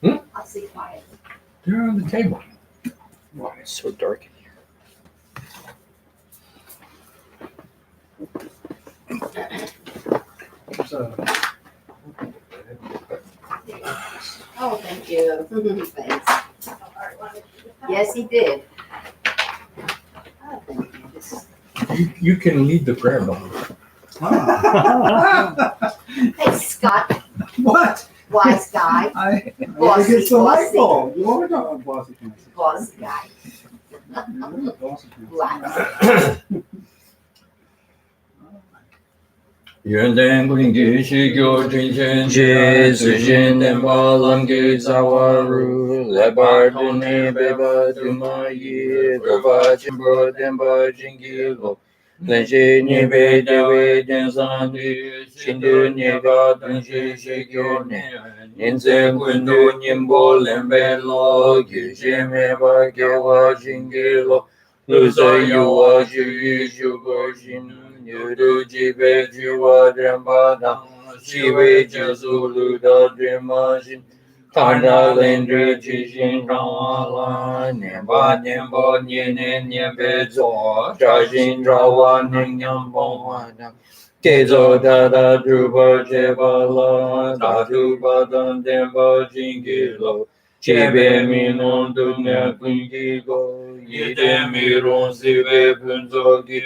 I'll sit quiet. They're on the table. Why it's so dark in here. Oh, thank you. Thanks. Yes, he did. Oh, thank you. You can lead the prayer, Bill. Hey, Scott, What? wise guy, I Bossy, think it's delightful. bossy. You want to talk about bossy fancy? boss guy. Bossy fancy. Black. 愿天归地是有真真切，自信能把浪给杂瓦入，来把的内北把的马伊，多把金波电把金给罗，来些你北的为电三的，新的你个东西是有呢，年在滚度年波连北罗，有些没把给我金给罗，路上有我去修个心。有的几辈去我人把他，西为结束路的这么心，他家人这去心上了，年把年把年年年别做，这心着我年年不还的。给走他的主把这把了，大主把当天把金给了。这边米农都年滚几个，一点米农是为本做的，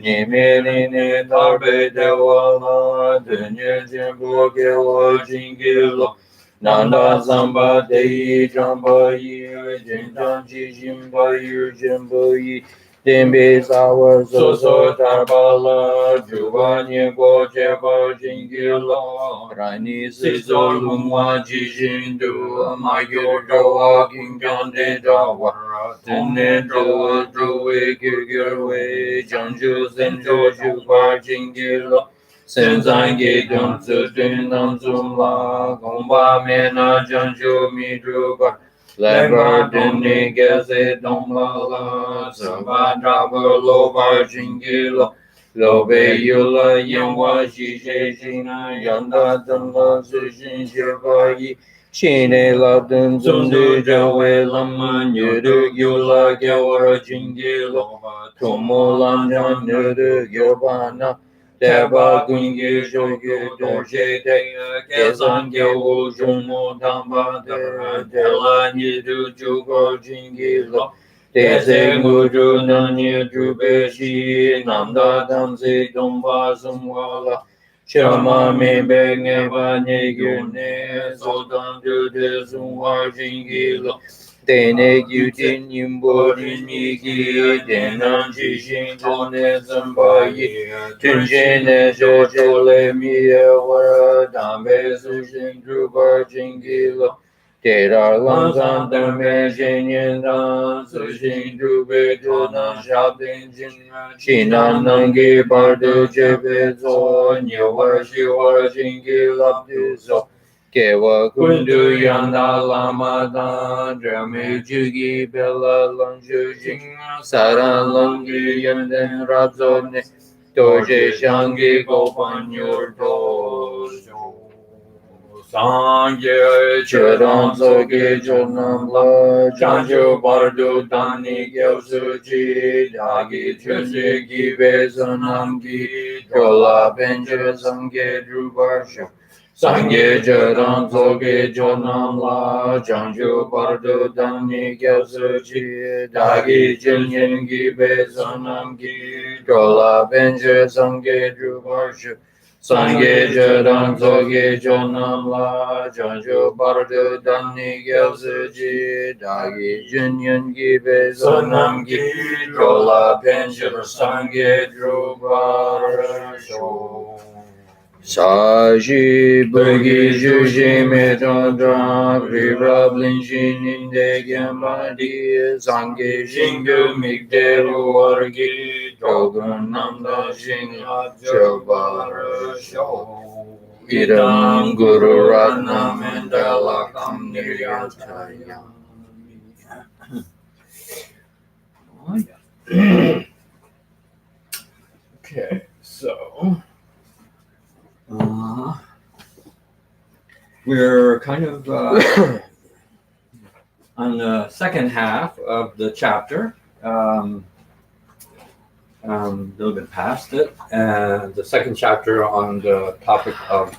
你们的那他被的我了，等年前不给我金给了，难道三八第一张不一，经常记性不一，真不一。天被撒我所所他把了，主把你过节把金给了，让你是走路我记心度，马有着我经常的着我，真的着我周围给个位，将就生就就把金给了。现在给将此对能做了，恐怕面那将就米主吧。来把真理给谁懂了？怎把这个老把真给了？老辈有了眼花是谁心啊？让他等了是心血发意。心里老等总的这位浪漫，有的有了给我真给了，土木浪长有的有把那。再把根给手给多些的，给上给我中国当把的，再来你就搞进给了。这些我就能你就别洗，难道当时东发生活了？什么明白我把你给你，所当就的生活进给了。对那有点宁波的你给，电脑机心中的怎么一，真心的说出来米我当被苏醒主把进给了。这点浪上等没些年上，苏醒主被就能下定金，谁能给把的这辈做，你我是我进给了的做。给我滚度让他拉马达，这没去给别了冷水心，撒旦冷给人人拉走呢，都是想给狗朋友多手。上街这当走给就能了，讲究把都当你给自己，他给全是给别人能给，就拉边就送给主把手。上街这当走给就能了，讲究把都当你给自己，他给全是给别人能给，就拉边就送给主把手。上街这当走给就能了，讲究把这当你给自己，他给真人给别人能给，就拉偏就上街就把手。sa shi bagi ju shi me ta ta pri ra blin shi nin de gyan ba di sang ge shin gu mi de lu war gi to gun nam da shin ha jo ba ra sho idam guru ratna mandala kam niryantarya. Okay, so we're kind of on the second half of the chapter, a little bit past it, and the second chapter on the topic of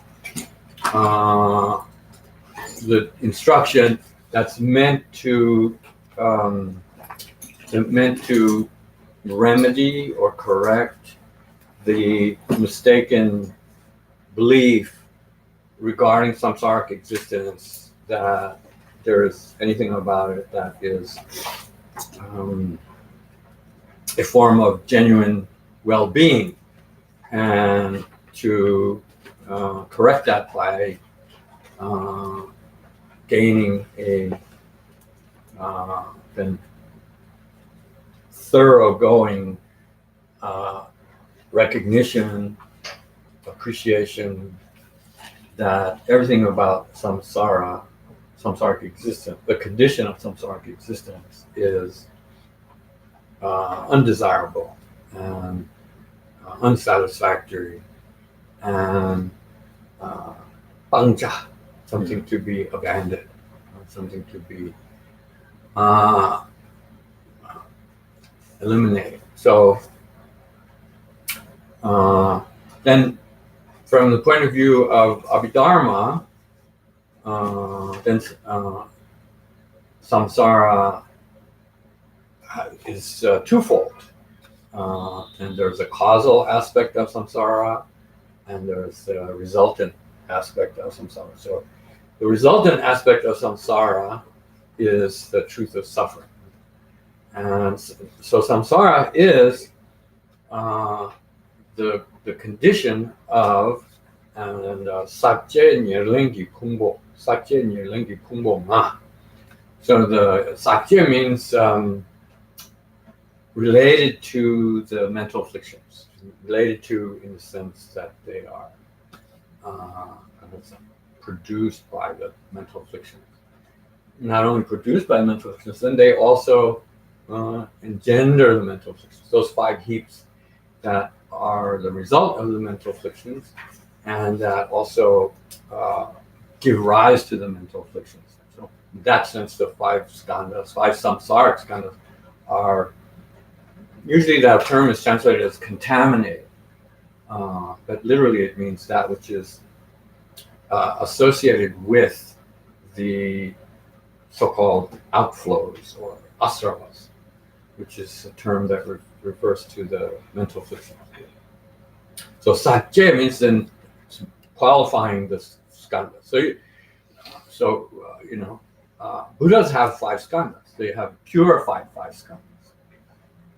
the instruction that's meant to remedy or correct the mistaken belief regarding samsaric existence, that there is anything about it that is a form of genuine well-being, and to correct that by gaining a then thoroughgoing recognition, appreciation that everything about samsaric existence, the condition of samsaric existence, is undesirable and unsatisfactory and bangja, something to be abandoned, something to be eliminated. So then, from the point of view of Abhidharma, then samsara is twofold. And there's a causal aspect of samsara, and there's the resultant aspect of samsara. So the resultant aspect of samsara is the truth of suffering. And so samsara is the condition of sakje nirlingi pumbo ma. So the sakje means related to the mental afflictions, related to in the sense that they are produced by the mental afflictions. Not only produced by mental afflictions, then they also engender the mental afflictions. Those 5 heaps that are the result of the mental afflictions, and that also give rise to the mental afflictions. So in that sense, the 5 skandhas, 5 samsaric skandhas, are usually that term is translated as contaminated, but literally it means that which is associated with the so-called outflows or asravas, which is a term that refers to the mental affliction. So sakje means then qualifying the skandhas. Buddhas have 5 skandhas. They have purified 5 skandhas.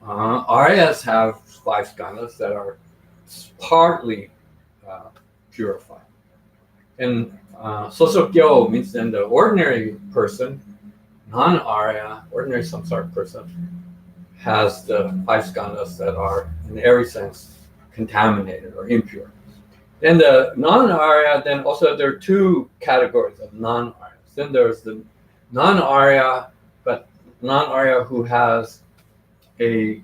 Aryas have 5 skandhas that are partly purified. And sosokyo means then the ordinary person, non-Arya, ordinary samsaric person, has the 5 skandhas that are, in every sense, contaminated or impure. Then the non-Arya, then also there are 2 categories of non-Aryas. Then there's the non-Arya, but non-Arya who has a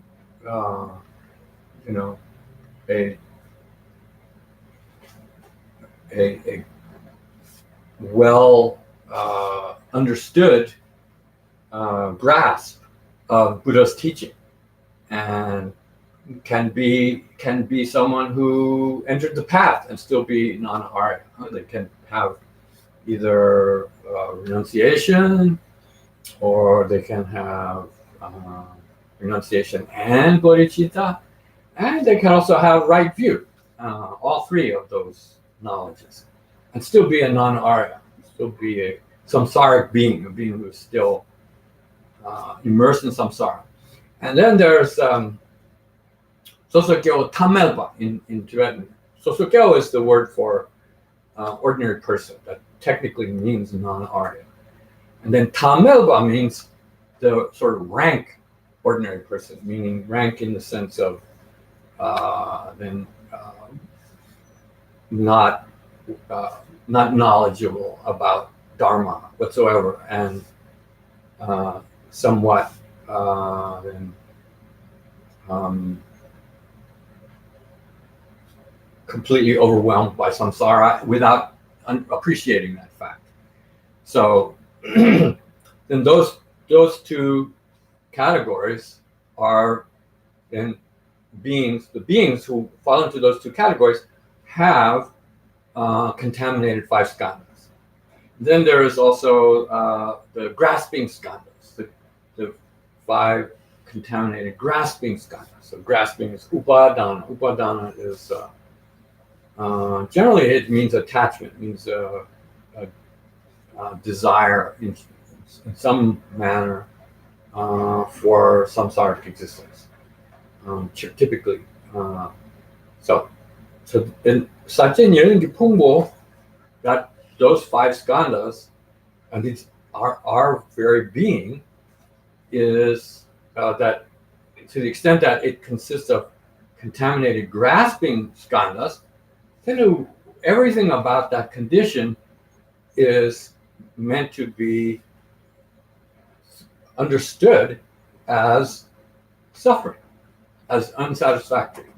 well understood grasp of Buddha's teaching, and can be someone who entered the path and still be non-Arya. They can have either renunciation, or they can have renunciation and bodhicitta, and they can also have right view, all 3 of those knowledges, and still be a non-Arya, still be a samsaric being, a being who is still immersed in samsara. And then there's sosokyo tamelpa in Tibetan. Sosokyo is the word for ordinary person, that technically means non-Arya. And then tamelpa means the sort of rank ordinary person, meaning rank in the sense of not knowledgeable about Dharma whatsoever, and somewhat completely overwhelmed by samsara without appreciating that fact. So then those those two categories are then beings. The beings who fall into those two categories have contaminated five skandhas. Then there is also the grasping skandhas, the five contaminated grasping skandhas. So grasping is upadana. Upadana is generally it means attachment, means a desire in some manner for samsaric existence. Typically, so in Satya Niranga Pungbo, that those five skandhas, and these our very being, is that to the extent that it consists of contaminated grasping skandhas, then everything about that condition is meant to be understood as suffering, as unsatisfactory.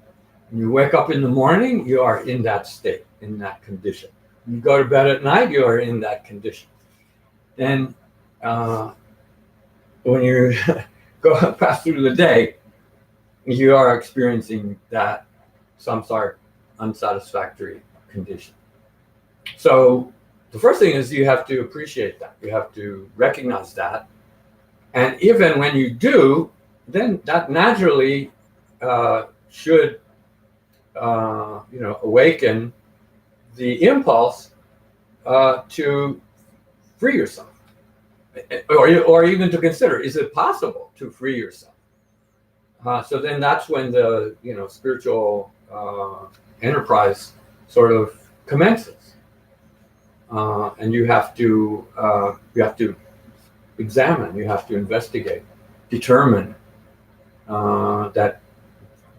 When you wake up in the morning, you are in that state, in that condition. You go to bed at night, you are in that condition. Then when you go pass through the day, you are experiencing that samsara unsatisfactory condition. So the first thing is you have to appreciate that. You have to recognize that. And if and when you do, then that naturally should awaken the impulse to free yourself, or even to consider, is it possible to free yourself? So then that's when the spiritual enterprise sort of commences, and you have to examine, you have to investigate, determine that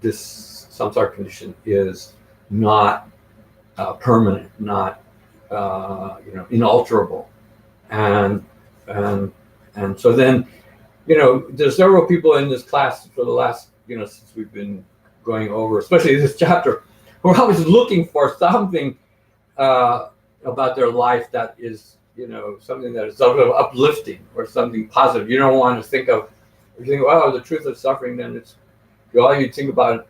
this samsara condition is not permanent, not inalterable, and so then there's several people in this class for the last since we've been going over, especially this chapter, who are always looking for something about their life that is something that is sort of uplifting or something positive. You don't want to think of, if you think, oh, the truth of suffering, then it's all you think about,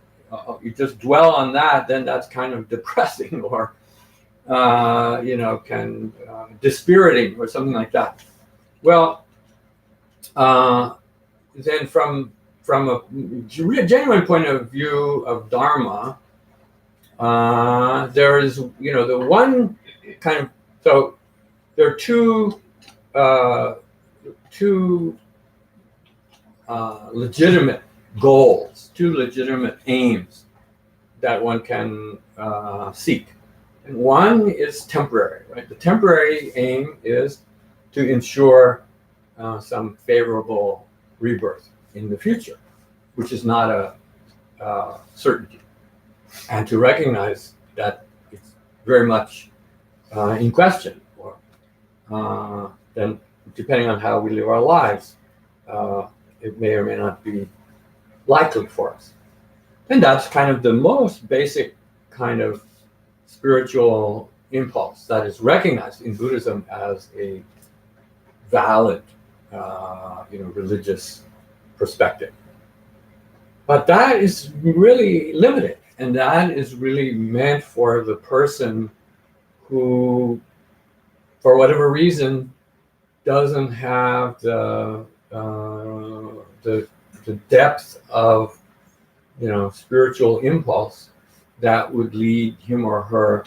you just dwell on that, then that's kind of depressing or dispiriting or something like that. Well, then from a genuine point of view of Dharma, there is the one kind of, so there are two legitimate goals, two legitimate aims that one can seek. And one is temporary, right? The temporary aim is to ensure some favorable rebirth in the future, which is not a certainty, and to recognize that it's very much in question, or then depending on how we live our lives, it may or may not be likely for us. And that's kind of the most basic kind of spiritual impulse that is recognized in Buddhism as a valid, religious perspective. But that is really limited, and that is really meant for the person who, for whatever reason, doesn't have the depth of spiritual impulse that would lead him or her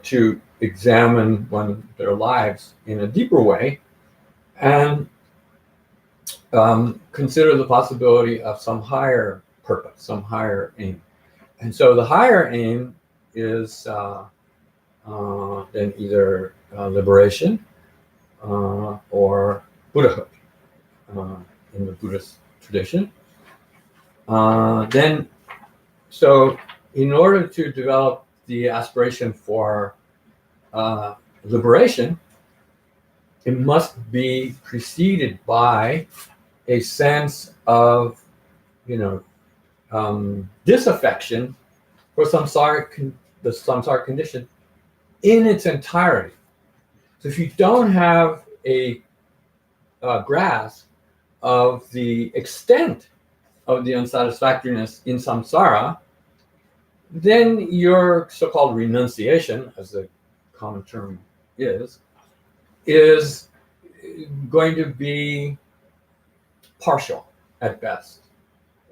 to examine their lives in a deeper way and consider the possibility of some higher purpose, some higher aim. And so the higher aim is then either liberation or Buddhahood in the Buddhist tradition. Then, so in order to develop the aspiration for liberation, it must be preceded by a sense of, disaffection for the samsara condition in its entirety. So if you don't have a grasp of the extent of the unsatisfactoriness in samsara, then your so-called renunciation, as the common term is going to be partial at best,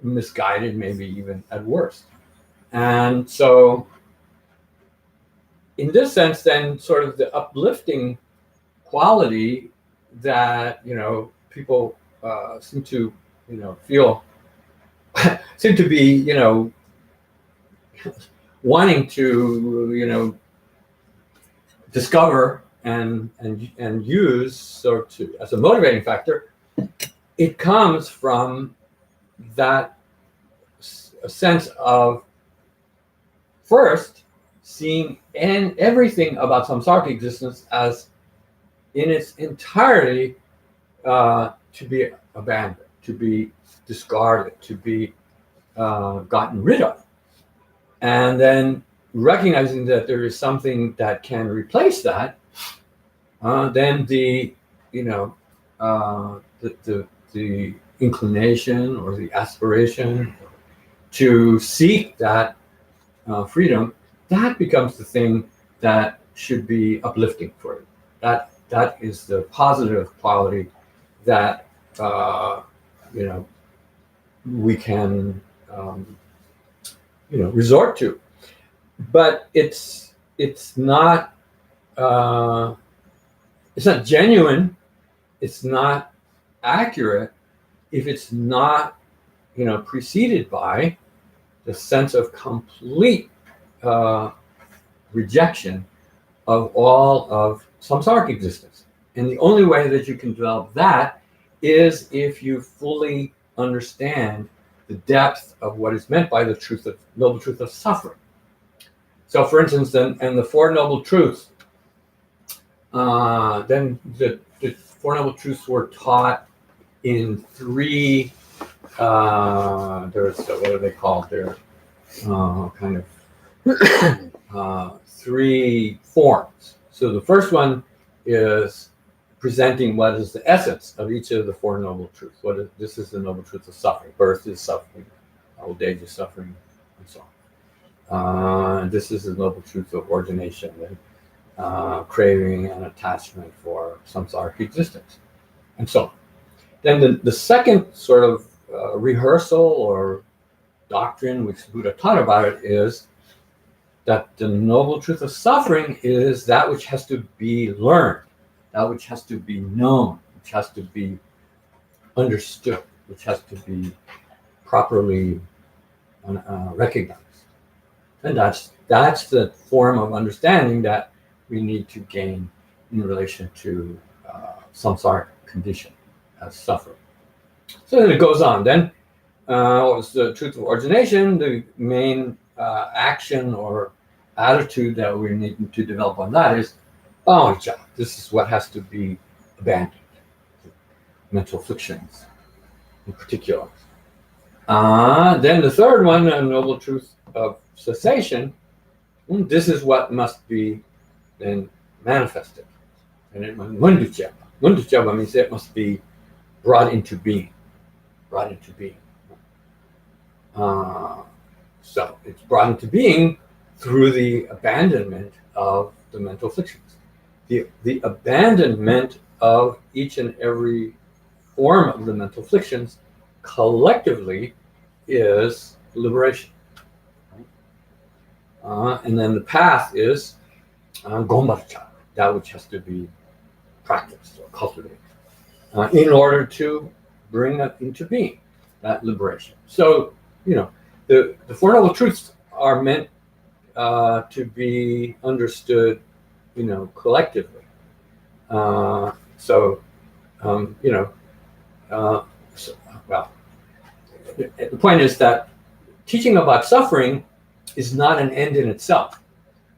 misguided maybe even at worst. And so in this sense, then sort of the uplifting quality that, people seem to, feel, seem to be, wanting to, discover and use sort to as a motivating factor, it comes from that sense of first seeing everything about samsaric existence as in its entirety to be abandoned, to be discarded, to be gotten rid of, and then recognizing that there is something that can replace that, then the inclination or the aspiration to seek that freedom, that becomes the thing that should be uplifting for you. That is the positive quality that we can resort to. But it's not genuine. It's not accurate if it's not preceded by the sense of complete rejection of all of samsaric existence. And the only way that you can develop that is if you fully understand the depth of what is meant by the noble truth of suffering. So, for instance, in the Four Noble Truths, then the Four Noble Truths were taught in three. There's what are they called? They're kind of three forms. So the first one is presenting what is the essence of each of the Four Noble Truths. This is the Noble Truth of suffering. Birth is suffering, old age is suffering, and so on. This is the Noble Truth of origination, and craving and attachment for samsaric existence, and so on. Then the second sort of rehearsal or doctrine which Buddha taught about it is that the Noble Truth of suffering is that which has to be learned, that which has to be known, which has to be understood, which has to be properly recognized. And that's the form of understanding that we need to gain in relation to samsaric condition as suffering. So then it goes on. Then what's the truth of origination? The main action or attitude that we need to develop on that is, this is what has to be abandoned. Mental afflictions in particular. Then the third one, a noble truth of cessation, this is what must be then manifested. And it Mundujaba means it must be brought into being. So it's brought into being through the abandonment of the mental afflictions. The abandonment of each and every form of the mental afflictions collectively is liberation. And then the path is gombarcha, that which has to be practiced or cultivated in order to bring that into being, that liberation. So, the Four Noble Truths are meant to the point is that teaching about suffering is not an end in itself,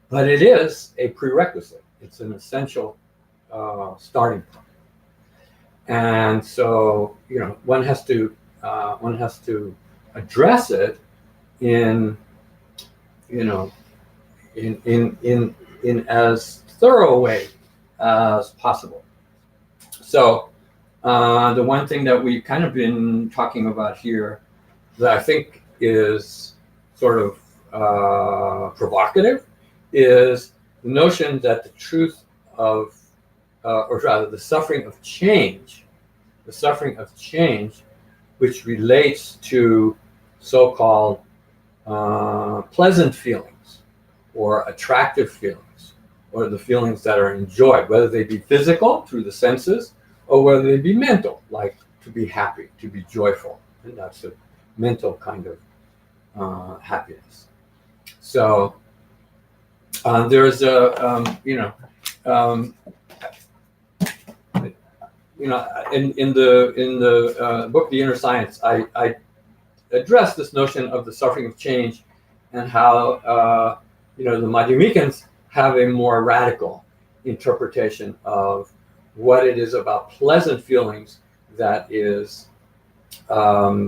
but it is a prerequisite. It's an essential starting point. And so, one has to address it in as thorough a way as possible. So, The one thing that we've kind of been talking about here that I think is sort of provocative is the notion that the truth of, or rather the suffering of change, which relates to so-called pleasant feelings or attractive feelings, or the feelings that are enjoyed, whether they be physical through the senses or whether they be mental, like to be happy, to be joyful. And that's a mental kind of happiness. So there's a, in the book The Inner Science, I address this notion of the suffering of change and how the Madhyamikans have a more radical interpretation of what it is about pleasant feelings that is, a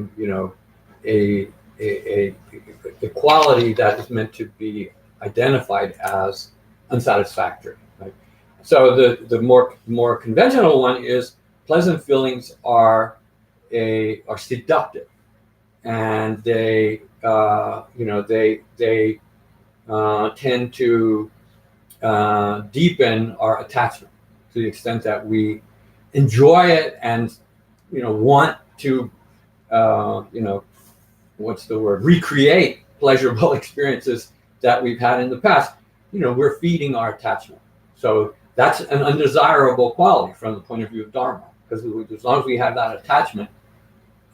quality that is meant to be identified as unsatisfactory. Right? So the more conventional one is pleasant feelings are seductive, and they tend to deepen our attachment to the extent that we enjoy it and want to recreate pleasurable experiences that we've had in the past. We're feeding our attachment. So that's an undesirable quality from the point of view of Dharma, because as long as we have that attachment,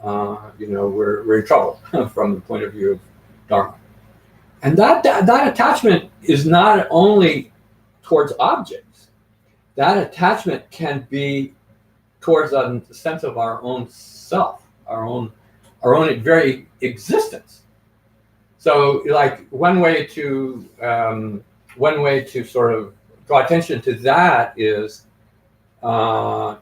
we're in trouble from the point of view of Dharma. And that attachment is not only towards objects. That attachment can be towards a sense of our own self, our own very existence. So, like one way to sort of draw attention to that is to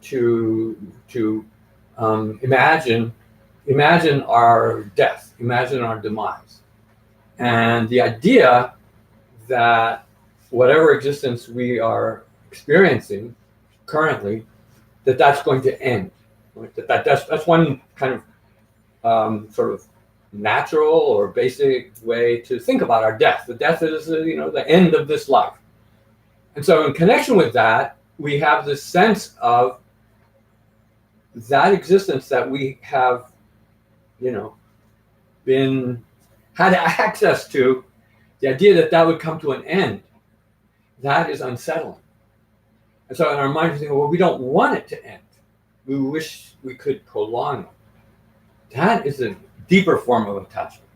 imagine our death, imagine our demise, and the idea that whatever existence we are experiencing currently, that's going to end. That's one kind of sort of natural or basic way to think about our death. The death is the end of this life. And so in connection with that, we have this sense of that existence that we have had access to, the idea that would come to an end, that is unsettling. And so in our mind, we think, well, we don't want it to end. We wish we could prolong it. That is a deeper form of attachment.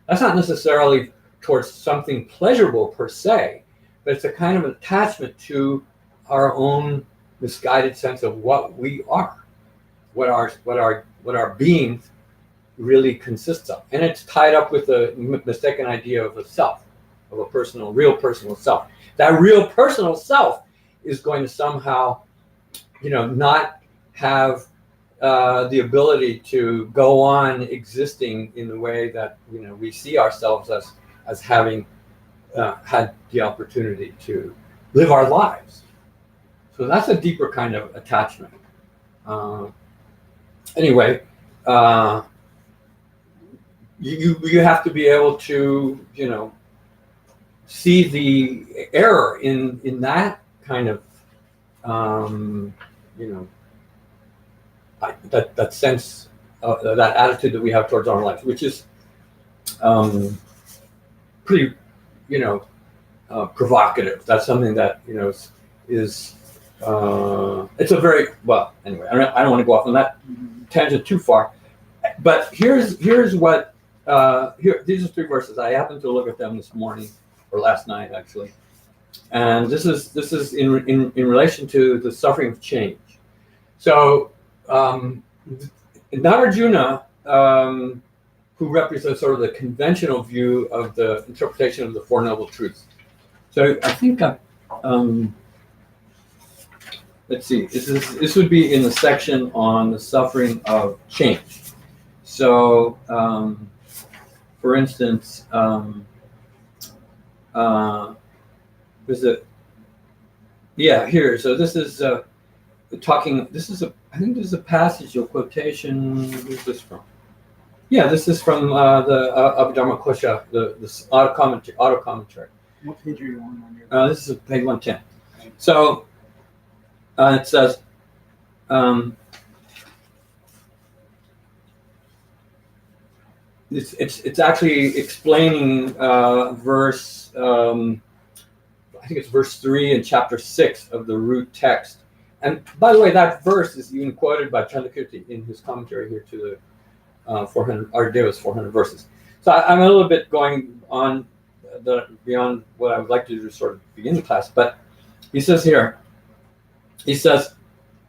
That's not necessarily towards something pleasurable per se, but it's a kind of attachment to our own misguided sense of what we are, what our being really consists of. And it's tied up with the mistaken idea of a self, of a real personal self. That real personal self is going to somehow, not have the ability to go on existing in the way that we see ourselves as having had the opportunity to live our lives. So that's a deeper kind of attachment. Anyway, you have to be able to see the error in that kind of that sense, that attitude that we have towards our lives, which is pretty provocative. That's something that is it's a very anyway, I don't want to go off on that tangent too far, but here's what these are 3 verses. I happened to look at them this morning or last night actually, and this is in relation to the suffering of change. So Nagarjuna, who represents sort of the conventional view of the interpretation of the Four Noble Truths. So I think let's see, this would be in the section on the suffering of change. So for instance, here, so this is talking. I think this is a passage or quotation. Where's this from? Yeah, this is from the Abhidharma Kosha, the auto commentary. What page are you on? This is page 110. So it says, it's actually explaining verse. I think it's verse 3 in chapter 6 of the root text. And by the way, that verse is even quoted by Chandakirti in his commentary here to the 400 Ardeva's 400 verses. So I'm a little bit going on beyond what I would like to do to sort of begin the class. But he says here,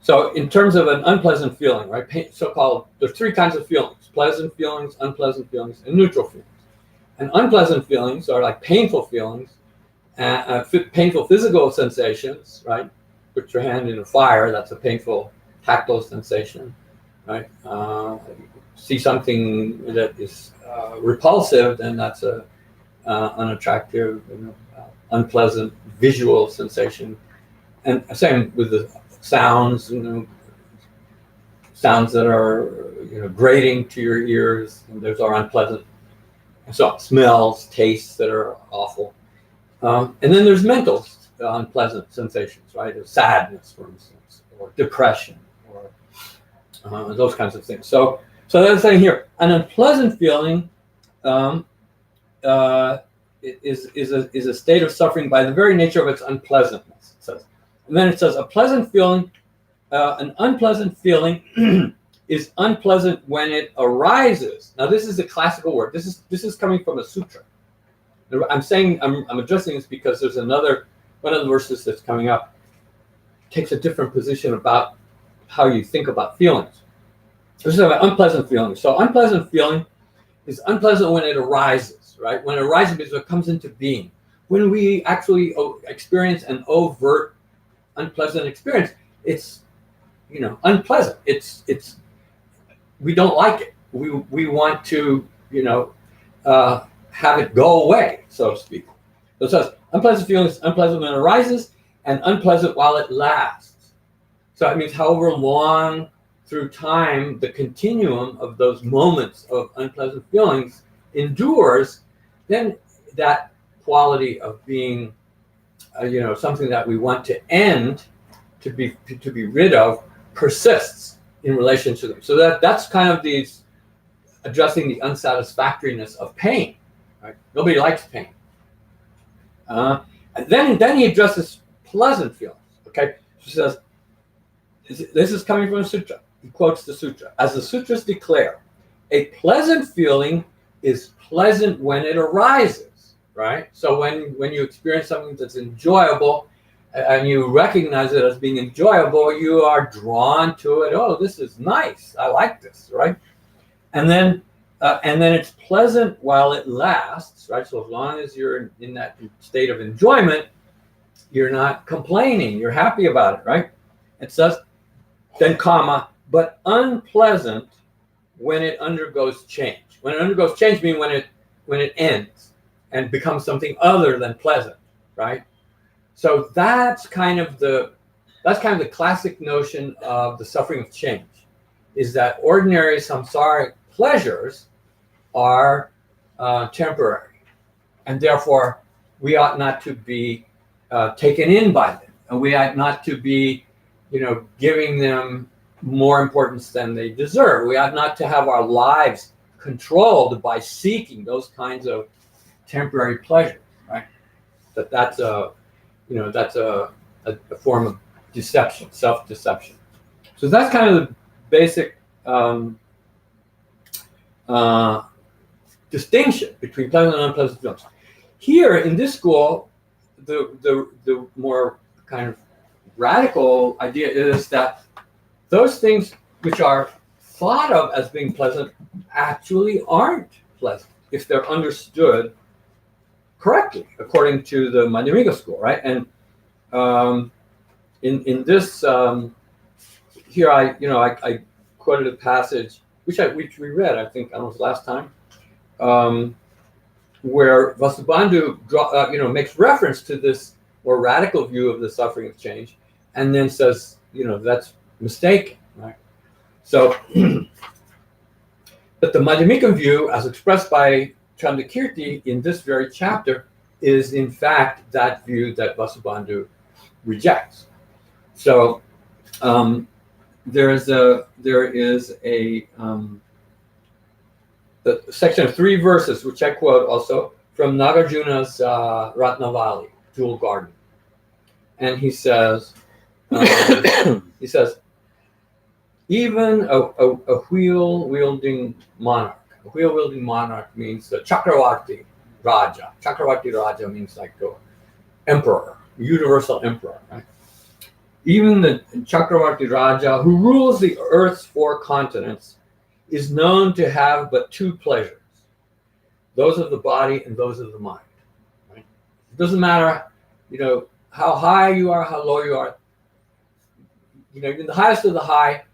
so in terms of an unpleasant feeling, right? So-called, there's three kinds of feelings: pleasant feelings, unpleasant feelings, and neutral feelings. And unpleasant feelings are like painful feelings, painful physical sensations, right? Put your hand in a fire, that's a painful tactile sensation, right? See something that is repulsive, then that's a unattractive, unpleasant visual sensation. And same with the sounds, sounds that are grating to your ears, and those are unpleasant. So smells, tastes that are awful. And then there's mental unpleasant sensations, right? Sadness, for instance, or depression, or those kinds of things. So that's saying here, an unpleasant feeling is a state of suffering by the very nature of its unpleasantness. It says, and then it says a pleasant feeling, an unpleasant feeling is unpleasant when it arises. Now this is a classical word. This is coming from a sutra. I'm addressing this because there's one of the verses that's coming up takes a different position about how you think about feelings. This is about unpleasant feeling. So unpleasant feeling is unpleasant when it arises, right? When it arises because it comes into being. When we actually experience an overt unpleasant experience, it's unpleasant. It's we don't like it. We want to have it go away, so to speak. So it says unpleasant feelings, unpleasant when it arises, and unpleasant while it lasts. So that means however long through time the continuum of those moments of unpleasant feelings endures, then that quality of being something that we want to end, to be rid of, persists in relation to them. So that's kind of these addressing the unsatisfactoriness of pain. Right? Nobody likes pain. And then he addresses pleasant feelings. Okay, he says, this is coming from the sutra. He quotes the sutra. As the sutras declare, a pleasant feeling is pleasant when it arises. Right. So when you experience something that's enjoyable, and you recognize it as being enjoyable, you are drawn to it. Oh, this is nice. I like this. Right. And then it's pleasant while it lasts, right? So as long as you're in that state of enjoyment, you're not complaining. You're happy about it, right? It says, then comma, but unpleasant when it undergoes change. When it undergoes change means when it ends and becomes something other than pleasant, right? So that's kind of the classic notion of the suffering of change, is that ordinary samsaric pleasures are temporary, and therefore we ought not to be taken in by them, and we ought not to be, giving them more importance than they deserve. We ought not to have our lives controlled by seeking those kinds of temporary pleasures, right? That's a form of deception, self-deception. So that's kind of the basic distinction between pleasant and unpleasant feelings. Here in this school, the more kind of radical idea is that those things which are thought of as being pleasant actually aren't pleasant if they're understood correctly, according to the Madhyamika school, right? And in this here, I quoted a passage which we read, I think, almost last time, where Vasubandhu makes reference to this more radical view of the suffering of change, and then says that's mistaken, right? So, but the Madhyamika view, as expressed by Chandrakirti in this very chapter, is in fact that view that Vasubandhu rejects. So there is a section of 3 verses, which I quote also from Nagarjuna's Ratnavali, Jewel Garden, and he says, even a wheel-wielding monarch. A wheel-wielding monarch means the Chakravarti Raja. Chakravarti Raja means like the emperor, universal emperor, right? Even the Chakravarti Raja, who rules the earth's 4 continents, is known to have but 2 pleasures, those of the body and those of the mind. Right? It doesn't matter, how high you are, how low you are. In the highest of the high,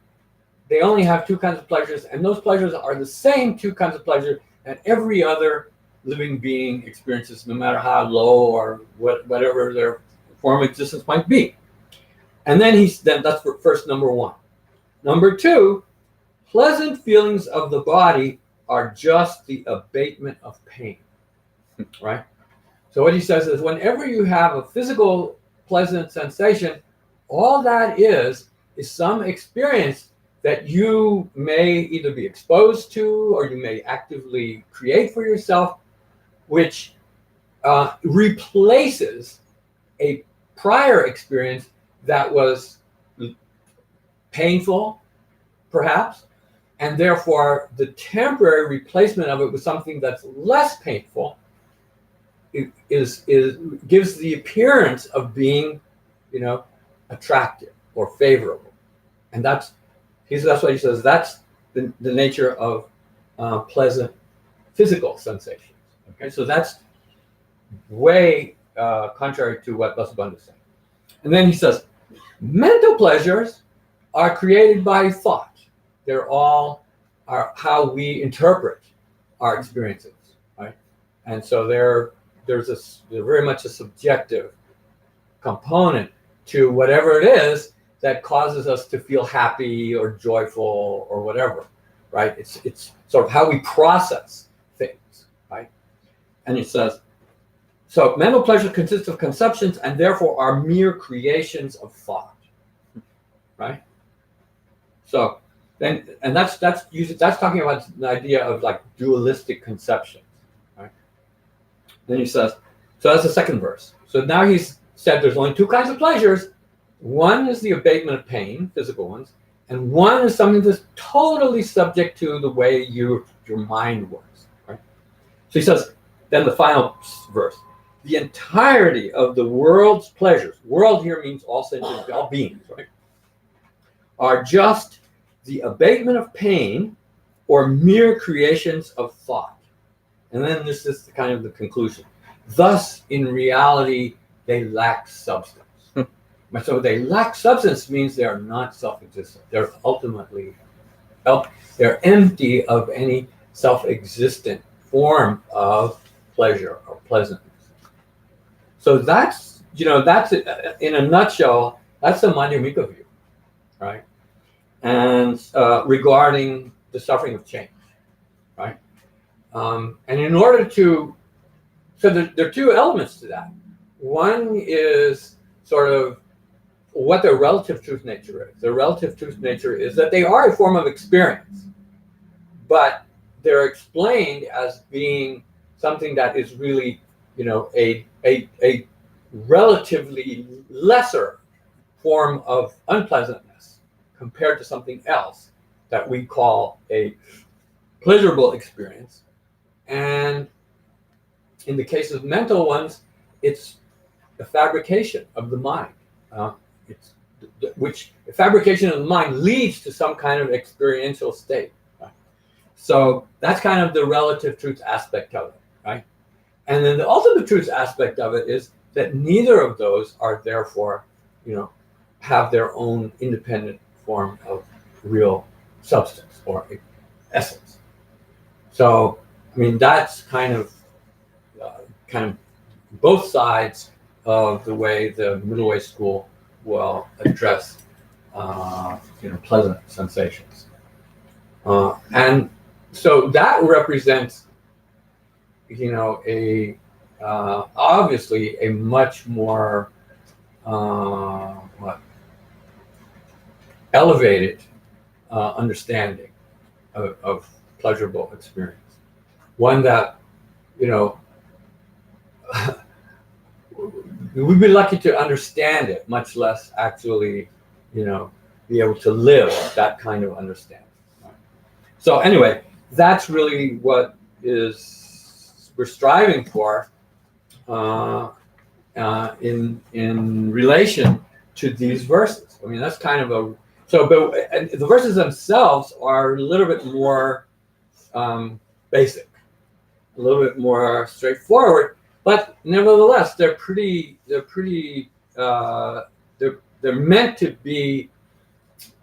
they only have 2 kinds of pleasures, and those pleasures are the same 2 kinds of pleasure that every other living being experiences, no matter how low or whatever their form of existence might be. And then that's first number 1. Number 2, pleasant feelings of the body are just the abatement of pain, right? So what he says is, whenever you have a physical pleasant sensation, all that is some experience that you may either be exposed to or you may actively create for yourself, which replaces a prior experience that was painful, perhaps, and therefore the temporary replacement of it with something that's less painful gives the appearance of being, attractive or favorable, and that's what he says. That's the nature of pleasant physical sensations. Okay, so that's way contrary to what Vasubandhu is saying. And then he says, mental pleasures are created by thought. They're all how we interpret our experiences, right? And so there's very much a subjective component to whatever it is that causes us to feel happy or joyful or whatever, right? It's sort of how we process things, right? And he says, so mental pleasure consists of conceptions and therefore are mere creations of thought, right? So then, and that's talking about the idea of like dualistic conceptions, right? Then he says, so that's the second verse. So now he's said there's only 2 kinds of pleasures. One is the abatement of pain, physical ones, and one is something that's totally subject to the way your mind works, right? So he says, then the final verse, the entirety of the world's pleasures, world here means all sentient, all beings, right, are just the abatement of pain or mere creations of thought. And then this is kind of the conclusion. Thus, in reality, they lack substance. So they lack substance means they are not self-existent. They're ultimately, they're empty of any self-existent form of pleasure or pleasantness. So that's in a nutshell, that's the Madhyamika view, right? And regarding the suffering of change, right? And in order to, so there are 2 elements to that. One is sort of what their relative truth nature is. Their relative truth nature is that they are a form of experience, but they're explained as being something that is really, a relatively lesser form of unpleasantness compared to something else that we call a pleasurable experience. And in the case of mental ones, it's a fabrication of the mind. Which fabrication of the mind leads to some kind of experiential state. Right? So that's kind of the relative truth aspect of it, right? And then the ultimate truth aspect of it is that neither of those are therefore, have their own independent form of real substance or essence. So, I mean, that's kind of both sides of the way the middle way school will address pleasant sensations. And so that represents, obviously a much more elevated understanding of pleasurable experience. One that, we'd be lucky to understand it, much less actually, be able to live that kind of understanding. So anyway, that's really what we're striving for in relation to these verses. I mean, that's kind of but the verses themselves are a little bit more basic, a little bit more straightforward, but nevertheless, they're meant to be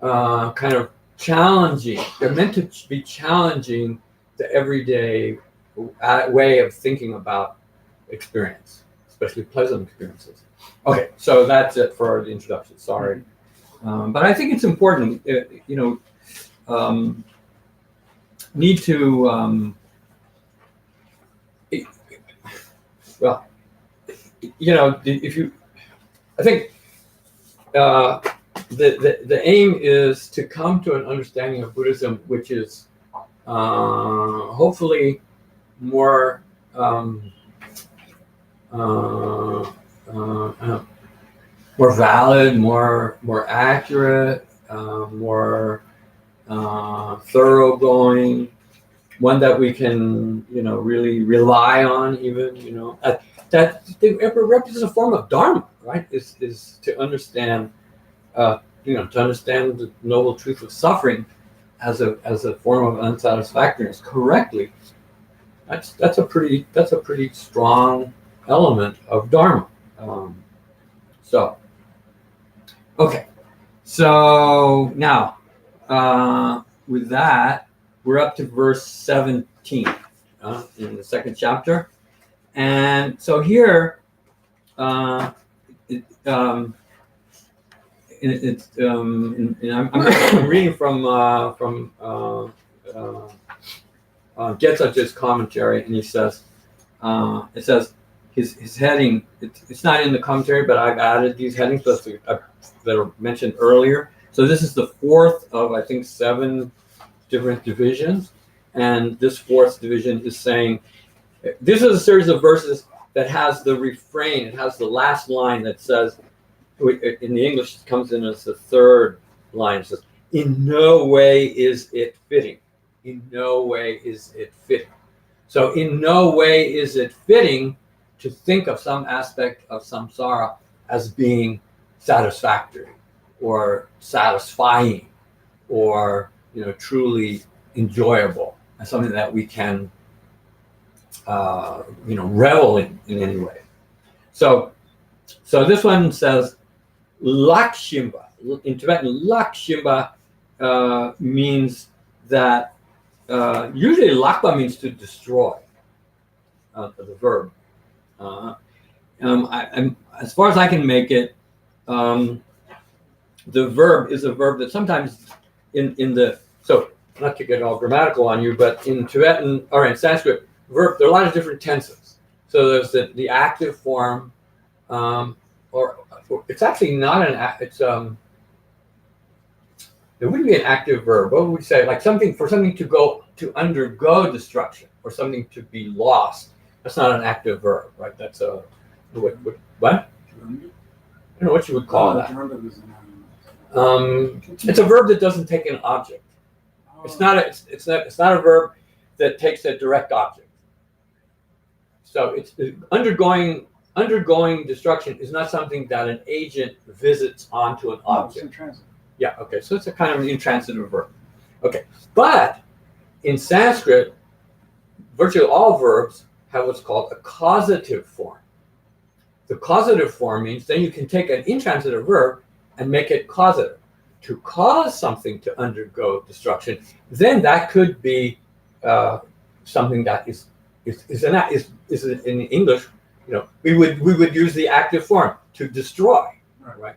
kind of challenging. They're meant to be challenging the everyday way of thinking about experience, especially pleasant experiences. Okay, so that's it for the introduction. Sorry, but I think it's important. Need to well, if you, I think the aim is to come to an understanding of Buddhism which is hopefully more more valid, more accurate, more thoroughgoing, one that we can really rely on, even that represents a form of dharma, right? Is to understand to understand the noble truth of suffering as a form of unsatisfactoriness correctly. That's a pretty strong element of dharma. Okay, so now with that, we're up to verse 17 in the second chapter, and so here I'm reading from Getzach's commentary, and he says, it says his heading. It's not in the commentary, but I've added these headings that are mentioned earlier. So this is the fourth of, I think, 7 different divisions, and this fourth division is saying, this is a series of verses that has the refrain. It has the last line that says, in the English, it comes in as the third line. It says, "In no way is it fitting." In no way is it fitting. So in no way is it fitting to think of some aspect of samsara as being satisfactory or satisfying or truly enjoyable, as something that we can revel in any way. So this one says lakshimba. In Tibetan, lakshimba means that usually lakpa means to destroy, the verb. As far as I can make it, the verb is a verb that sometimes in the, so not to get all grammatical on you, but in Tibetan or in Sanskrit, verb, there are a lot of different tenses. So there's the active form, or it's actually not it's it wouldn't be an active verb. What would we say? Like something to undergo destruction or something to be lost. That's not an active verb, right? That's a what? I don't know what you would call that. It's a verb that doesn't take an object. It's not a verb that takes a direct object. So it's undergoing destruction is not something that an agent visits onto an object. Yeah, okay, so it's a kind of an intransitive verb. Okay, but in Sanskrit, virtually all verbs have what's called a causative form. The causative form means then you can take an intransitive verb and make it causative. To cause something to undergo destruction, then that could be something that is in English, we would use the active form to destroy, right?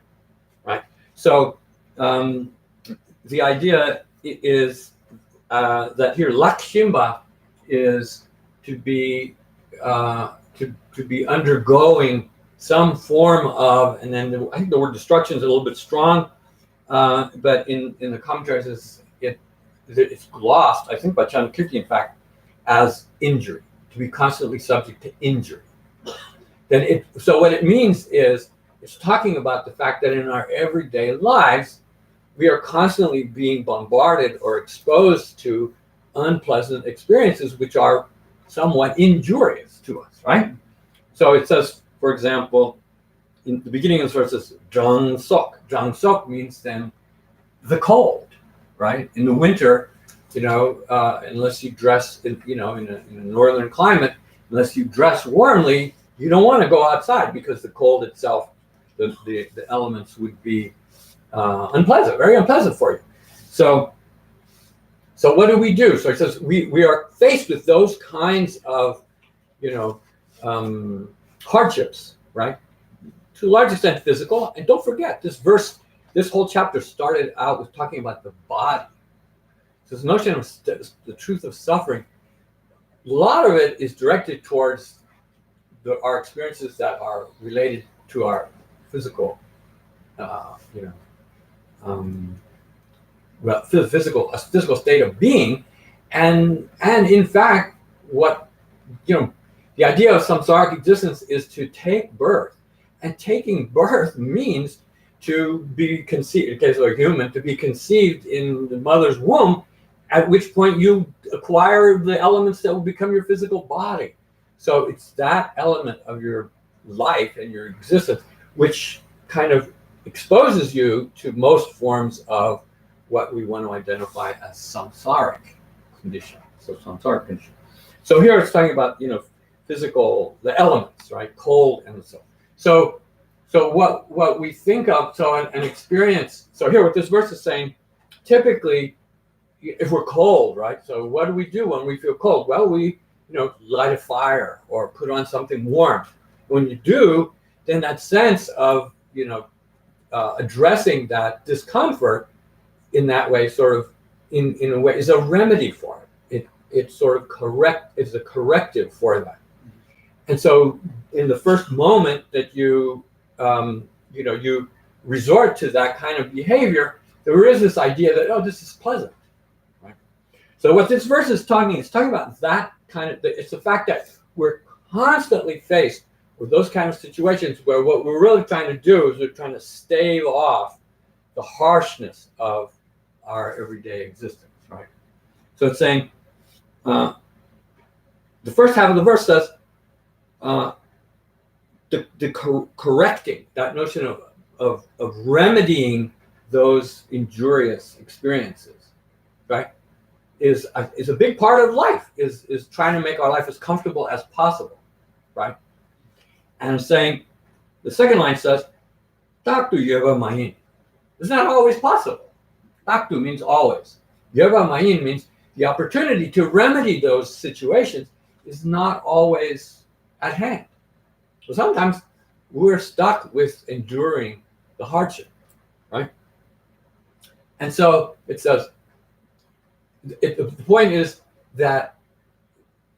So the idea is that here lakshimba is to be to be undergoing some form of, and then I think the word destruction is a little bit strong, but in the commentaries it's glossed, I think by Chandrakirti in fact, as injury, to be constantly subject to injury. So what it means is it's talking about the fact that in our everyday lives we are constantly being bombarded or exposed to unpleasant experiences which are somewhat injurious to us, right? So it says, for example, in the beginning of the verse, it says Jang Sok. Jang Sok means then the cold, right? In the winter, unless you dress in a northern climate, unless you dress warmly, you don't want to go outside because the cold itself, the elements would be unpleasant, very unpleasant for you. So what do we do? So it says we are faced with those kinds of hardships, right? To a large extent physical. And don't forget, this whole chapter started out with talking about the body. So this notion of the truth of suffering, a lot of it is directed towards our experiences that are related to our physical, physical state of being, and in fact, what the idea of samsaric existence is to take birth, and taking birth means to be conceived, in case of a human, to be conceived in the mother's womb, at which point you acquire the elements that will become your physical body. So it's that element of your life and your existence which kind of exposes you to most forms of what we want to identify as samsaric condition. So samsaric condition. So here it's talking about physical, the elements, right? Cold and so. So what we think of, so an experience. So here what this verse is saying, typically, if we're cold, right? So what do we do when we feel cold? Well, we light a fire or put on something warm. When you do, then that sense of addressing that discomfort in that way, sort of in a way, is a remedy for it. It's sort of it's a corrective for that. And so in the first moment that you resort to that kind of behavior, there is this idea that, this is pleasant, right? So what this verse is talking about that kind of, it's the fact that we're constantly faced with those kind of situations where what we're really trying to do is we're trying to stave off the harshness of our everyday existence, right? So it's saying, the first half of the verse says, correcting, that notion of remedying those injurious experiences, right, is a big part of life, is trying to make our life as comfortable as possible, right? And it's saying, the second line says, Taktu yeva mayin. It's not always possible. Taktu means always. Yeva mayin means the opportunity to remedy those situations is not always at hand. So sometimes we're stuck with enduring the hardship, right? And so it says, the point is that,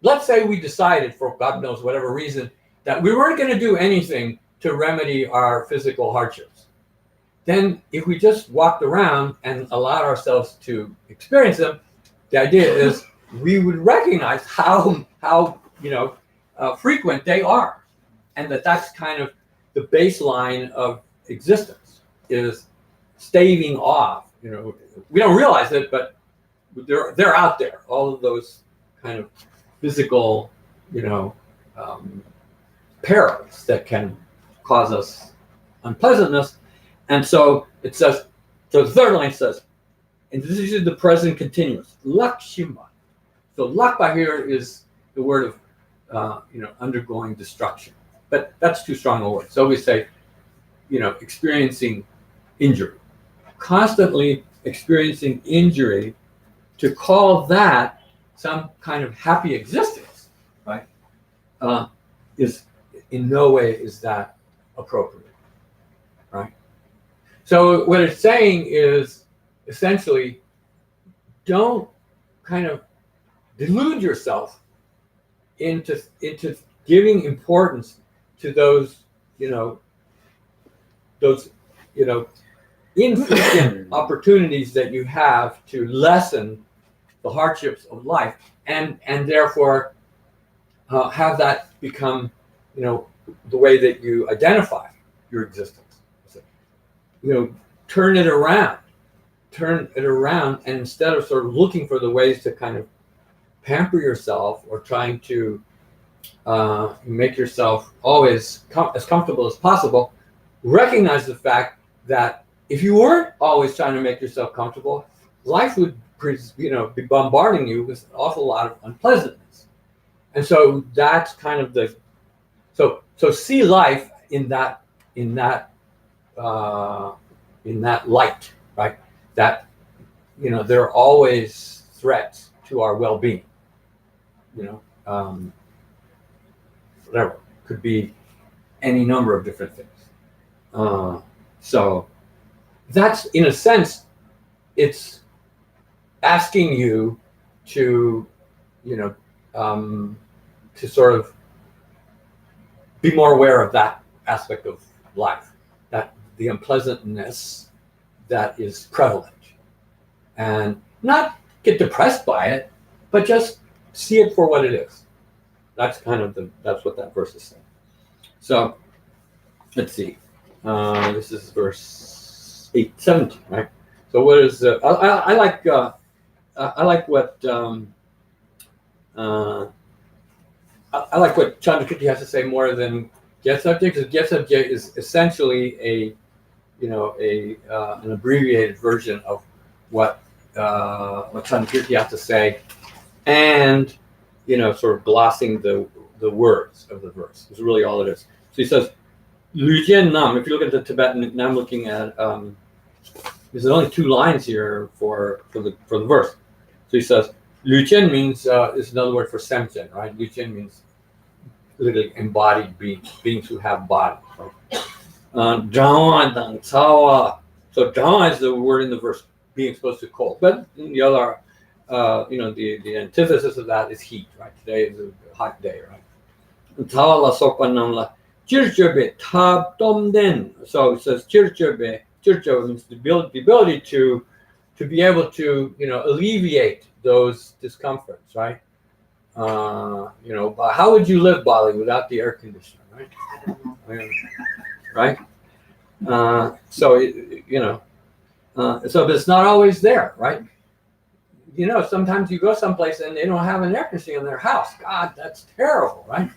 let's say we decided, for God knows whatever reason, that we weren't going to do anything to remedy our physical hardships. Then if we just walked around and allowed ourselves to experience them, the idea is we would recognize how frequent they are, and that's kind of the baseline of existence, is staving off. We don't realize it, but they're out there. All of those kind of physical, perils that can cause us unpleasantness. And so it says, so the third line says, and this is the present continuous, lakshimba. So lakpa here is the word of, undergoing destruction. But that's too strong a word. So we say, experiencing injury. Constantly experiencing injury, to call that some kind of happy existence, right, is in no way is that appropriate, right? So what it's saying is essentially, don't kind of delude yourself into giving importance to those, infrequent opportunities that you have to lessen the hardships of life, and therefore have that become, the way that you identify your existence. So, turn it around, and instead of sort of looking for the ways to kind of pamper yourself or trying to make yourself always as comfortable as possible, recognize the fact that if you weren't always trying to make yourself comfortable, life would, be bombarding you with an awful lot of unpleasantness. And so that's kind of so see life in that light, right? That, there are always threats to our well-being. Whatever, could be any number of different things. So that's, in a sense, it's asking you to, to sort of be more aware of that aspect of life, that the unpleasantness that is prevalent, and not get depressed by it, but just see it for what it is. That's kind of that's what that verse is saying. So let's see. This is verse 17, right? So what is I like what I like what Chandrakirti has to say more than Get Subject, because Get Subject is essentially an abbreviated version of what Chandrakirti has to say, and sort of glossing the words of the verse. Is really all it is. So he says, Lu Jian Nam. If you look at the Tibetan, now I'm looking at there's only 2 lines here for the verse. So he says, Lu Jian means is another word for Semchen, right? Lu Jian means literally embodied beings who have bodies. Right? Zhangwa, Cawa. So Zhangwa is the word in the verse, being exposed to cold. But the other, the antithesis of that is heat, right? Today is a hot day, right? Cawa Sokpanamla. Jirjebe tab domden. So it says Jirjebe. Jirjebe means the ability to be able to, alleviate those discomforts, right? How would you live, Bali, without the air conditioner, right? Right? So but it's not always there, right? Sometimes you go someplace and they don't have an air conditioner in their house. God, that's terrible, right?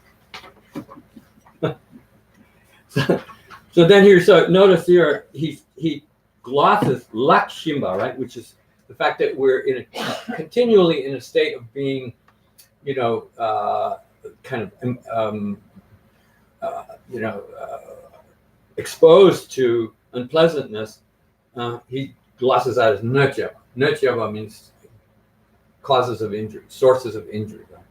So then here, so notice here, he glosses lakshimba, right? Which is the fact that we're continually in a state of being, exposed to unpleasantness. He glosses that as nurjava. Nurjava means causes of injury, sources of injury. Right?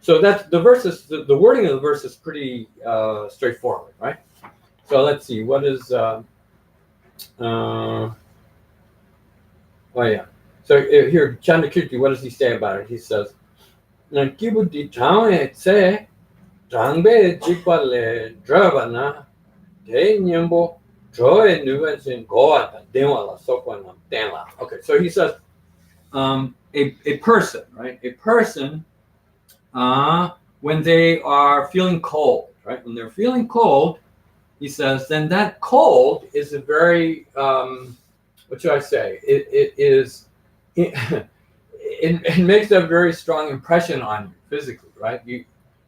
So that's the verses. The wording of the verse is pretty straightforward, right? So let's see. What is? Oh yeah. So here, Chandrakirti, what does he say about it? He says, "Nankibuddhi changbe tse changbe jikpale dravana de nyembo joy nuvensin goata denwala sokwanam denla." Okay, so he says, a person, right? A person, when they are feeling cold, right? When they're feeling cold, he says, then that cold is a very, what should I say? It makes a very strong impression on you physically, right?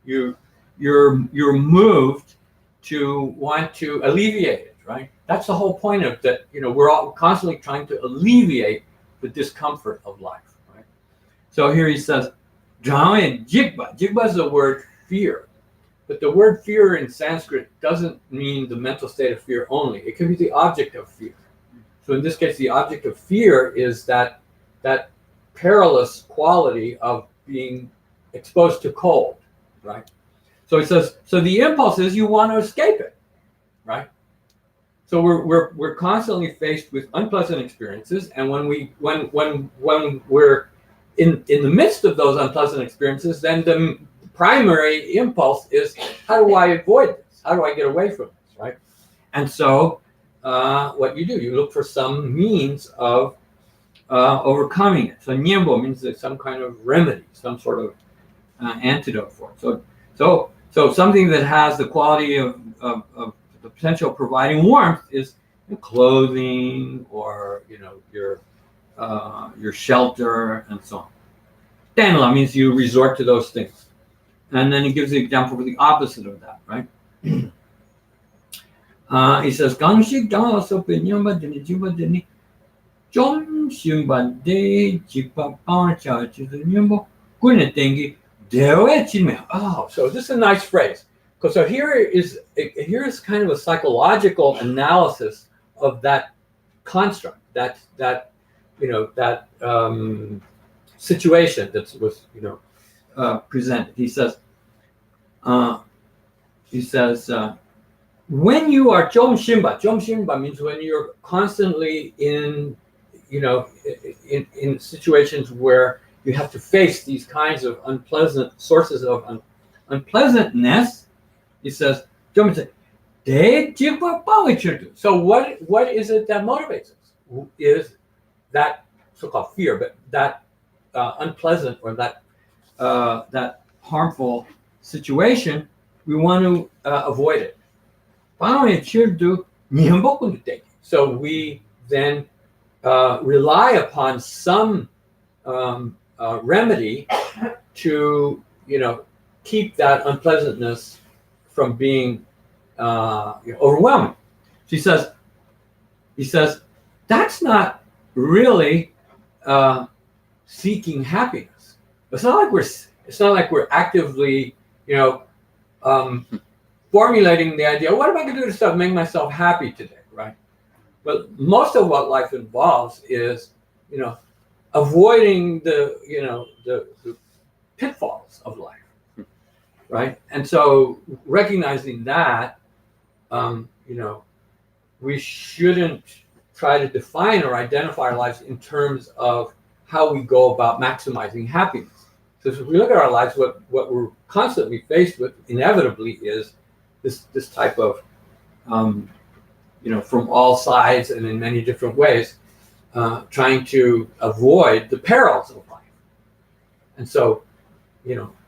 You're moved to want to alleviate it, right? That's the whole point of that. We're all constantly trying to alleviate the discomfort of life, right? So here he says, Jigba. Jigba is the word fear. But the word fear in Sanskrit doesn't mean the mental state of fear only. It can be the object of fear. So in this case, the object of fear is that perilous quality of being exposed to cold, right? So he says, so the impulse is you want to escape it, right? So we're constantly faced with unpleasant experiences, and when we're in the midst of those unpleasant experiences, then the primary impulse is, how do I avoid this? How do I get away from this, right? And so what you do, you look for some means of overcoming it. So nyembo means that some kind of remedy, some sort of antidote for it. So something that has the quality of the potential of providing warmth is clothing, or your shelter and so on. Tenla means you resort to those things. And then he gives the example for the opposite of that, right? He says, Gangshik dang so penyamba deni jiba deni John Shimba de Jipa Pancha Chizanyambo Gunetengi Dewe Chime. Oh, so this is a nice phrase. Because so here is kind of a psychological analysis of that construct, that situation that was presented. He says, when you are Jomshimba means when you're constantly in situations where you have to face these kinds of unpleasant sources of unpleasantness. He says, so what is it that motivates us? Is that so-called fear, but that unpleasant or that harmful situation, we want to avoid it. So we then rely upon some remedy to keep that unpleasantness from being overwhelming. He says that's not really seeking happiness. It's not like we're actively formulating the idea, what am I going to do to make myself happy today, right? But most of what life involves is avoiding the pitfalls of life. Right, and so recognizing that, we shouldn't try to define or identify our lives in terms of how we go about maximizing happiness. So if we look at our lives, what we're constantly faced with inevitably is this type of, from all sides and in many different ways, trying to avoid the perils of life. And so,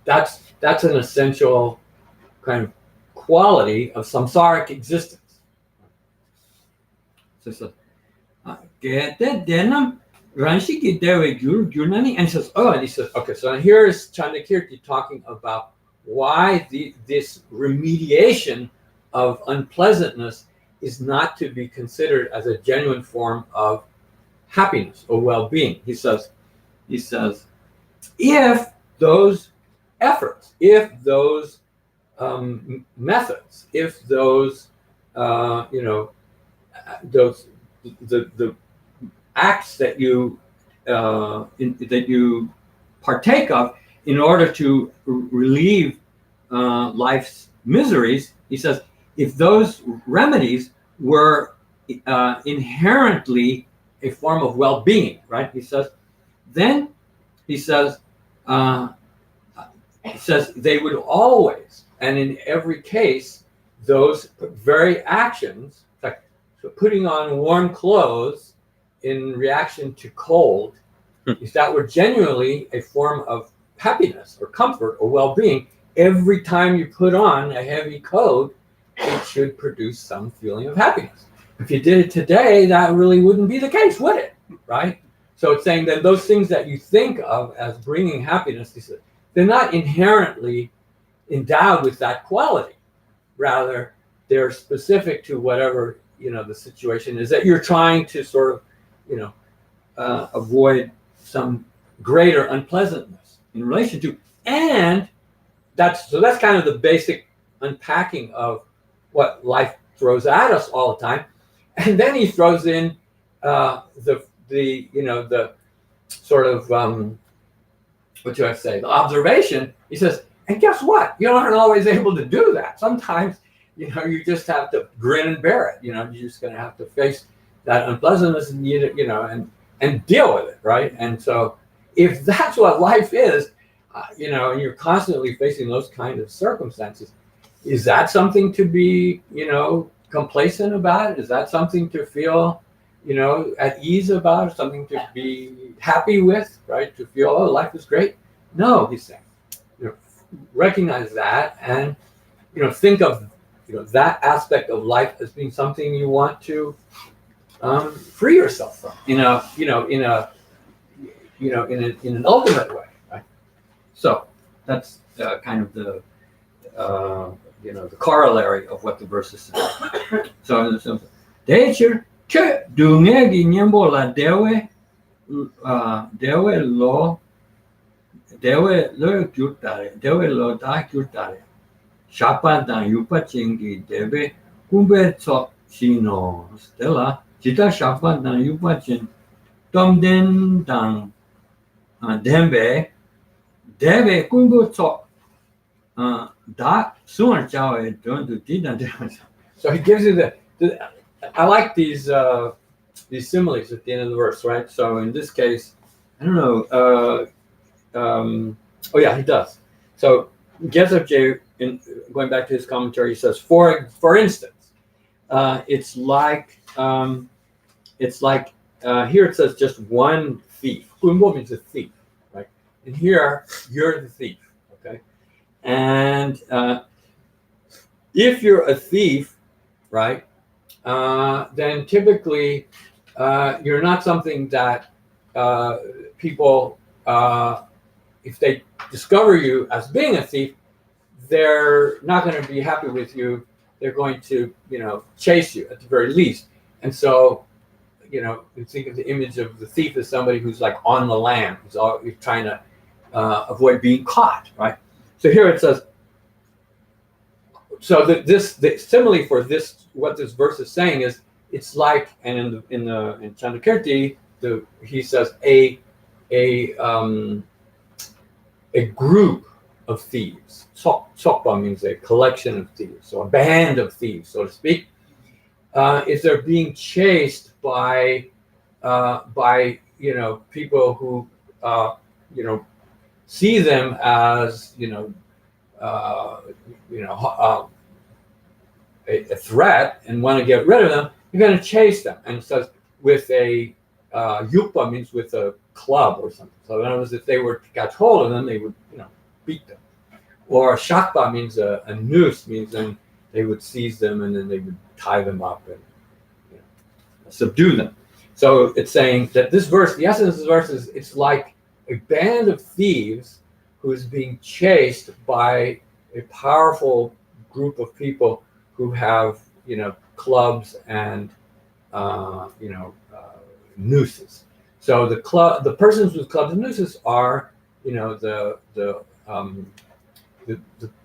that's an essential kind of quality of samsaric existence. So, and he says, okay, so here is Chandakirti talking about why this remediation of unpleasantness is not to be considered as a genuine form of happiness or well-being. He says, if those efforts, if those methods, if those the acts that you partake of in order to relieve life's miseries, he says, if those remedies were inherently a form of well-being, right? He says, then he says they would always, and in every case, those very actions, like putting on warm clothes in reaction to cold, if that were genuinely a form of happiness or comfort or well-being, every time you put on a heavy coat, it should produce some feeling of happiness. If you did it today, that really wouldn't be the case, would it? Right? So it's saying that those things that you think of as bringing happiness, they're not inherently endowed with that quality. Rather, they're specific to whatever the situation is that you're trying to sort of avoid some greater unpleasantness in relation to. And that's kind of the basic unpacking of what life throws at us all the time. And then he throws in the sort of what do I say? The observation. He says, And guess what? You aren't always able to do that. Sometimes, you just have to grin and bear it. You're just going to have to face that unpleasantness and and deal with it, right? And so, if that's what life is, and you're constantly facing those kind of circumstances, is that something to be, complacent about? Is that something to feel, at ease about? Something to be happy with, right? To feel, oh, life is great? No, he's saying, recognize that and, think of, that aspect of life as being something you want to free yourself from, in an ultimate way, right? So that's kind of the the corollary of what the verse is saying. So, 대체 그 등에기 년보라 대we lo gyutare 대we lo 다 gyutare 샤판단 유파칭기 대베 kumbecho sino stella jita 샤판단 유파칭 tomden dembe debe kumbecho da sooner don't do didn't. So he gives you I like these similes at the end of the verse, right? So in this case, I don't know. Oh yeah, he does. So Gesab in going back to his commentary, he says, for instance, it's like here it says just one thief. Kumbo means a thief, right? And here you're the thief, okay? And if you're a thief, right, then typically you're not something that people, if they discover you as being a thief, they're not going to be happy with you. They're going to, chase you at the very least. And so, you think of the image of the thief as somebody who's like on the lam, who's always trying to avoid being caught, right? So here it says, so that the simile for this, what this verse is saying is, it's like, and in Chandrakirti, he says a group of thieves. Sokpa means a collection of thieves, so a band of thieves, so to speak. If they're being chased by people who see them as a threat and want to get rid of them, you're going to chase them. And it says with a yupa means with a club or something. So in other words, if they were to catch hold of them, they would beat them. Or shakpa means a noose, means then they would seize them and then they would tie them up and subdue them. So it's saying that this verse, the essence of this verse is, it's like a band of thieves who is being chased by a powerful group of people who have, clubs and, nooses. So the persons with clubs and nooses are, the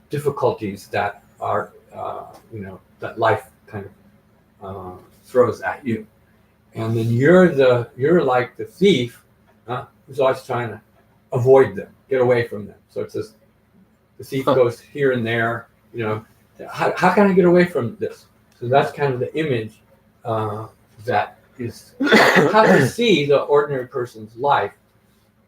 difficulties that are, that life kind of throws at you. And then you're like the thief, who's always trying to avoid them, get away from them. So it says the thief goes here and there, how can I get away from this? So that's kind of the image that is how to see the ordinary person's life.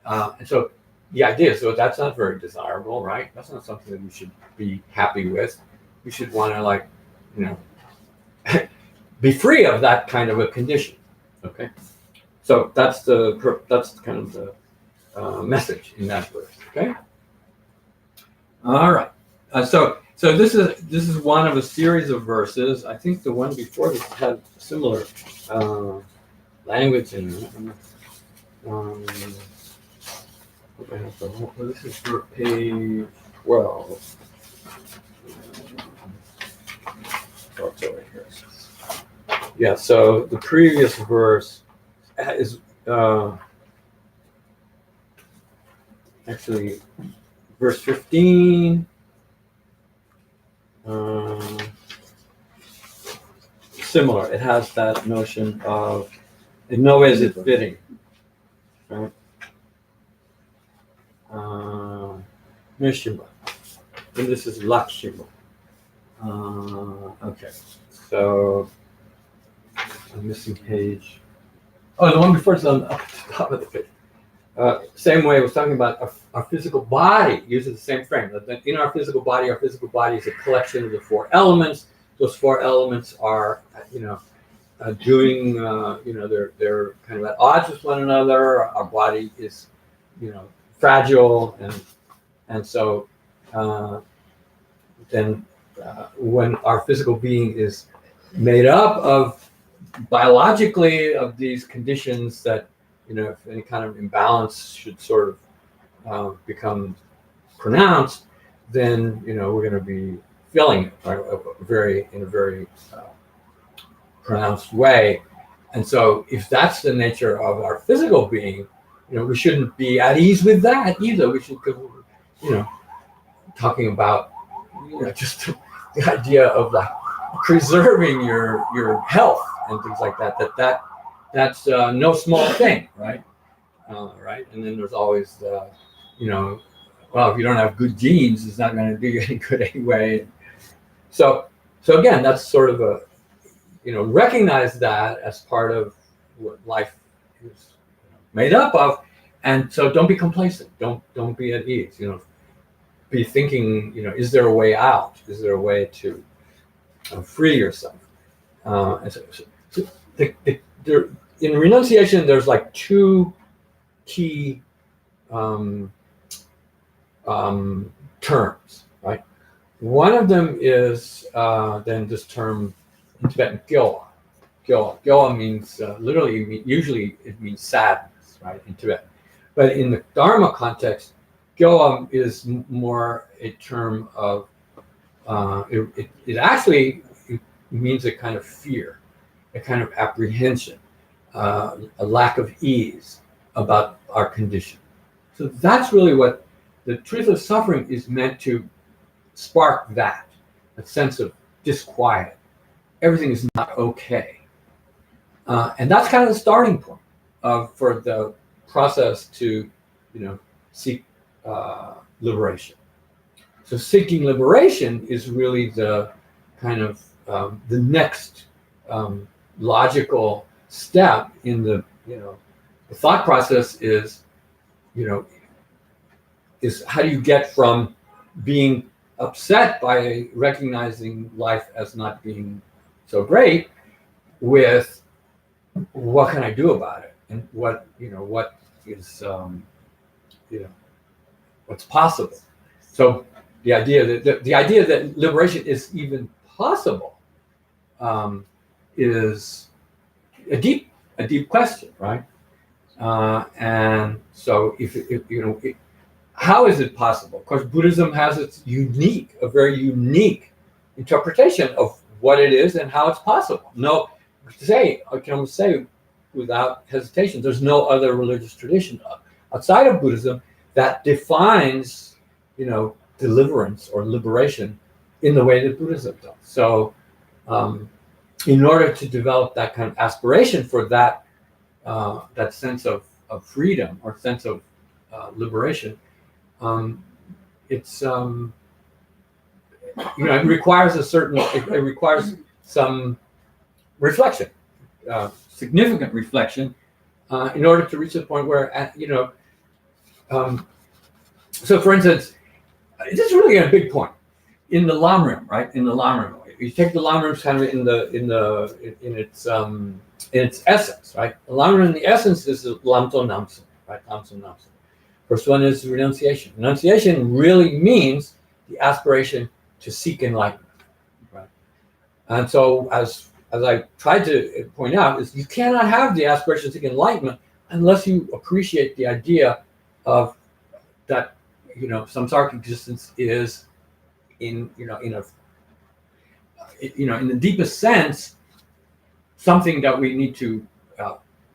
And so the idea is, so that's not very desirable, right? That's not something that we should be happy with. We should want to be free of that kind of a condition. Okay, so that's kind of the message in that verse. Okay, all right. So this is one of a series of verses. I think the one before this had similar language in it. This is for page 12. Oh, it's over here. Yeah, so the previous verse is actually verse 15. Similar. It has that notion of, in no way is it fitting. Right? Mishima. and this is Lakshmi. Okay, so I'm missing page. Oh, the one before it's on up at the top of the page. Same way I was talking about our physical body uses the same frame. That in our physical body is a collection of the four elements. Those four elements are, doing, they're kind of at odds with one another. Our body is, fragile, and so then when our physical being is made up of biologically of these conditions that, if any kind of imbalance should sort of become pronounced, then we're going to be feeling it, right, in a very pronounced way. And so, if that's the nature of our physical being, we shouldn't be at ease with that either. We should, talking about, just the idea of like preserving your health and things like that. That's no small thing, right? Right. And then there's always the, well, if you don't have good genes, it's not going to do you any good anyway. So again, that's sort of a, recognize that as part of what life is made up of, and so don't be complacent. Don't be at ease. Be thinking. Is there a way out? Is there a way to free yourself? And so there, in renunciation, there's like two key terms, right? One of them is then this term in Tibetan gyoa. Gyoa means usually it means sadness, right, in Tibet. But in the Dharma context, gyoa is more a term of it actually means a kind of fear, a kind of apprehension, a lack of ease about our condition. So that's really what the truth of suffering is meant to spark, that a sense of disquiet. Everything is not okay. And that's kind of the starting point for the process to, seek liberation. So seeking liberation is really the kind of the next logical step in the thought process is how do you get from being upset by recognizing life as not being so great with what can I do about it, and what is what's possible. So the idea that liberation is even possible is a deep question, right? And so if how is it possible? Of course, Buddhism has a very unique interpretation of what it is and how it's possible. I can almost say without hesitation, there's no other religious tradition outside of Buddhism that defines, deliverance or liberation in the way that Buddhism does. So, in order to develop that kind of aspiration for that sense of freedom or sense of liberation, it's it requires some reflection, significant reflection, in order to reach the point where so for instance, this is really a big point in the Lamrim, right? In the Lamrim, you take the Lamrim kind of in its essence, right? The Lamrim in the essence is Lamto Namso, right? Lamto Namso. First one is renunciation. Renunciation really means the aspiration to seek enlightenment, right? And so, as I tried to point out, is you cannot have the aspiration to seek enlightenment unless you appreciate the idea of that, samsaric existence is in the deepest sense something that we need to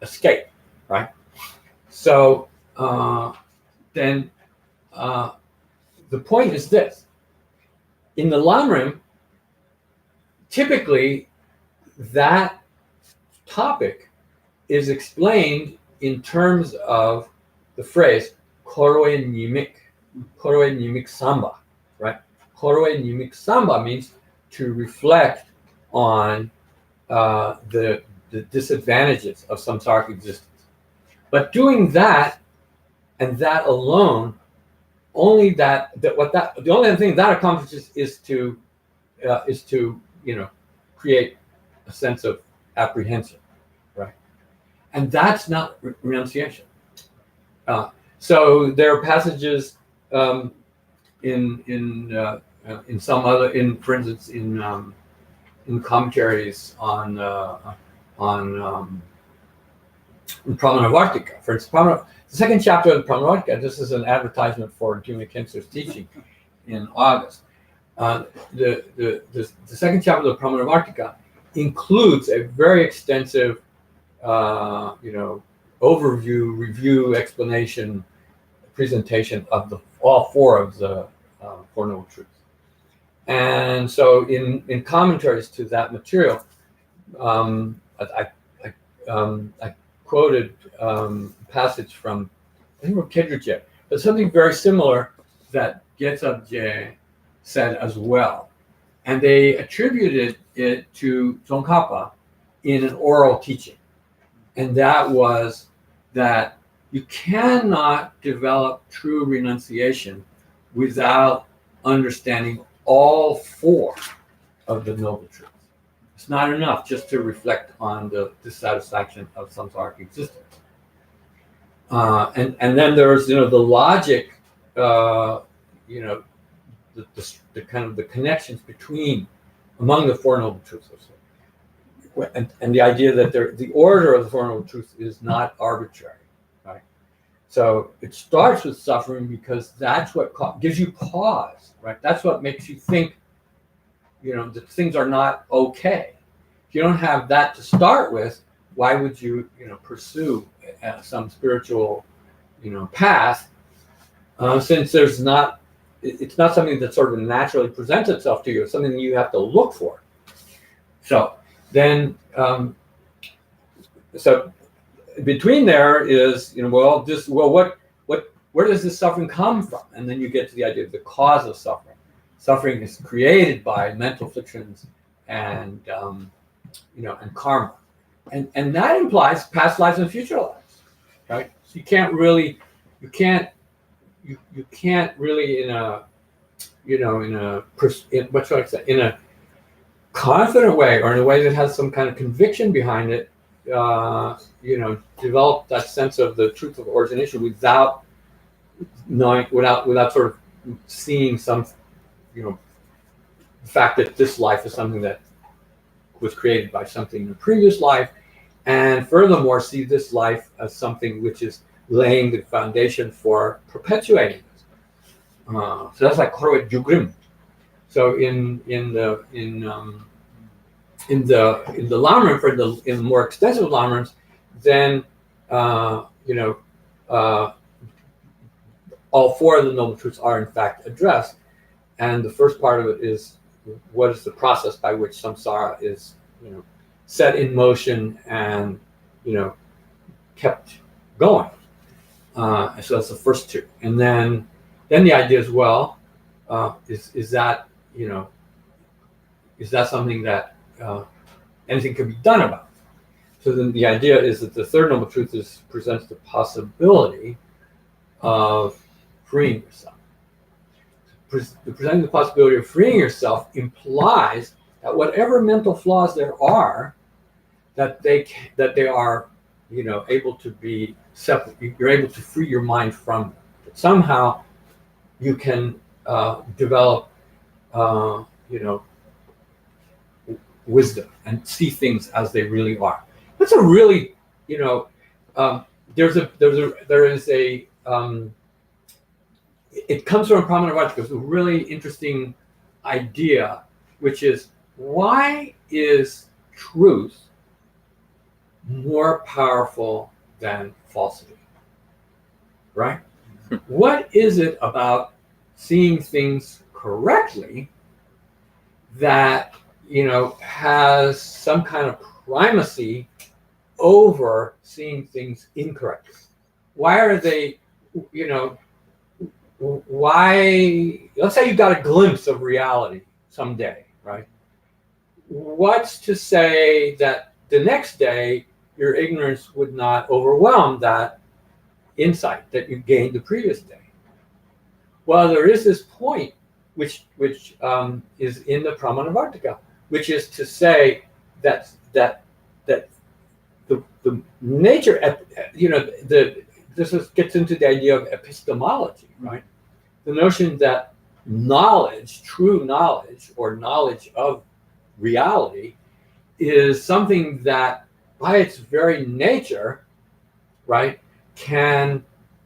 escape, right? So then the point is this: in the Lamrim, typically that topic is explained in terms of the phrase Koroe Nimik Samba, right? Koroe Nimik Samba means to reflect on the disadvantages of samsaric existence. But doing that and that alone, the only thing that accomplishes is to create a sense of apprehension, right? And that's not renunciation. So there are passages in some other, for instance, in commentaries on Pramanavartika. For instance, the second chapter of Pramanavartika, this is an advertisement for Jimmy Kinser's teaching in August. The second chapter of Pramanavartika includes a very extensive, overview, review, explanation, presentation of all four of the Four Noble Truths. And so in commentaries to that material, I quoted a passage from, I think, Kedrije, but something very similar that Getsabje said as well. And they attributed it to Tsongkhapa in an oral teaching. And that was that you cannot develop true renunciation without understanding all four of the Noble Truths. It's not enough just to reflect on the dissatisfaction of samsaric existence. And then there's the logic, the kind of the connections among the Four Noble Truths. And the idea that the order of the Four Noble Truths is not arbitrary, right? So it starts with suffering because that's what gives you pause, right? That's what makes you think, that things are not okay. If you don't have that to start with, why would you, pursue some spiritual, path? Since it's not something that sort of naturally presents itself to you. It's something you have to look for. So then, so between there is, where does this suffering come from? And then you get to the idea of the cause of suffering. Suffering is created by mental afflictions and and karma, and that implies past lives and future lives, right? So you can't really in a confident way, or in a way that has some kind of conviction behind it, develop that sense of the truth of origination without sort of seeing some, the fact that this life is something that was created by something in the previous life, and furthermore see this life as something which is laying the foundation for perpetuating this. So that's like Korowet Jugrim. So in the Lamrim, in more extensive Lamrims, then all four of the Noble Truths are in fact addressed, and the first part of it is what is the process by which samsara is set in motion and kept going. So that's the first two, and then the idea is, well, is that something that anything can be done about? So then the idea is that the third Noble Truth presents the possibility of freeing yourself. Presenting the possibility of freeing yourself implies that whatever mental flaws there are, that they are able to be separate. You're able to free your mind from them. That somehow you can develop wisdom and see things as they really are. That's a really it comes from Pramanavartika. It's a really interesting idea, which is, why is truth more powerful than falsity? Right? What is it about seeing things correctly that has some kind of primacy over seeing things incorrectly? Why are they why, let's say you got a glimpse of reality someday, right? What's to say that the next day your ignorance would not overwhelm that insight that you gained the previous day? Well, there is this point which is in the Pramanavartika, which is to say that the nature, gets into the idea of epistemology, right? The notion that knowledge, true knowledge, or knowledge of reality, is something that, by its very nature, right, can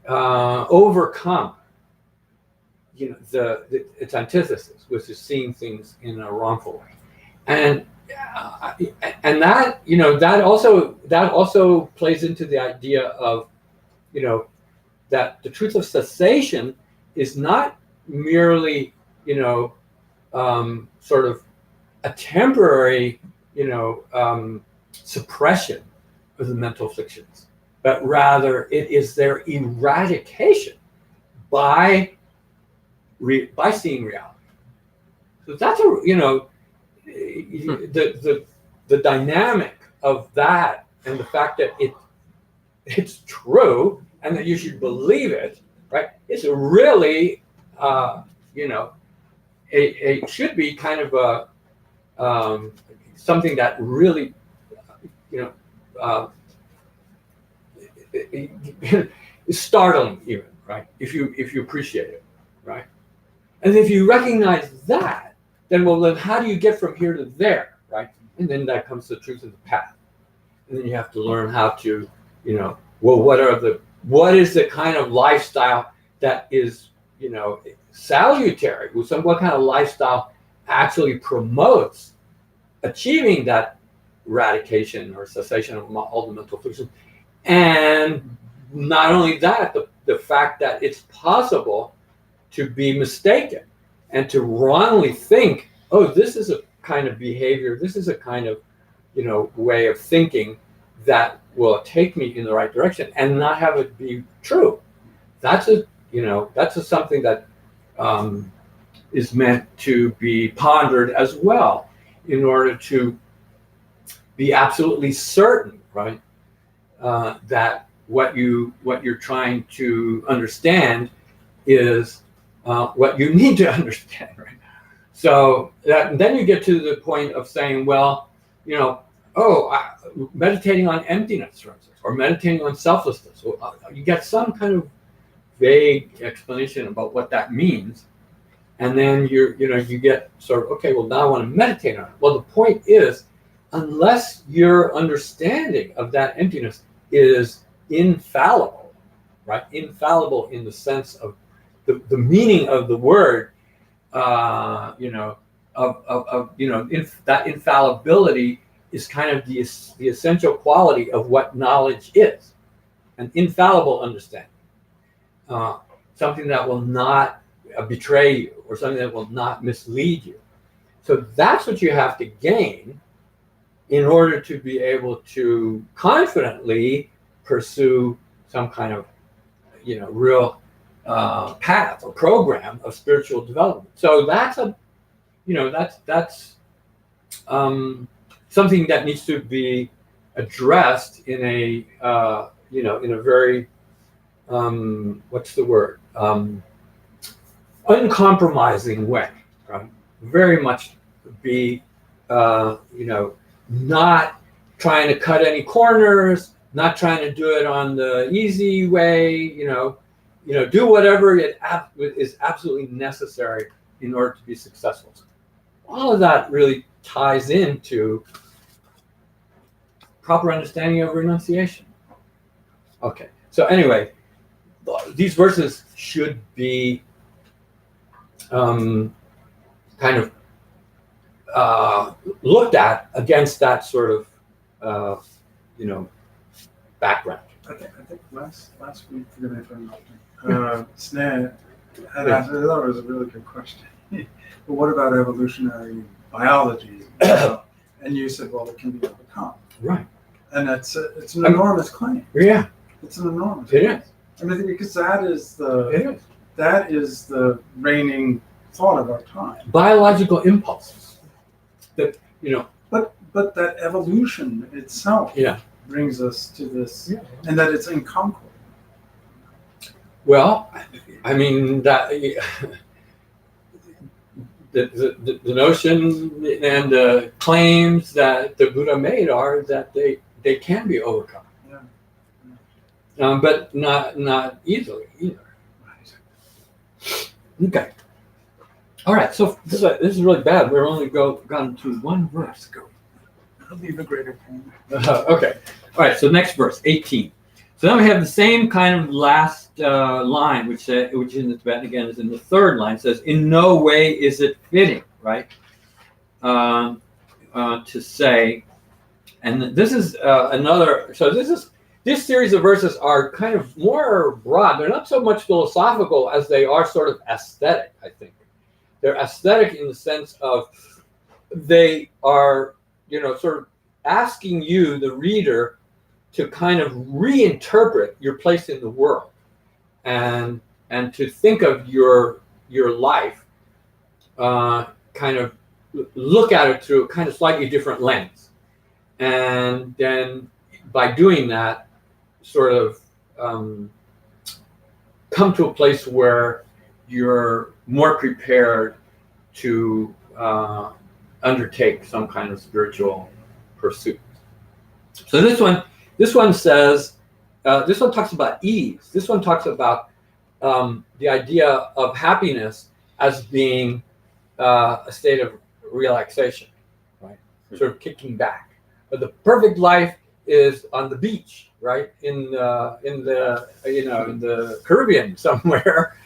overcome, its antithesis, which is seeing things in a wrongful way, and that that also plays into the idea of, that the truth of cessation is not merely, sort of a temporary, suppression of the mental fictions, but rather it is their eradication by seeing reality. So that's the dynamic of that, and the fact that it's true and that you should believe it, right? It's really, it should be kind of a something that really, is startling, even, right? If you appreciate it, right? And if you recognize that, then how do you get from here to there, right? And then that comes the truth of the path. And then you have to learn how to, what is the kind of lifestyle that is, salutary? What kind of lifestyle actually promotes achieving that eradication or cessation of all the mental fictions? And not only that, the fact that it's possible to be mistaken and to wrongly think, oh, this is a kind of behavior, this is a kind of, way of thinking that will take me in the right direction, and not have it be true. That's something that is meant to be pondered as well, in order to be absolutely certain, right, that what you're trying to understand is what you need to understand, right? So then you get to the point of saying, well, meditating on emptiness, for instance, or meditating on selflessness. Well, you get some kind of vague explanation about what that means, and then you get sort of, okay, well, now I want to meditate on it. Well, the point is, unless your understanding of that emptiness is infallible, right? Infallible in the sense of the meaning of the word, that infallibility is kind of the essential quality of what knowledge is, an infallible understanding, something that will not betray you, or something that will not mislead you. So that's what you have to gain in order to be able to confidently pursue some kind of, real path or program of spiritual development. So that's something that needs to be addressed in a in a very what's the word, uncompromising way, right? Very much be not trying to cut any corners, not trying to do it on the easy way, do whatever is absolutely necessary in order to be successful. All of that really ties into proper understanding of renunciation. Okay, so anyway, these verses should be kind of looked at against that sort of background. I think last week, forgive me if I'm not, Sneh had asked, I thought it was a really good question. But what about evolutionary biology? And you said, well, it can be overcome. Right. And it's an enormous claim. Yeah. It's an enormous It claim. is. I mean, because that is the that is the reigning thought of our time. Biological impulses. That, But that evolution itself Yeah. brings us to this, Yeah. and that it's in concord. well, I mean, that the notion and the claims that the Buddha made are that they can be overcome. But not easily either. Okay. All right. So this is really bad. We're only gone to one verse. Go. I'll leave a greater pain. Okay. All right. So next verse, 18. So then we have the same kind of last line, which in the Tibetan again is in the third line. It says, "In no way is it fitting," right, to say, and this is another. So this series of verses are kind of more broad. They're not so much philosophical as they are sort of aesthetic, I think. They're aesthetic in the sense of they are, sort of asking you, the reader, to kind of reinterpret your place in the world and to think of your life, kind of look at it through a kind of slightly different lens. And then by doing that, sort of come to a place where you're more prepared to undertake some kind of spiritual pursuit. So this one says, this one talks about ease. This one talks about the idea of happiness as being a state of relaxation, right? Sort of kicking back. But the perfect life is on the beach, right? In the Caribbean somewhere,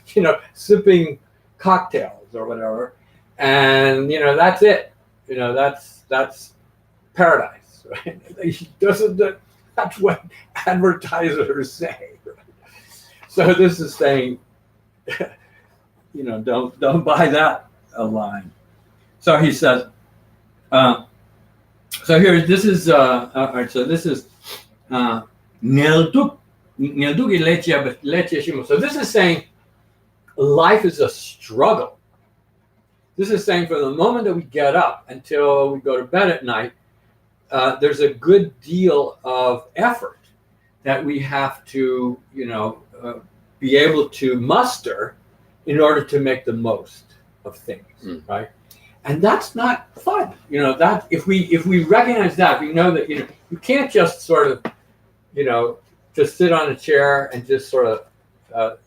sipping cocktails or whatever, and that's it. That's paradise, right? That's what advertisers say. Right? So this is saying, don't buy that a line. So he says. So here, this is all right. So this is Ngelduk leche shimo. So this is saying life is a struggle. This is saying from the moment that we get up until we go to bed at night, there's a good deal of effort that we have to, be able to muster in order to make the most of things, right? And that's not fun, that if we recognize that, we know that, you can't just sort of, just sit on a chair and just sort of,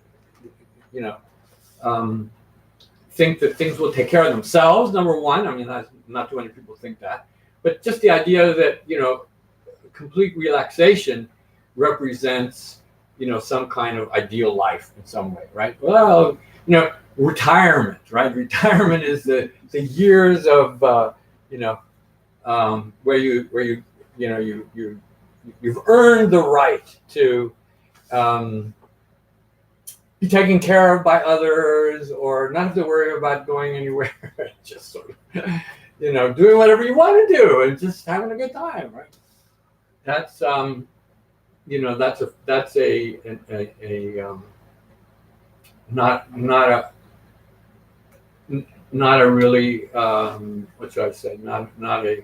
think that things will take care of themselves, number one. I mean, not too many people think that. But just the idea that, complete relaxation represents, some kind of ideal life in some way, right? Well, retirement, right? Retirement is the years of, where you've earned the right to be taken care of by others, or not have to worry about going anywhere. Just sort of, doing whatever you want to do and just having a good time, right? That's that's a not a really what should I say? Not a.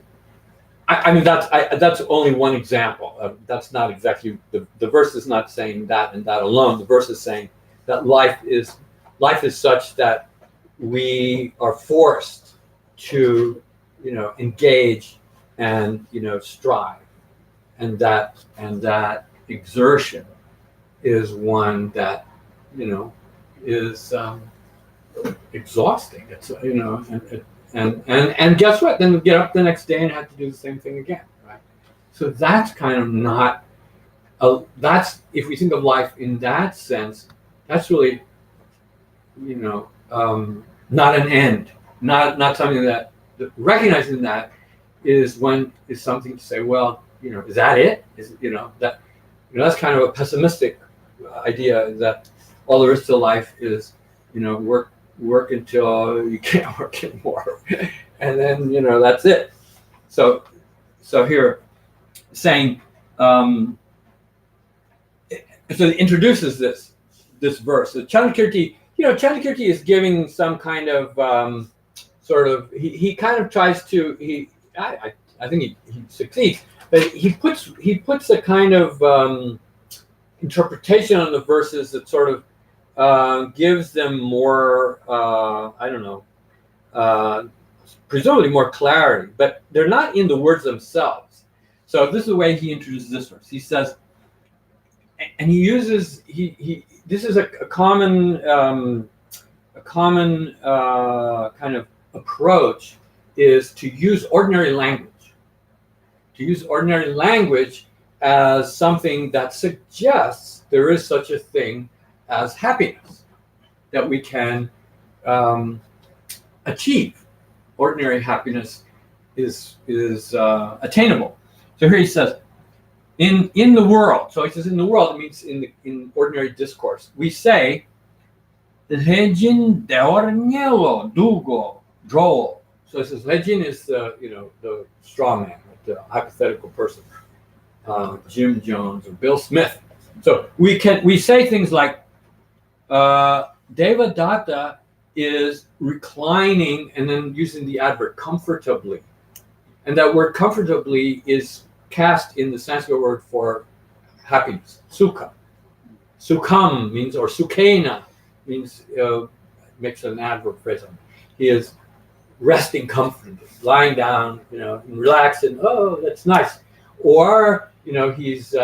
I mean that's only one example. That's not exactly the verse is not saying that and that alone. The verse is saying that life is such that we are forced to engage and strive, and that exertion is one that is exhausting. It's and guess what? Then we get up the next day and have to do the same thing again, right? So that's kind of not. That's if we think of life in that sense, that's really, not an end, not something that recognizing that is something to say. Well, is that it? Is that that's kind of a pessimistic idea, that all there is to life is work until you can't work anymore, and then that's it. So here, saying, so it introduces this verse. So Chandrakirti Chandrakirti is giving some kind of he kind of tries to I think he succeeds, but he puts a kind of interpretation on the verses that sort of gives them more I don't know, presumably more clarity, but they're not in the words themselves. So this is the way he introduces this verse. He says, and he uses this is a common kind of approach is to use ordinary language. To use ordinary language as something that suggests there is such a thing as happiness that we can achieve. Ordinary happiness is attainable. So here he says, in the world. So he says in the world, it means in ordinary discourse. We say, Legin deornelo dugo droll. So it says Legin is the strong man, the hypothetical person, Jim Jones or Bill Smith. So we say things like Devadatta is reclining, and then using the adverb comfortably, and that word comfortably is cast in the Sanskrit word for happiness, sukha. Sukham means, or sukhena means, makes an adverb phrase on it. He is resting comfortably, lying down, and relaxing. Oh, that's nice. Or, he's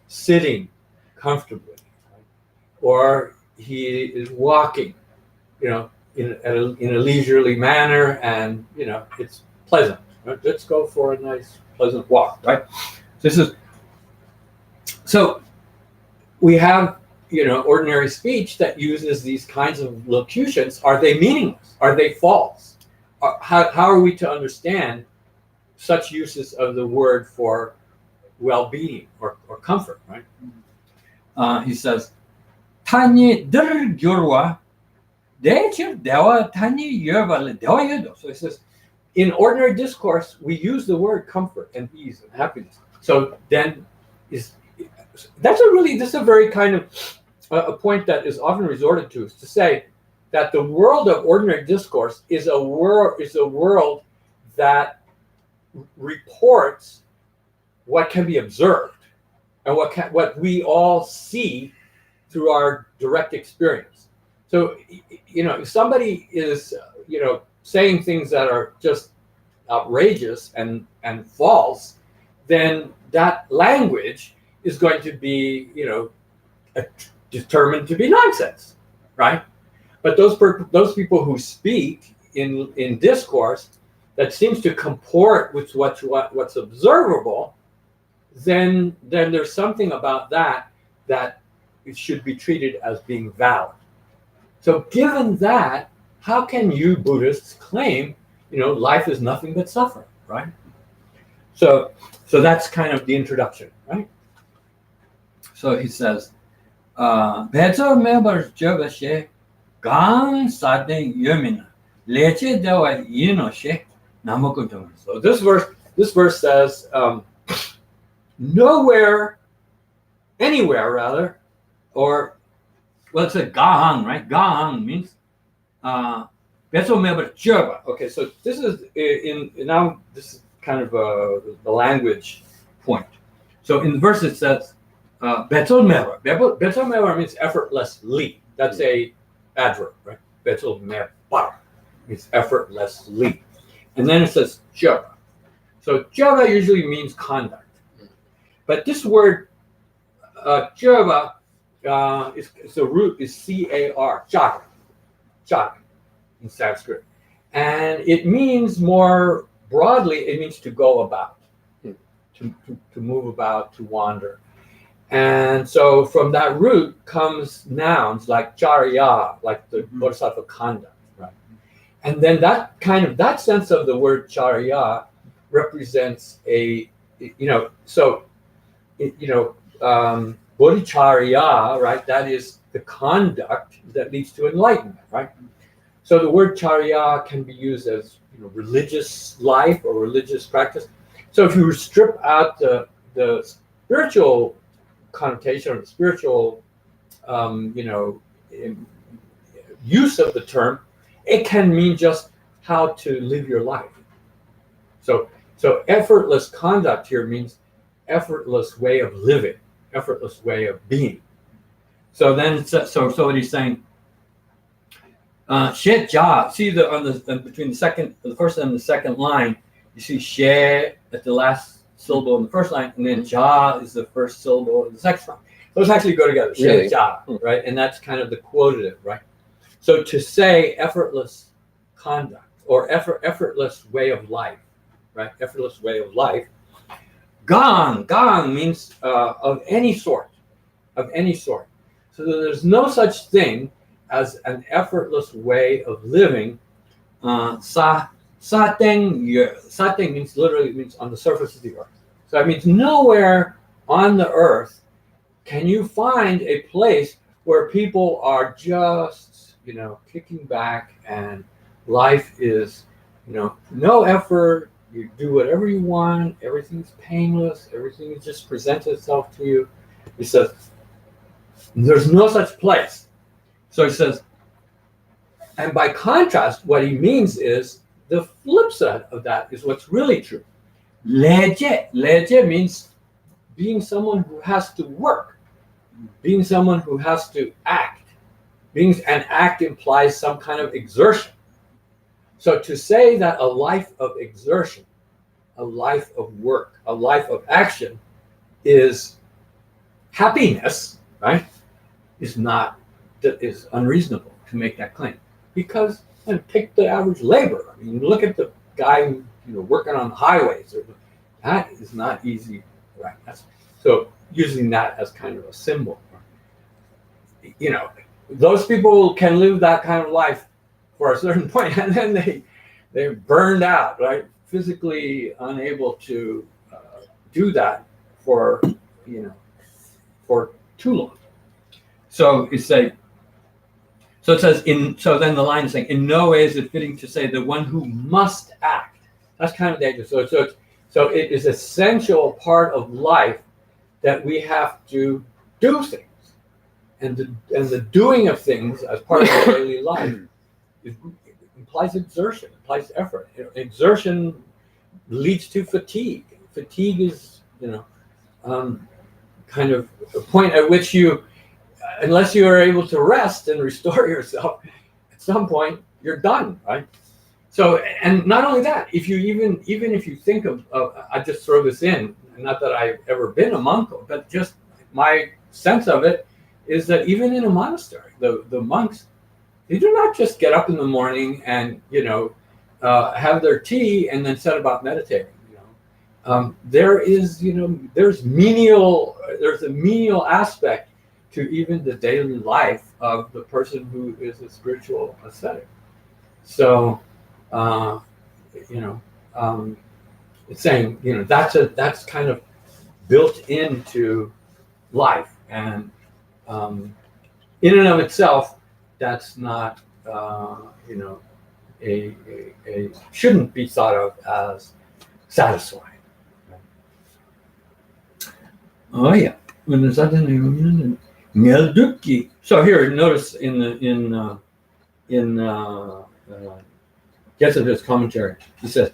sitting comfortably, right? Or he is walking, in a leisurely manner, and it's pleasant. Right? Let's go for a nice, pleasant walk, right? So we have ordinary speech that uses these kinds of locutions. Are they meaningless? Are they false? How are we to understand such uses of the word for well-being or comfort, right? He says, Tani dir gyurwa, dewa tani yöval dewa yodo. So he says, in ordinary discourse, we use the word comfort and ease and happiness. So then this is a very kind of a point that is often resorted to, is to say that the world of ordinary discourse is a world that reports what can be observed and what we all see through our direct experience. So if somebody is saying things that are just outrageous and false, then that language is going to be determined to be nonsense, right? But those people who speak in discourse that seems to comport with what's observable, then there's something about that it should be treated as being valid. So given that, how can you Buddhists claim life is nothing but suffering, right? So that's kind of the introduction, right? So he says, Bezo members jobashe gang sadeng yomina leche dewa yinoshe namokutum. So this verse says, anywhere rather, or it's a gahang, right? Gahang means bezo member joba. Okay, so this is this is kind of the language point. So in the verse it says, Betzol mevar. Betzol mevar means effortlessly. That's a adverb, right? Betzol mevar means effortlessly. And then it says java. So java usually means conduct. But this word java, the root is car, jaga in Sanskrit. And it means more broadly, it means to go about, to move about, to wander. And so from that root comes nouns like charya, like the bodhisattva conduct, right? And then that sense of the word charya represents bodhicharya, right? That is the conduct that leads to enlightenment, right? So the word charya can be used as religious life or religious practice. So if you strip out the spiritual connotation or the spiritual use of the term, it can mean just how to live your life. So effortless conduct here means effortless way of living, effortless way of being. So then, so what he's saying, she jia. See between the first and the second line, you see she at the last syllable in the first line, and then jia is the first syllable in the second line. Those actually go together. She Really? jia, right? And that's kind of the quotative, right? So to say effortless conduct or effortless way of life, right? Effortless way of life. Gang means of any sort, of any sort. So there's no such thing as an effortless way of living. Sateng means literally means on the surface of the earth. So that means nowhere on the earth can you find a place where people are just, kicking back and life is, no effort. You do whatever you want. Everything's painless. Everything just presents itself to you. He says, there's no such place. So he says, and by contrast, what he means is the flip side of that is what's really true. Leje means being someone who has to work, being someone who has to act. And act implies some kind of exertion. So to say that a life of exertion, a life of work, a life of action is happiness, right? Is unreasonable to make that claim. Because take the average laborer. I mean, look at the guy working on the highways. That is not easy, right? So using that as kind of a symbol. Those people can live that kind of life for a certain point, and then they're burned out, right? Physically unable to do that for too long. So it says, so then the line is saying, in no way is it fitting to say the one who must act. That's kind of dangerous. So it is essential part of life that we have to do things. And the doing of things as part of our daily life implies exertion, implies effort. Exertion leads to fatigue. Fatigue is, kind of a point at which unless you are able to rest and restore yourself, at some point you're done, right? So, and not only that, if you even if you think of I just throw this in, not that I've ever been a monk, but just my sense of it is that even in a monastery, the monks, they do not just get up in the morning and have their tea and then set about meditating. There's a menial aspect to even the daily life of the person who is a spiritual ascetic. So, it's saying, that's kind of built into life, and in and of itself, that's not, shouldn't be thought of as satisfying. Oh yeah, when there's that in so here, notice in Getze's commentary, he says,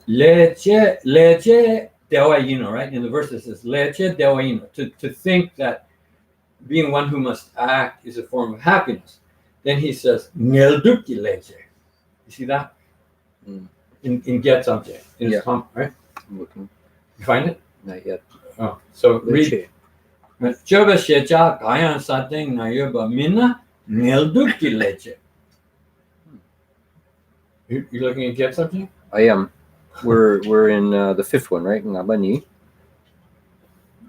leche dewaino, right? In the verse it says, leche dewaino, to think that being one who must act is a form of happiness. Then he says, ngelduki leche. You see that? In Get Something, in his comment, right? I'm looking. You find it? Not yet. Oh, so read. Leche. Choba shecha kayan sateng na yoba mina ngelduki leche. You looking at Get Something? I am. We're in the fifth one, right? Ngabani.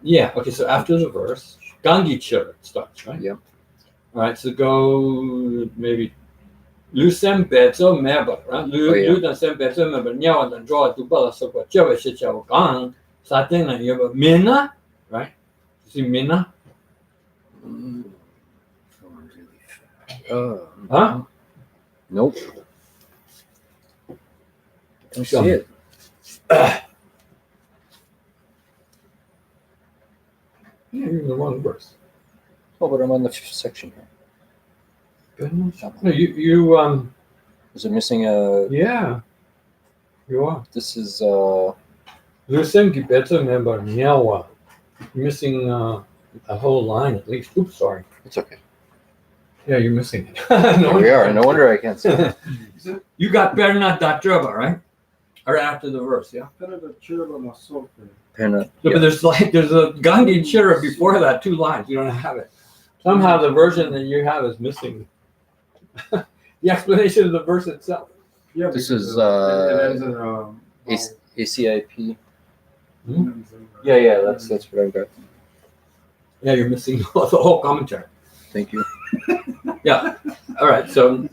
Yeah. Okay. So after the verse, Gangi Chir starts, right? Yep. All right. So go maybe Lusem Bezo Meba, right? Lusem Bezo Meba. Nyawa dan draw to bala so what Choba shecha gang sateng na yoba mina, right? You see mina? Huh? Nope. Don't see it. You're in the wrong verse. Oh, but I'm on the fifth section here. goodness. No, you Is it missing a? yeah, you are. This is Listen, you better remember Nyawa. You're missing a whole line at least. Oops, sorry. It's okay. Yeah, you're missing it. Here we are. No wonder I can't see. It. You got better not that Draba, right? Or after the verse, yeah. Penna. Yeah, but there's a Gandhi Chira before that, 2 lines. You don't have it. Somehow the version that you have is missing the explanation of the verse itself. Yeah, This because, is, it ends in ACIP. Hmm? Yeah. That's what I've got. Yeah, you're missing the whole commentary. Thank you. Yeah. All right. So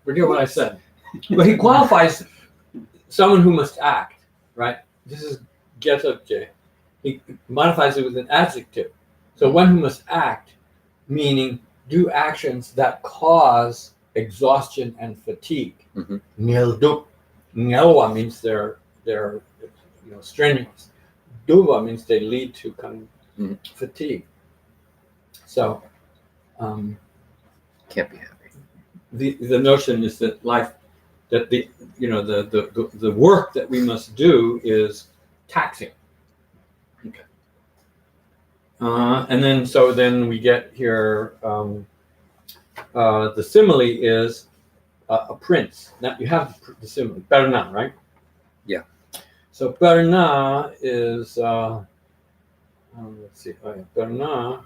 forget what I said. But he qualifies someone who must act, right? This is Gesabje. He modifies it with an adjective. So one who must act, meaning do actions that cause exhaustion and fatigue. Ngelduk. Ngelwa means they're strenuous. Duva means they lead to kind of fatigue. So Can't be happy. the notion is that life, that the work that we must do is taxing. Okay. And then we get here the simile is a prince. Now you have the simile, Berna, right? Yeah. So Berna is let's see. Oh, yeah. Berna.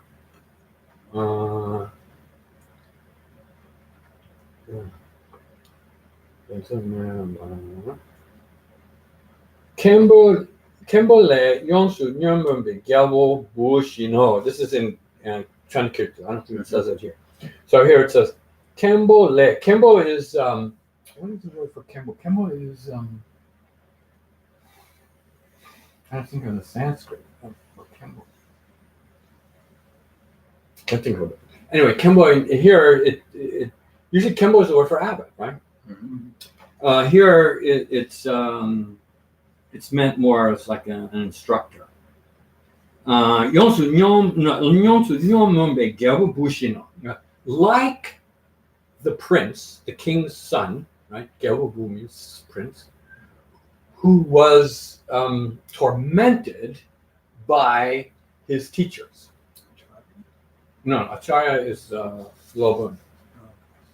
Kembo le Yonsu Nyambumbi Gyabo Bushino. This is in Chankirtu. I don't think it says it here. So here it says Kembo le. Kembo is what is the word for Kembo? Kembo is I don't think of the Sanskrit for Kembo. I think of it. Anyway, Kembo here it usually Kembo is the word for abbot, right? Here it's meant more as like an instructor. Like the prince, the king's son, right? Geobu means prince, who was tormented by his teachers. No, Acharya is Lobun.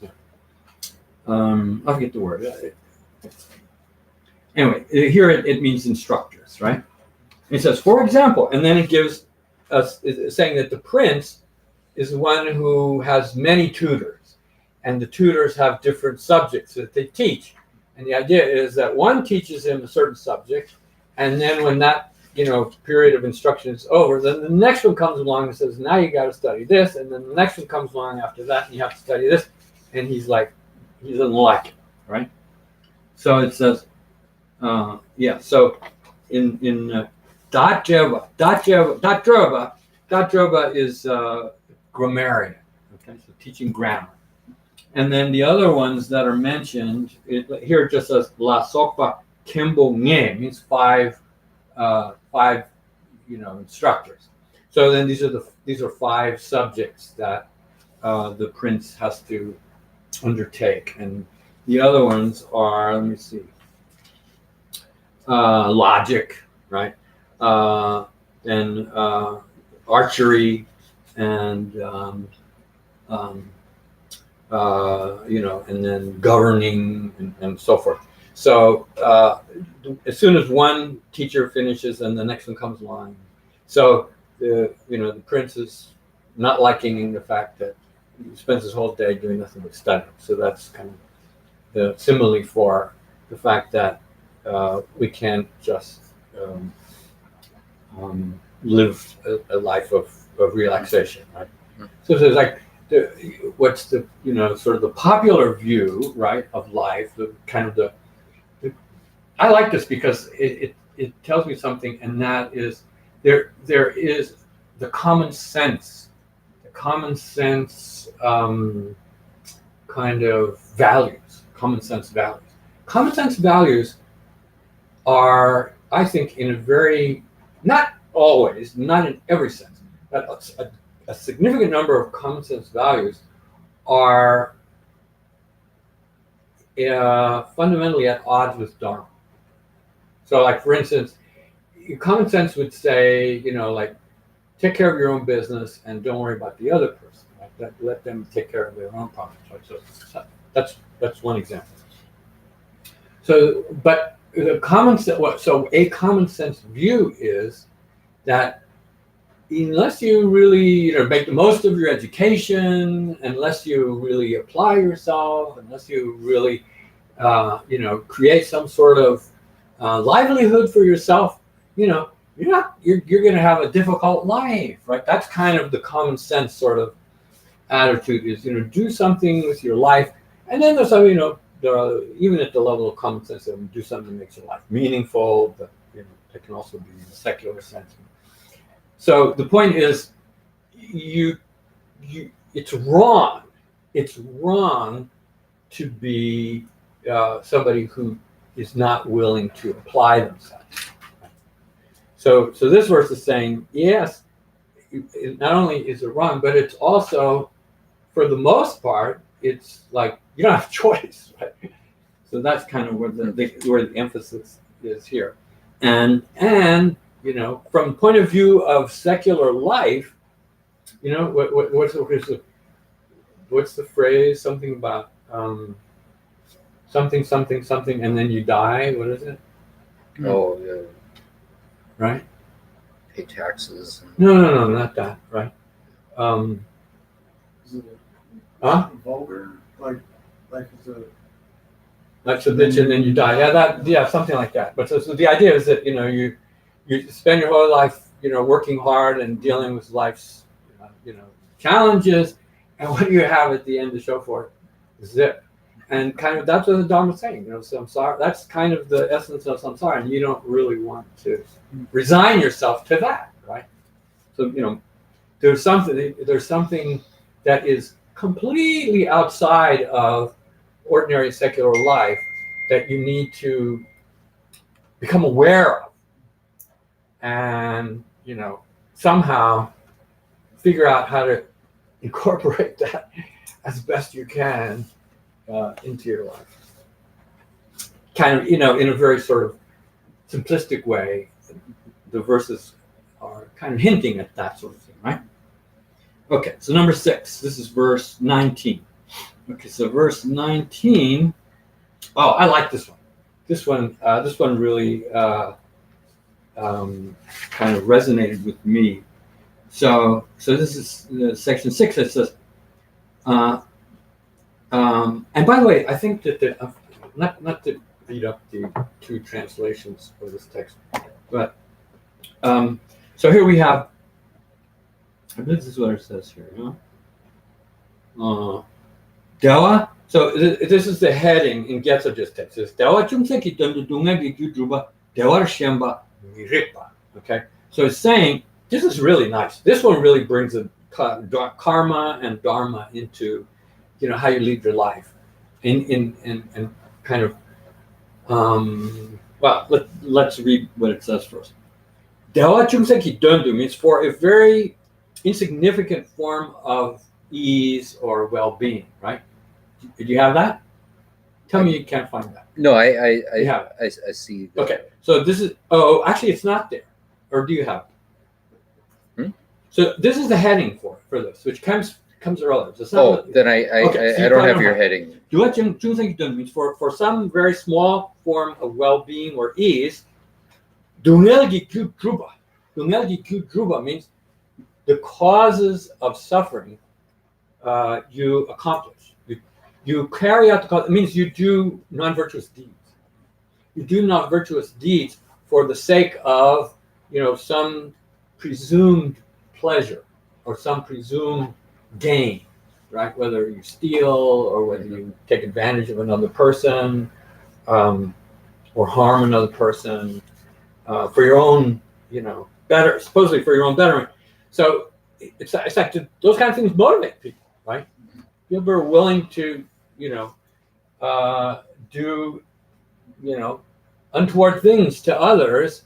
Yeah. I forget the word. Anyway, here it means instructors, right? It says, for example, and then it gives us saying that the prince is the one who has many tutors, and the tutors have different subjects that they teach. And the idea is that one teaches him a certain subject, and then when that period of instruction is over, then the next one comes along and says, now you got to study this, and then the next one comes along after that, and you have to study this, and he doesn't like it, right? So it says, so in Datrava is grammarian, okay, so teaching grammar. And then the other ones that are mentioned, here it just says La Sokpa Kembo Nye, means five instructors. So then these are 5 subjects that the prince has to undertake, and the other ones are, let me see, logic, right, and archery, and and then governing and so forth. So as soon as one teacher finishes, and the next one comes along. So the prince is not liking the fact that he spends his whole day doing nothing but studying. So that's kind of the simile for the fact that we can't just live a life of relaxation, right? So there's like what's the sort of the popular view, right, of life, the kind of the I like this because it tells me something, and that is there is the common sense kind of values, common sense values. Common sense values are, I think, in a very, not always, not in every sense, but a significant number of common sense values are fundamentally at odds with Dharma. So, like for instance, common sense would say, like, take care of your own business and don't worry about the other person. Right? Let them take care of their own problems. Right? So that's one example. So, but the common sense. So a common sense view is that unless you really make the most of your education, unless you really apply yourself, unless you really create some sort of livelihood for yourself, you're going to have a difficult life, right? That's kind of the common sense sort of attitude is, do something with your life. And then there's some, even at the level of common sense, do something that makes your life meaningful, but it can also be in a secular sense. So the point is, it's wrong. It's wrong to be somebody who is not willing to apply themselves. So this verse is saying, yes, not only is it wrong, but it's also, for the most part, it's like you don't have a choice, right? So that's kind of where the emphasis is here, and from the point of view of secular life, what's the phrase? Something about something, and then you die. What is it? Oh, yeah. Right? Pay taxes. No, not that. Right? Is it Huh? vulgar? Like it's a That's a bitch, and then you die. Yeah, something like that. But so the idea is that you spend your whole life working hard and dealing with life's challenges, and what do you have at the end to show for it? Zip. And kind of that's what the Dharma is saying. Samsara. That's kind of the essence of samsara, and you don't really want to resign yourself to that, right? So there's something that is completely outside of ordinary secular life that you need to become aware of, and somehow figure out how to incorporate that as best you can into your life. Kind of, in a very sort of simplistic way, the verses are kind of hinting at that sort of thing, right? Okay, so number 6, this is verse 19. Okay, so verse 19. Oh, I like this one. This one really kind of resonated with me. So this is section 6. It says, and by the way, I think that not to beat up the two translations for this text, but so here we have. I believe this is what it says here. Dewa. So this is the heading in Getso's text. It says Dewa chumseki dunga gijudruba Dewa shemba mirikpa. Okay. So it's saying this is really nice. This one really brings a karma and dharma into how you lead your life, in kind of well, let's read what it says first. Dewa chumseki dundu means for a very insignificant form of ease or well-being, right? Did you have that? Tell me you can't find that. No, I see. Okay, so this is. Actually, it's not there. Or do you have it? So this is the heading for this, which comes earlier. So then I don't have your heading. Means for some very small form of well-being or ease. Dungelgi druba means the causes of suffering you accomplish. You carry out the cause. It means you do non-virtuous deeds. You do non-virtuous deeds for the sake of some presumed pleasure or some presumed gain, right? Whether you steal or whether you take advantage of another person or harm another person for your own, supposedly for your own betterment. So it's like those kind of things motivate people, right? People are willing to, do, untoward things to others,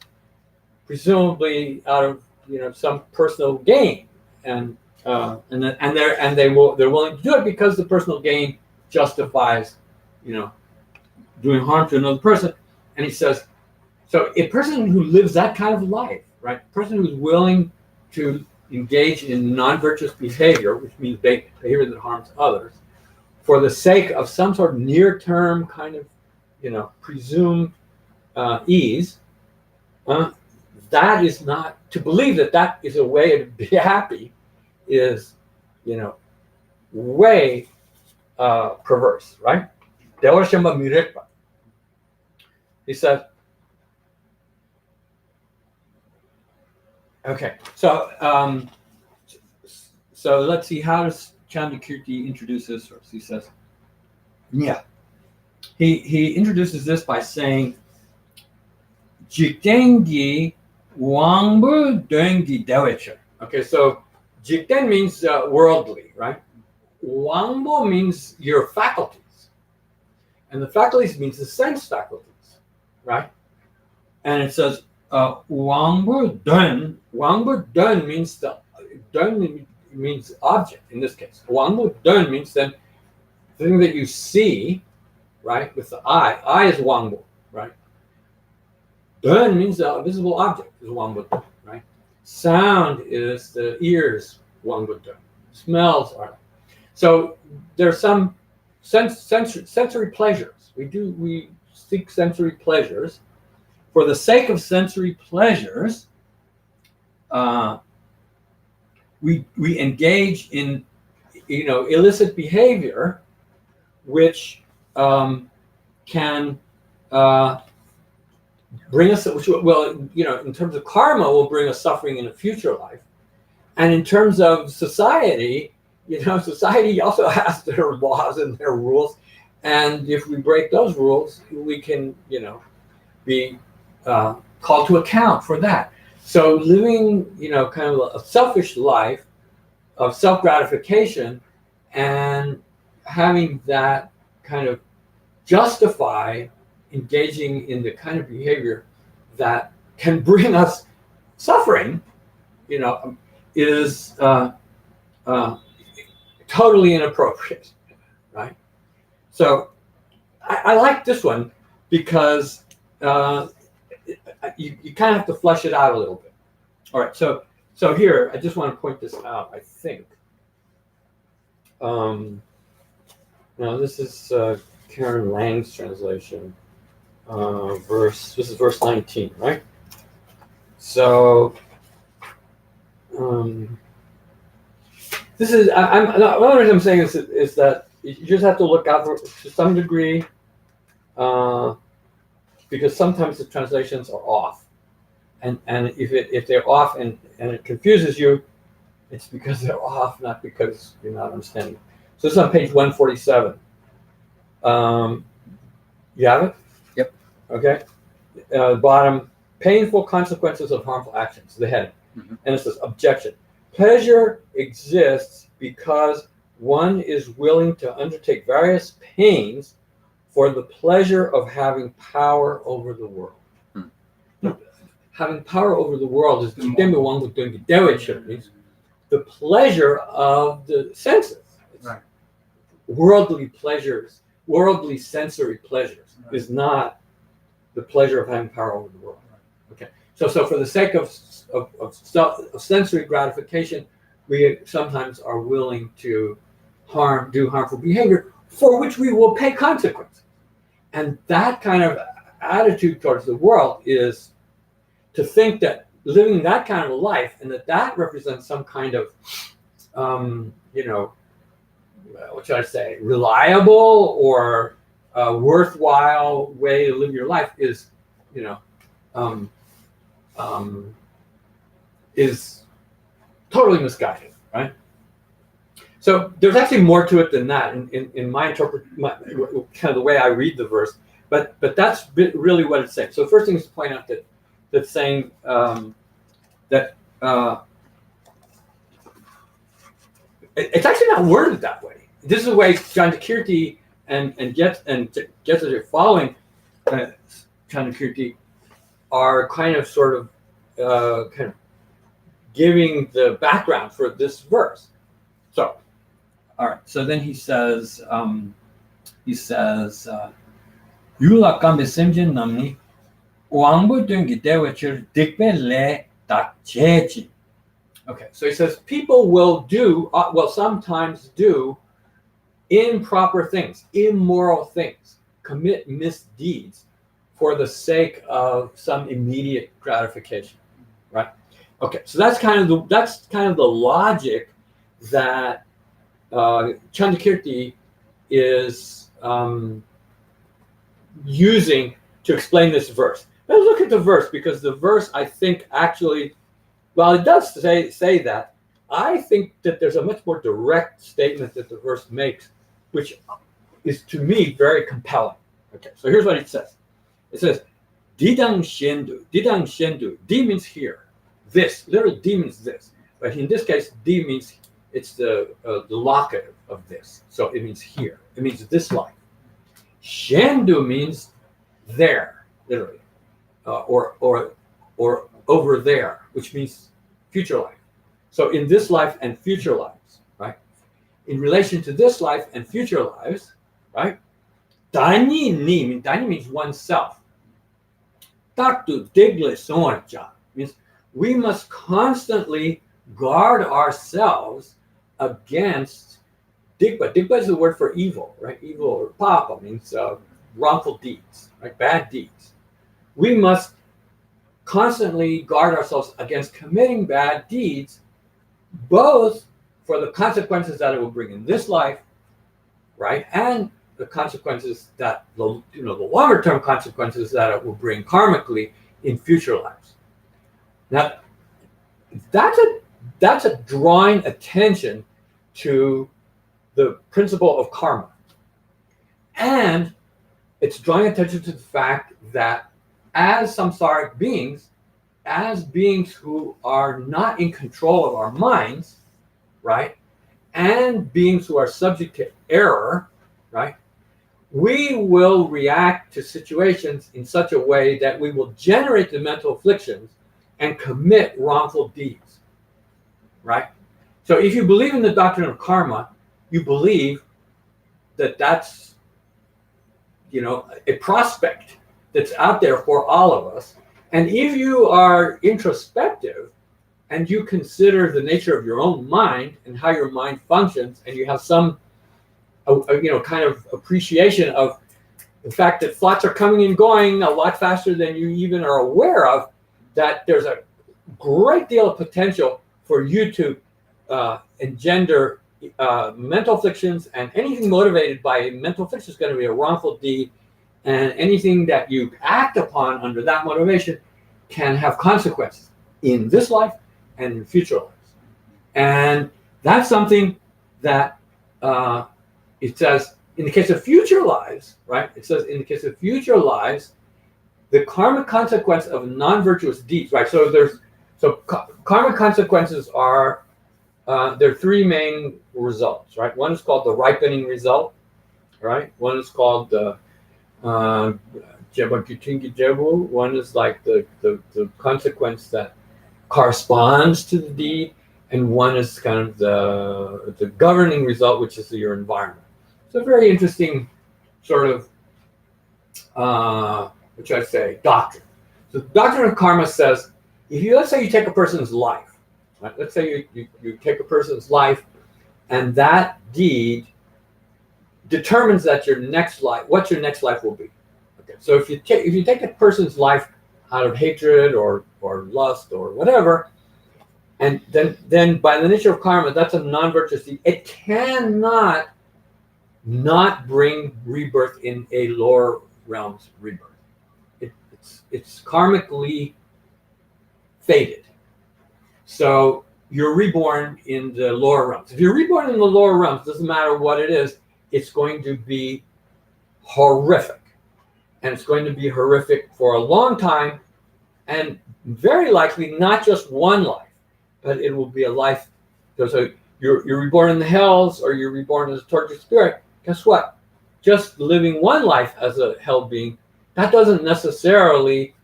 presumably out of some personal gain, and they're willing to do it because the personal gain justifies, doing harm to another person. And he says, so a person who lives that kind of life, right? A person who's willing to engage in non-virtuous behavior, which means behavior that harms others, for the sake of some sort of near-term kind of, presumed ease, that is not, to believe that that is a way to be happy is, way perverse, right? He says, okay, so let's see, how does Chandrakirti introduce this verse? He says, yeah, he introduces this by saying, Jiktengi Wangbu Dengi Dewecha. Okay, so Jikten means worldly, right? Wangbo means your faculties. And the faculties means the sense faculties, right? And it says, Wangbu Dun. Wangbu Dun means means object in this case. Wangbu Dun means then the thing that you see, right, with the eye. Eye is Wangbu, right? Dun means the visible object is Wangbu Dun, right? Sound is the ears, Wangbu Dun. Smells are. So there's some sensory pleasures. We seek sensory pleasures. For the sake of sensory pleasures, we engage in illicit behavior, which can bring us, in terms of karma, will bring us suffering in a future life, and in terms of society, society also has their laws and their rules, and if we break those rules, we can, be called to account for that. So living, kind of a selfish life of self-gratification and having that kind of justify engaging in the kind of behavior that can bring us suffering, is totally inappropriate, right? So I like this one because you kind of have to flesh it out a little bit. All right, so here, I just want to point this out, I think. Now, this is Karen Lang's translation. This is verse 19, right? So, this is, one of the reasons I'm saying this is that you just have to look out for, to some degree, because sometimes the translations are off, and if they're off and it confuses you, it's because they're off, not because you're not understanding. So this is on page 147. You have it? Yep. Okay. Bottom, painful consequences of harmful actions. The head, and it says objection. Pleasure exists because one is willing to undertake various pains for the pleasure of having power over the world. Having power over the world is means the pleasure of the senses. Right. Worldly pleasures, worldly sensory pleasures, is not the pleasure of having power over the world. Okay. So for the sake of sensory gratification, we sometimes are willing to do harmful behavior for which we will pay consequences. And that kind of attitude towards the world is to think that living that kind of a life, and that represents some kind of, what should I say, reliable or worthwhile way to live your life is, is totally misguided, right? So there's actually more to it than that in my kind of the way I read the verse, but that's really what it's saying. So the first thing is to point out that that's saying that it's actually not worded that way. This is the way Chandrakirti and Getzer following Chandrakirti are kind of giving the background for this verse. So, all right. So then he says, Yula kambe semjen namni wangbu dungi dewachir dikbe le dak chechi. Okay, so he says people will do, will sometimes do improper things, immoral things, commit misdeeds for the sake of some immediate gratification, right? Okay, so that's kind of the logic that Chandakirti is using to explain this verse. Let's look at the verse, because the verse, I think, actually, well, it does say that. I think that there's a much more direct statement that the verse makes, which is to me very compelling. Okay, so here's what it says. It says, Didang Shendu. Didang Shendu. D means here. This. Literally, D means this. But in this case, D means it's the locative of this. So it means here. It means this life. Shendu means there, literally, or over there, which means future life. So in this life and future lives, right? In relation to this life and future lives, right? Dani means oneself. Taktu digle sonja means we must constantly guard ourselves against digba. Digba is the word for evil, right? Evil, or papa means wrongful deeds, right? Bad deeds. We must constantly guard ourselves against committing bad deeds, both for the consequences that it will bring in this life, right, and the consequences that the longer term consequences that it will bring karmically in future lives. Now, that's a drawing attention to the principle of karma, and it's drawing attention to the fact that as samsaric beings, as beings who are not in control of our minds, right, and beings who are subject to error, right, we will react to situations in such a way that we will generate the mental afflictions and commit wrongful deeds, right? So if you believe in the doctrine of karma, you believe that that's, a prospect that's out there for all of us. And if you are introspective and you consider the nature of your own mind and how your mind functions, and you have some, kind of appreciation of the fact that thoughts are coming and going a lot faster than you even are aware of, that there's a great deal of potential for you to engender mental afflictions, and anything motivated by mental affliction is going to be a wrongful deed, and anything that you act upon under that motivation can have consequences in this life and in future lives. And that's something that it says in the case of future lives, right? It says in the case of future lives, the karmic consequence of non-virtuous deeds, right? So karmic consequences are there are three main results, right? One is called the ripening result, right? One is called the one is like the consequence that corresponds to the deed, and one is kind of the governing result, which is your environment. So a very interesting sort of what should I say, doctrine. So the doctrine of karma says, let's say you take a person's life, right? Let's say you take a person's life, and that deed determines that what your next life will be. Okay, so if you take a person's life out of hatred or lust or whatever, and then by the nature of karma, that's a non-virtuous deed. It cannot not bring rebirth in a lower realms rebirth. It's karmically fated. So you're reborn in the lower realms. If you're reborn in the lower realms, doesn't matter what it is, it's going to be horrific. And it's going to be horrific for a long time, and very likely not just one life, but it will be a life. So you're reborn in the hells, or you're reborn as a tortured spirit. Guess what? Just living one life as a hell being, that doesn't necessarily,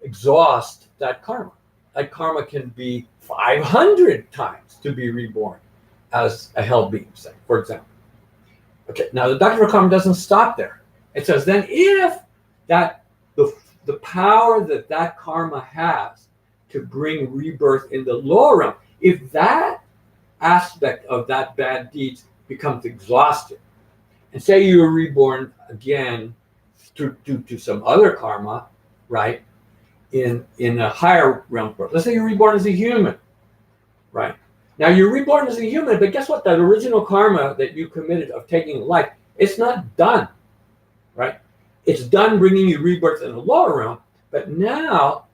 exhaust that karma. That karma can be 500 times to be reborn as a hell being, say, for example. Okay, now the doctrine of karma doesn't stop there. It says then if that the power that karma has to bring rebirth in the lower realm, if that aspect of that bad deeds becomes exhausted, and say you were reborn again due to some other karma, right? In a higher realm. Let's say you're reborn as a human, right? Now you're reborn as a human, but guess what? That original karma that you committed of taking life, it's not done, right? It's done bringing you rebirth in the lower realm, but now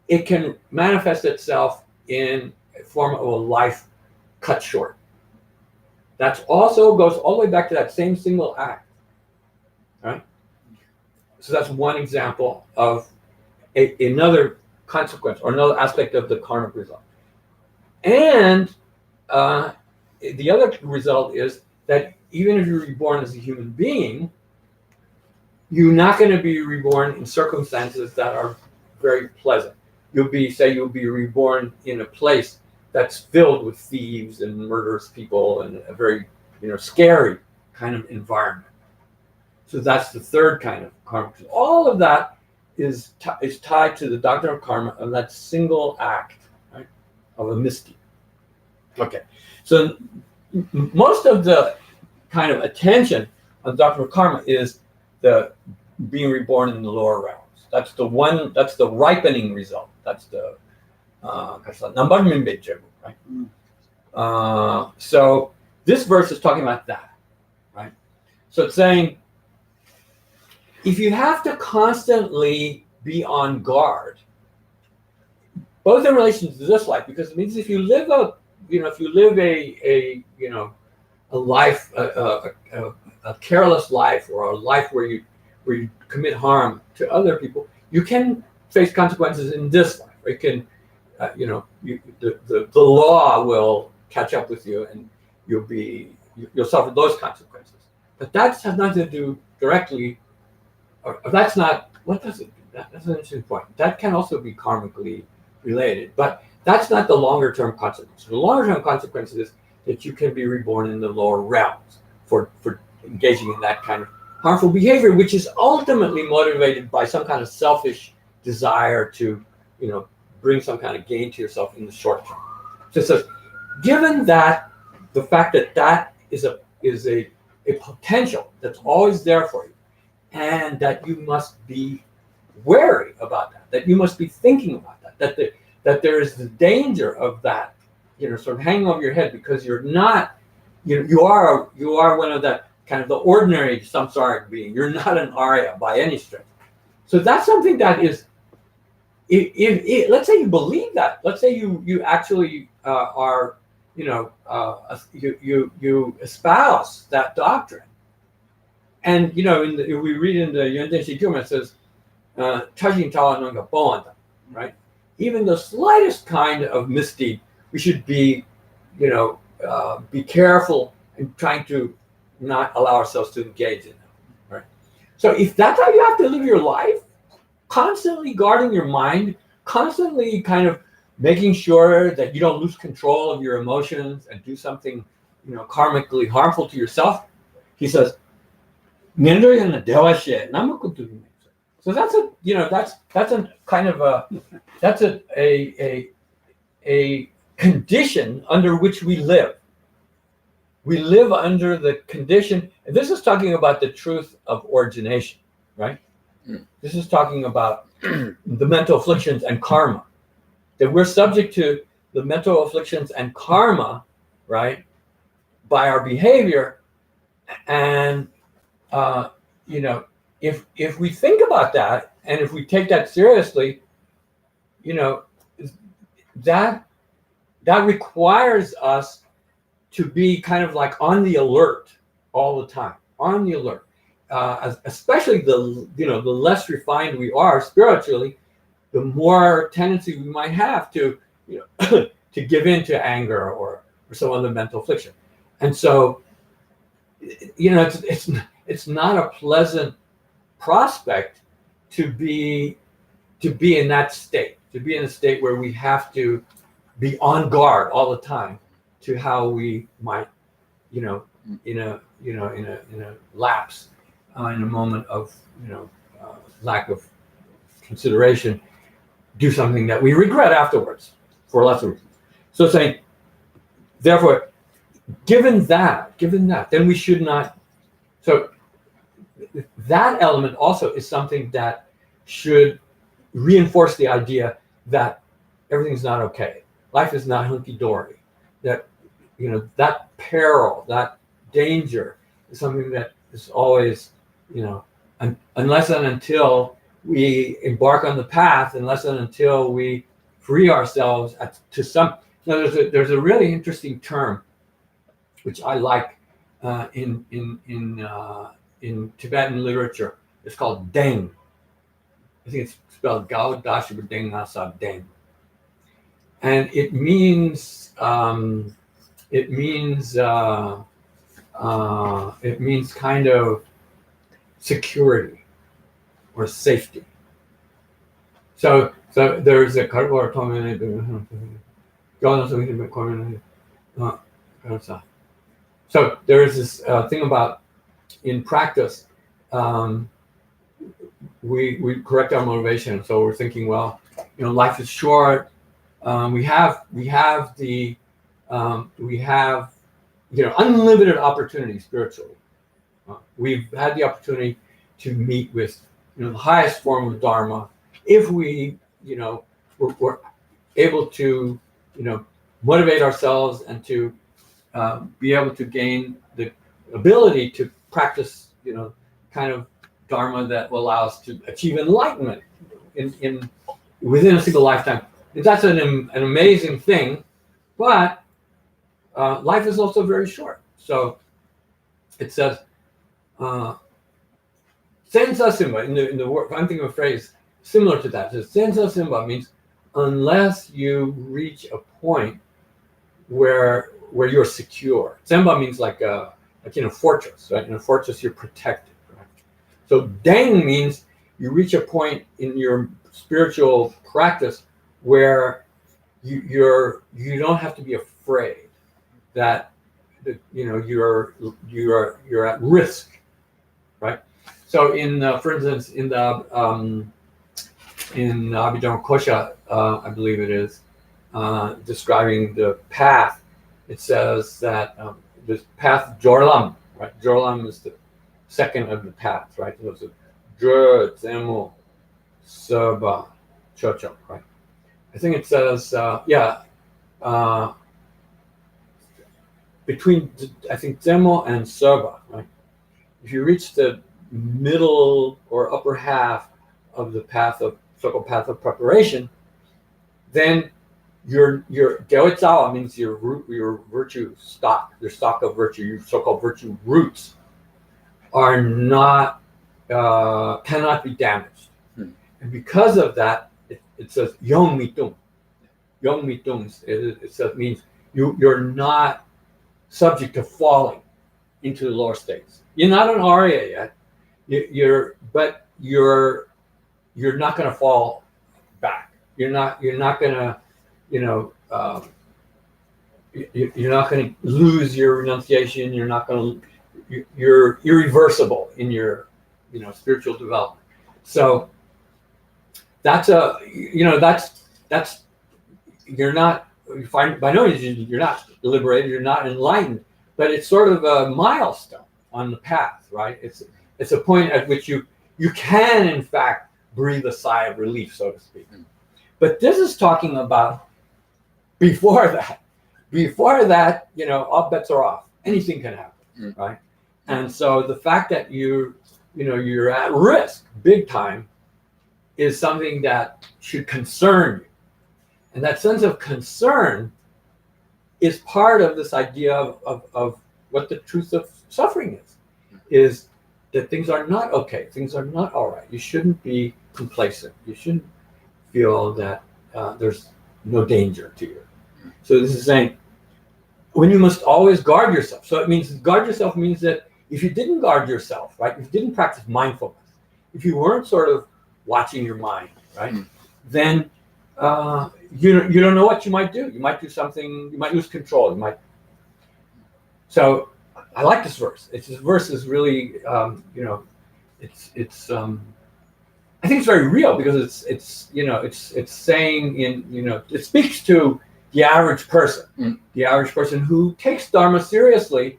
it can manifest itself in a form of a life cut short. That also goes all the way back to that same single act, right? So that's one example of another consequence or another aspect of the karmic result. And the other result is that even if you're reborn as a human being, you're not going to be reborn in circumstances that are very pleasant. You'll be reborn in a place that's filled with thieves and murderous people and a very, scary kind of environment. So that's the third kind of karma. All of that is tied to the doctrine of karma of that single act, right, of a misdeed. Okay, so most of the kind of attention on the doctrine of karma is the being reborn in the lower realms. That's the ripening result. That's the right? So this verse is talking about that, right? So it's saying if you have to constantly be on guard, both in relation to this life, because it means if you live a life, a careless life, or a life where you commit harm to other people, you can face consequences in this life. You can, the law will catch up with you, and you'll suffer those consequences. But that has nothing to do directly. Or that's not, what does it do? That's an interesting point. That can also be karmically related, but that's not the longer term consequence. The longer term consequence is that you can be reborn in the lower realms for engaging in that kind of harmful behavior, which is ultimately motivated by some kind of selfish desire to, bring some kind of gain to yourself in the short term. So it says, given that the fact that is a potential that's always there for you, and that you must be wary about that you must be thinking about that there is the danger of that, sort of hanging over your head, because you're not, you are one of that kind of the ordinary samsaric being. You're not an Arya by any stretch. So that's something that is, if let's say you believe that, let's say you actually are, you espouse that doctrine. And we read in the Yuanden Shikuma, it says, right? Even the slightest kind of misdeed, we should be, be careful in trying to not allow ourselves to engage in them, right? So if that's how you have to live your life, constantly guarding your mind, constantly kind of making sure that you don't lose control of your emotions and do something, karmically harmful to yourself, he says, so that's a kind of that's a condition under which we live. We live under the condition, and this is talking about the truth of origination, right? This is talking about the mental afflictions and karma. That we're subject to the mental afflictions and karma, right, by our behavior. And if we think about that, and if we take that seriously, that requires us to be kind of like on the alert all the time, on the alert. Especially the less refined we are spiritually, the more tendency we might have to to give in to anger or some other mental affliction. And so it's not a pleasant prospect to be in that state, to be in a state where we have to be on guard all the time to how we might in a lapse in a moment of lack of consideration, do something that we regret afterwards for lesser reasons. So saying, therefore, given that, then we should not. So that element also is something that should reinforce the idea that everything's not okay. Life is not hunky-dory. That that peril, that danger is something that is always, unless and until we embark on the path, unless and until we free ourselves to some. Now, there's a really interesting term, which I like in Tibetan literature. It's called Deng. I think it's spelled Gao Dashi Deng Nasa Deng, and it means kind of security or safety. So there's a so there is this thing about, in practice, we correct our motivation. So we're thinking, well, life is short. We have unlimited opportunity spiritually. We've had the opportunity to meet with the highest form of Dharma. If we we're able to motivate ourselves and to be able to gain the ability to practice kind of Dharma that will allow us to achieve enlightenment in within a single lifetime. That's an amazing thing, but life is also very short. So it says, Sensa Simba, in the word, I'm thinking of a phrase similar to that. It says, Sensa Simba means unless you reach a point where you're secure. Senba means like in a fortress, right? In a fortress, you're protected, right? So Deng means you reach a point in your spiritual practice where you don't have to be afraid that you're at risk, right? So for instance, in Abhidharma Kosha, I believe it is, describing the path, it says that this path Jorlam, right? Jorlam is the second of the paths, right? So it's Dra, Zemo, Saba, Chocho, right? I think it says, between, I think, Zemo and Saba, right? If you reach the middle or upper half of the path of so-called path of preparation, then your Deoitzawa means your virtue stock, your stock of virtue, your so-called virtue roots are not cannot be damaged. And because of that, it says Yong Mitung. Yong Mitung, it says means you're not subject to falling into the lower states. You're not an Arya yet. But you're not going to fall back. You're not going to you're not going to lose your renunciation. You're irreversible in your spiritual development. So that's you're not, by no means you're not liberated, you're not enlightened, but it's sort of a milestone on the path, right? It's a point at which you can in fact breathe a sigh of relief, so to speak. But this is talking about before that, all bets are off. Anything can happen, right? And so the fact that you're at risk big time is something that should concern you. And that sense of concern is part of this idea of what the truth of suffering is that things are not okay. Things are not all right. You shouldn't be complacent. You shouldn't feel that there's no danger to you. So this is saying, when you must always guard yourself. So it means guard yourself means that if you didn't guard yourself, right, if you didn't practice mindfulness, if you weren't sort of watching your mind, right, then you don't know what you might do. You might do something, you might lose control. So I like this verse. This verse is really, it's I think it's very real because it's it's saying it speaks to the average person, the average person who takes Dharma seriously,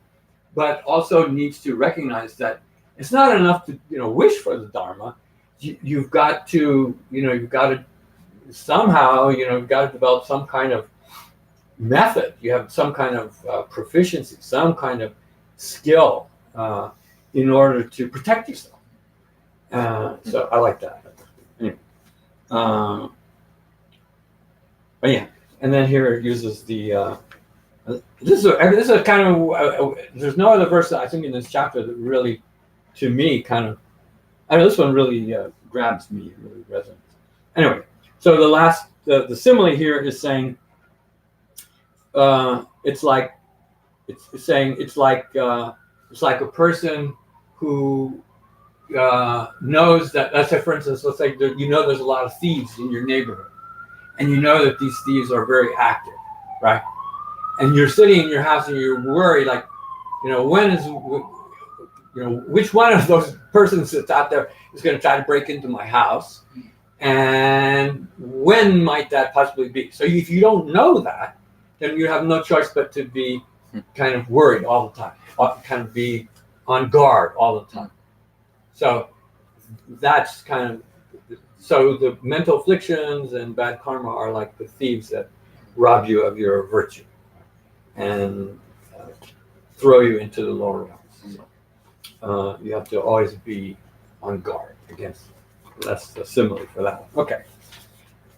but also needs to recognize that it's not enough to wish for the Dharma. You've got to somehow you've got to develop some kind of method. You have some kind of proficiency, some kind of skill in order to protect yourself. So I like that. Anyway. But yeah, and then here it uses the. This is a kind of. There's no other verse that I think in this chapter that really, to me, kind of. I mean, this one really grabs me. It really resonates. Anyway, so the simile here is saying. It's like a person who knows that. Let's say, for instance, let's say there's a lot of thieves in your neighborhood, and you know that these thieves are very active, right? And you're sitting in your house and you're worried, like, which one of those persons that's out there is going to try to break into my house, and when might that possibly be? So if you don't know that, then you have no choice but to be kind of worried all the time, kind of be on guard all the time. So that's so the mental afflictions and bad karma are like the thieves that rob you of your virtue and throw you into the lower realms. So, you have to always be on guard against them. That's the simile for that one. Okay.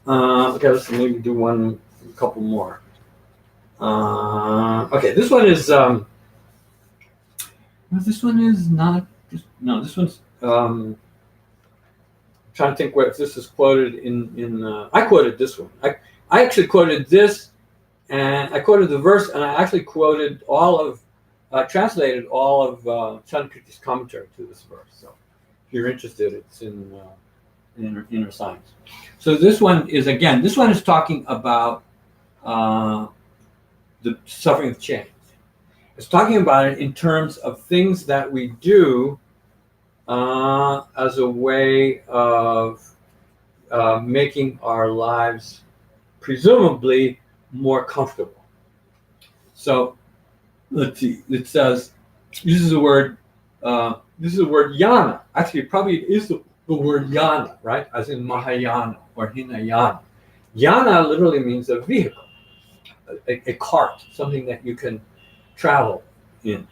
Okay, let's maybe do a couple more. Okay, this one is this one is not. No, this one's. I'm trying to think where this is quoted in. I quoted this one. I actually quoted this, and I quoted the verse, and I actually quoted translated all of Chandrakirti's commentary to this verse. So, if you're interested, it's in Inner Science. So this one is talking about the suffering of change. It's talking about it in terms of things that we do as a way of making our lives presumably more comfortable. So let's see. It says uses the word yana. Actually, probably it is the word yana, right? As in Mahayana or Hinayana. Yana literally means a vehicle, a cart, something that you can travel in.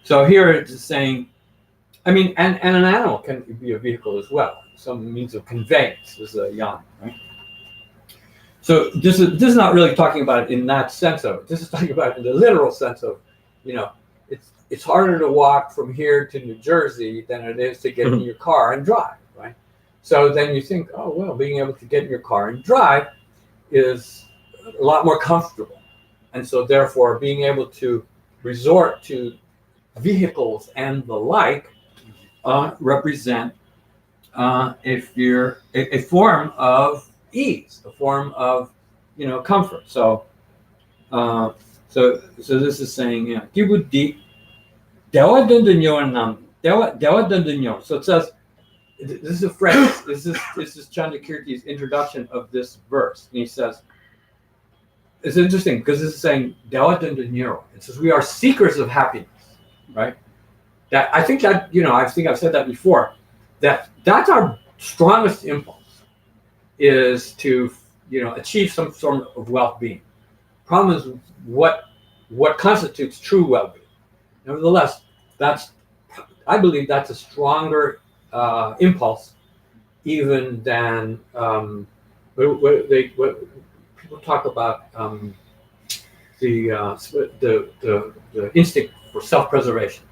So here it's saying, I mean, and an animal can be a vehicle as well. Some means of conveyance is a yana, right? So this is not really talking about it in that sense of it. This is talking about it in the literal sense of, it's harder to walk from here to New Jersey than it is to get in your car and drive, right? So then you think, oh, well, being able to get in your car and drive is a lot more comfortable. And so therefore being able to resort to vehicles and the like represent a form of ease, a form of comfort. So so this is saying Kibuddhi Dewa Dundunyo. So it says, this is a phrase. This is Chandrakirti's introduction of this verse, and he says, it's interesting because this is saying Dewa Dundunyo. It says we are seekers of happiness, right? That I think I've said that before. That's our strongest impulse, is to achieve some sort of well-being. Problem is what constitutes true well-being. Nevertheless, I believe that's a stronger impulse even than what people talk about the instinct for self-preservation.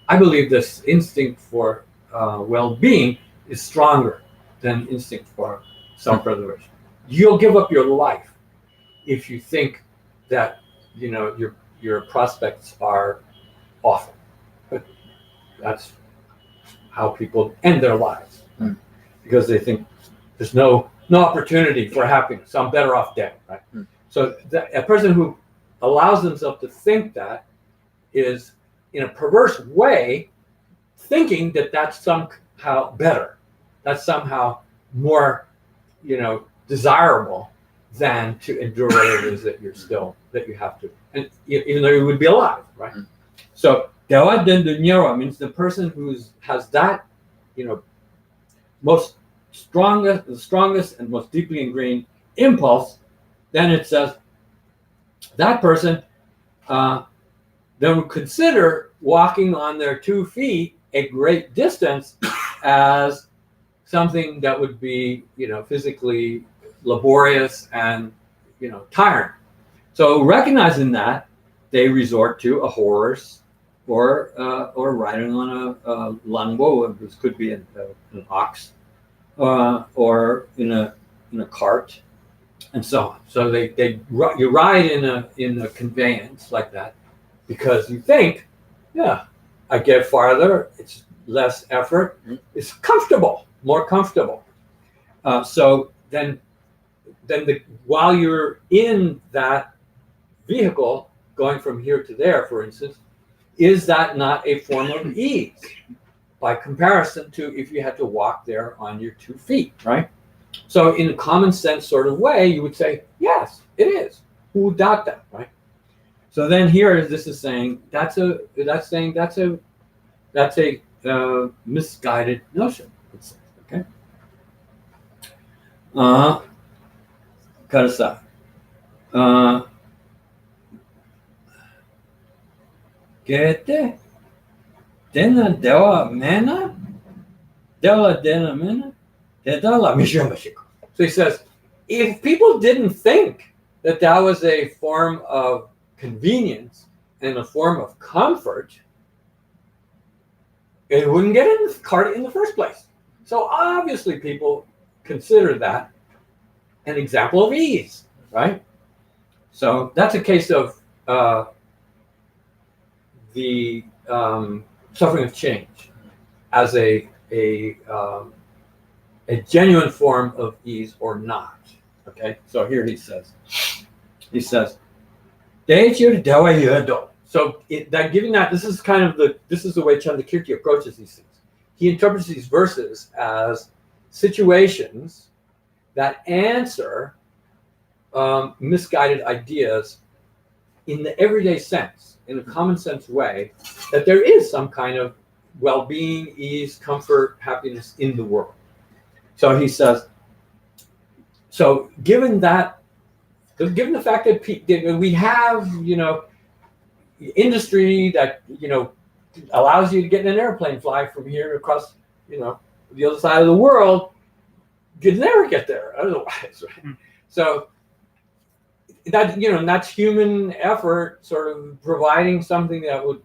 I believe this instinct for well-being is stronger than instinct for self-preservation. You'll give up your life if you think that your prospects are awful. But that's how people end their lives, because they think there's no opportunity for happiness. So I'm better off dead, right? So a person who allows themselves to think that is, in a perverse way, thinking that that's some somehow better. That's somehow more, desirable than to endure what it is that you have to, and even though you would be alive, right? So Dewa Den Dunyewa means the person who has that, most the strongest and most deeply ingrained impulse. Then it says that person then would consider walking on their 2 feet a great distance as something that would be, physically laborious and, tiring. So recognizing that, they resort to a horse or riding on a langbo, which could be an ox, or in a cart, and so on. So you ride in a conveyance like that because you think, yeah, I get farther, it's less effort, it's comfortable, more comfortable. So then while you're in that vehicle going from here to there, for instance, is that not a form of ease by comparison to if you had to walk there on your 2 feet, right? So in a common sense sort of way, you would say, yes, it is. Udata, right? So then here, this is saying that's a misguided notion. Okay. Karasa. Gete. Dena dewa mena. Dela dena mena. Dedala mishamashiko. So he says, if people didn't think that that was a form of convenience and a form of comfort, it wouldn't get in the cart in the first place. So obviously people consider that an example of ease, right? So that's a case of the suffering of change as a genuine form of ease or not. Okay, so here he says, so giving that, this is the way Chandakirti approaches these things. He interprets these verses as situations that answer misguided ideas in the everyday sense, in a common sense way, that there is some kind of well-being, ease, comfort, happiness in the world. So he says, so given the fact that we have, industry that, allows you to get in an airplane, fly from here across, the other side of the world, you'd never get there otherwise, right? So that, that's human effort sort of providing something that would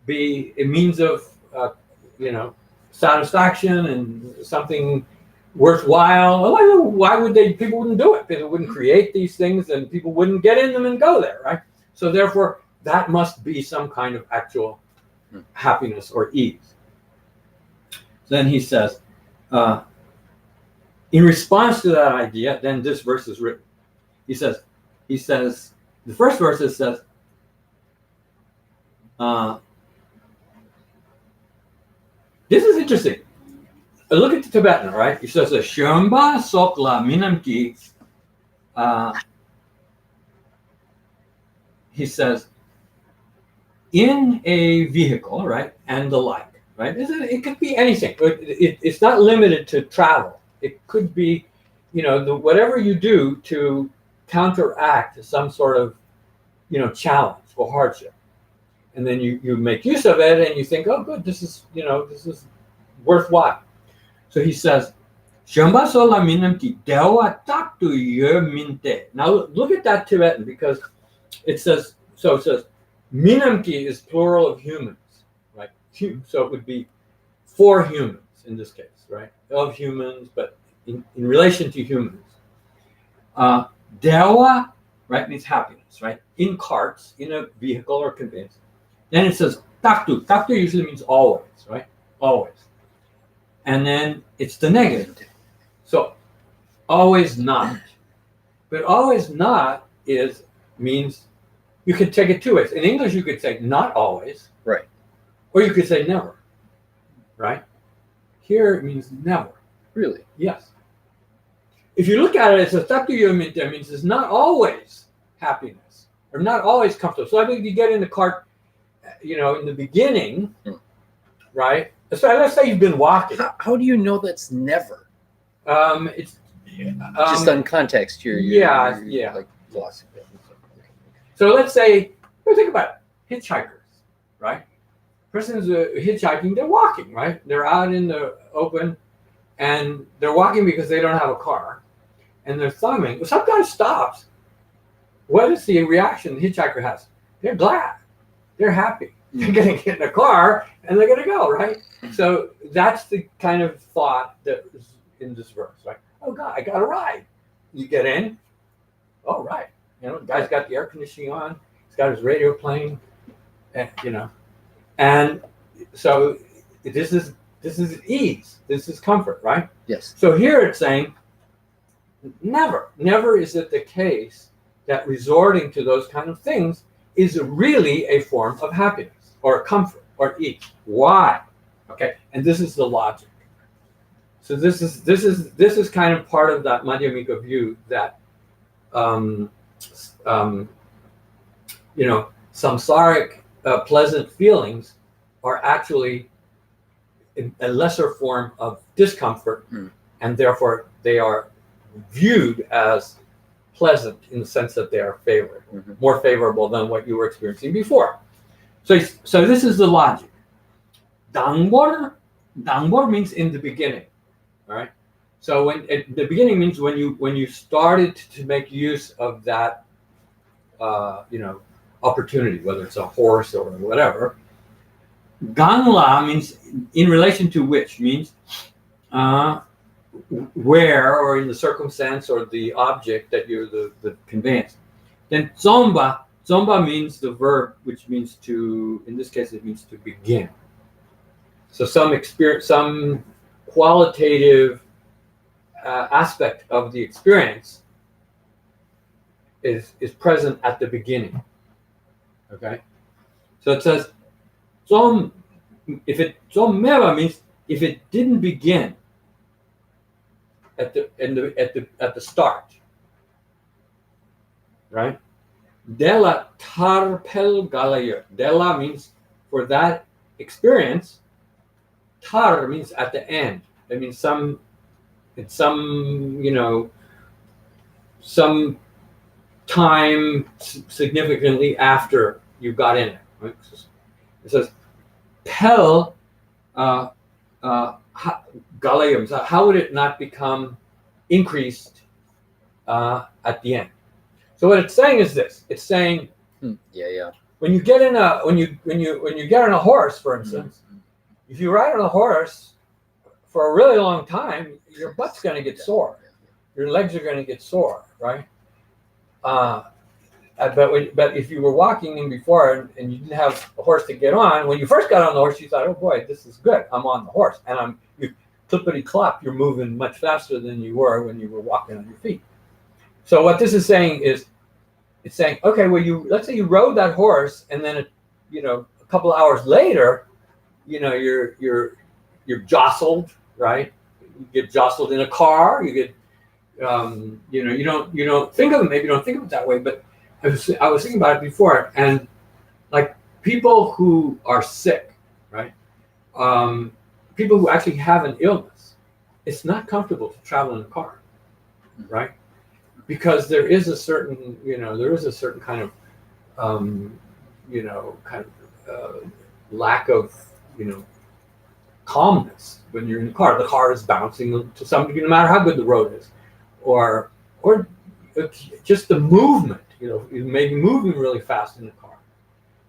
be a means of, satisfaction and something worthwhile. Why would people wouldn't do it? People wouldn't create these things and people wouldn't get in them and go there, right? So therefore, that must be some kind of actual happiness or ease. Then he says, in response to that idea, then this verse is written. He says, the first verse says, this is interesting. Look at the Tibetan, right? He says, Shamba Sokla Minamki. He says, in a vehicle, right, and the like, right? It could be anything. It's not limited to travel. It could be, whatever you do to counteract some sort of, challenge or hardship. And then you make use of it and you think, oh, good, this is worthwhile. So he says, now look at that Tibetan, because it says, Minamki is plural of humans, right? So it would be for humans in this case, right? Of humans, but in relation to humans. Dewa, right, means happiness, right? In carts, in a vehicle or conveyance. Then it says taktu. Taktu usually means always, right? Always. And then it's the negative. So always not. But always not means you can take it two ways. In English, you could say not always. Right. Or you could say never. Right? Here it means never. Really? Yes. If you look at it, it's a means it's not always happiness or not always comfortable. So I think if you get in the cart, in the beginning, right? So let's say you've been walking. How do you know that's never? It's Just on context, you're yeah. like lost. So let's say, think about it, hitchhikers, right? Person's hitchhiking, they're walking, right? They're out in the open, and they're walking because they don't have a car, and they're thumbing. Well, some guy stops. What is the reaction the hitchhiker has? They're glad, they're happy. They're going to get in a car and they're going to go, right? So that's the kind of thought that is in this verse, right? Oh God, I got a ride. You get in, oh right. The guy's got the air conditioning on. He's got his radio playing, and so this is ease. This is comfort, right? Yes. So here it's saying, never is it the case that resorting to those kind of things is really a form of happiness or comfort or ease. Why? Okay, and this is the logic. So this is kind of part of that Madhyamika view that samsaric pleasant feelings are actually a lesser form of discomfort, and therefore they are viewed as pleasant in the sense that they are more favorable than what you were experiencing before. So this is the logic. Dangbor means in the beginning, all right? So when at the beginning means when you started to make use of that opportunity, whether it's a horse or whatever. Gangla means in relation to which, means where or in the circumstance or the object that you're the conveyance. Then zomba means the verb, which means to, in this case, it means to begin. So some experience, some qualitative aspect of the experience is present at the beginning. Okay, so it says zom. If it zommeva means if it didn't begin at the start, right? Dela tarpel galayer. Dela means for that experience. Tar means at the end. That means some time significantly after you got in it. Right? It says pel galayum. So how would it not become increased at the end? So what it's saying is this. It's saying when you get in when you get on a horse, for instance, if you ride on a horse for a really long time, your butt's going to get sore. Your legs are going to get sore, right? But if you were walking in before and you didn't have a horse to get on, when you first got on the horse, you thought, oh boy, this is good. I'm on the horse. And you clippity-clop, you're moving much faster than you were when you were walking on your feet. So what this is saying is, it's saying, okay, well, let's say you rode that horse, and then a couple of hours later, you're jostled, right? You get jostled in a car. You get, you don't think of it. Maybe you don't think of it that way, but I was thinking about it before, and like people who are sick, right? People who actually have an illness, it's not comfortable to travel in a car, right? Because there is a certain kind of, lack of, calmness when you're in the car. The car is bouncing to some degree, no matter how good the road is, or just the movement. Maybe moving really fast in the car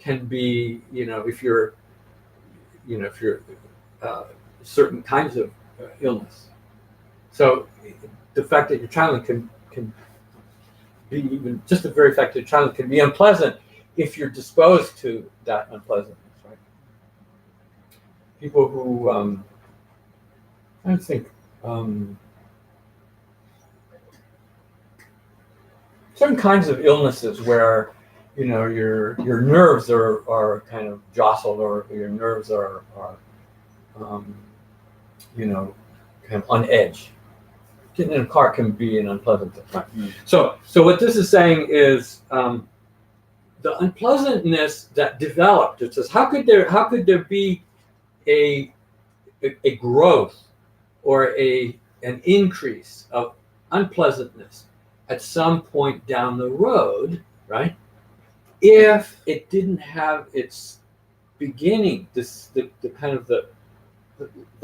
can be, if you're certain kinds of illness. So the fact that you're traveling can be even just the very fact that you're traveling can be unpleasant if you're disposed to that unpleasantness, right? People who I don't think certain kinds of illnesses where your nerves are kind of jostled, or your nerves are kind of on edge. Getting in a car can be an unpleasant thing. Right? Mm. So what this is saying is the unpleasantness that developed. It says how could there be a growth or an increase of unpleasantness at some point down the road, right? If it didn't have its beginning, the kind of the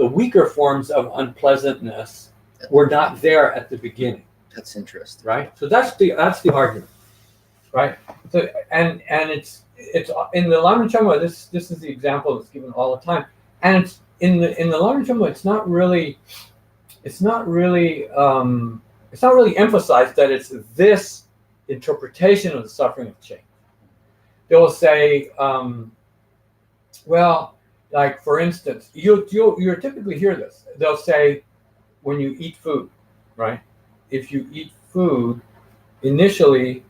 weaker forms of unpleasantness were not there at the beginning, That's interesting. right? So that's the argument, right? So and it's in the Lama Chama. This is the example that's given all the time, and it's in the Lama Chama. It's not really emphasized that it's this interpretation of the suffering of change. They'll say, well, like for instance, you'll typically hear this. They'll say, when you eat food, right? If you eat food, initially,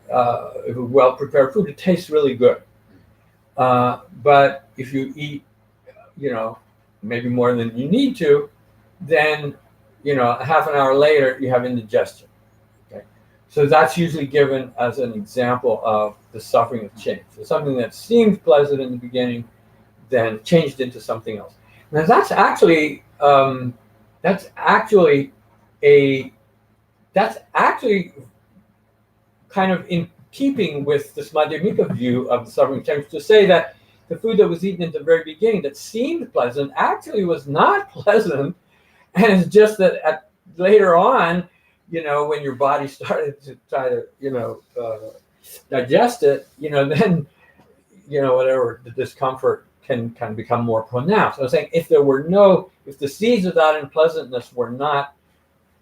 well-prepared food, it tastes really good. But if you eat, maybe more than you need to, then, a half an hour later, you have indigestion. Okay, so that's usually given as an example of the suffering of change. So something that seemed pleasant in the beginning, then changed into something else. Now that's actually kind of in keeping with this Madhyamika view of the suffering of change, to say that the food that was eaten at the very beginning that seemed pleasant actually was not pleasant, and it's just that later on, when your body started to try to digest it, then whatever the discomfort can become more pronounced. I was saying if the seeds of that unpleasantness were not,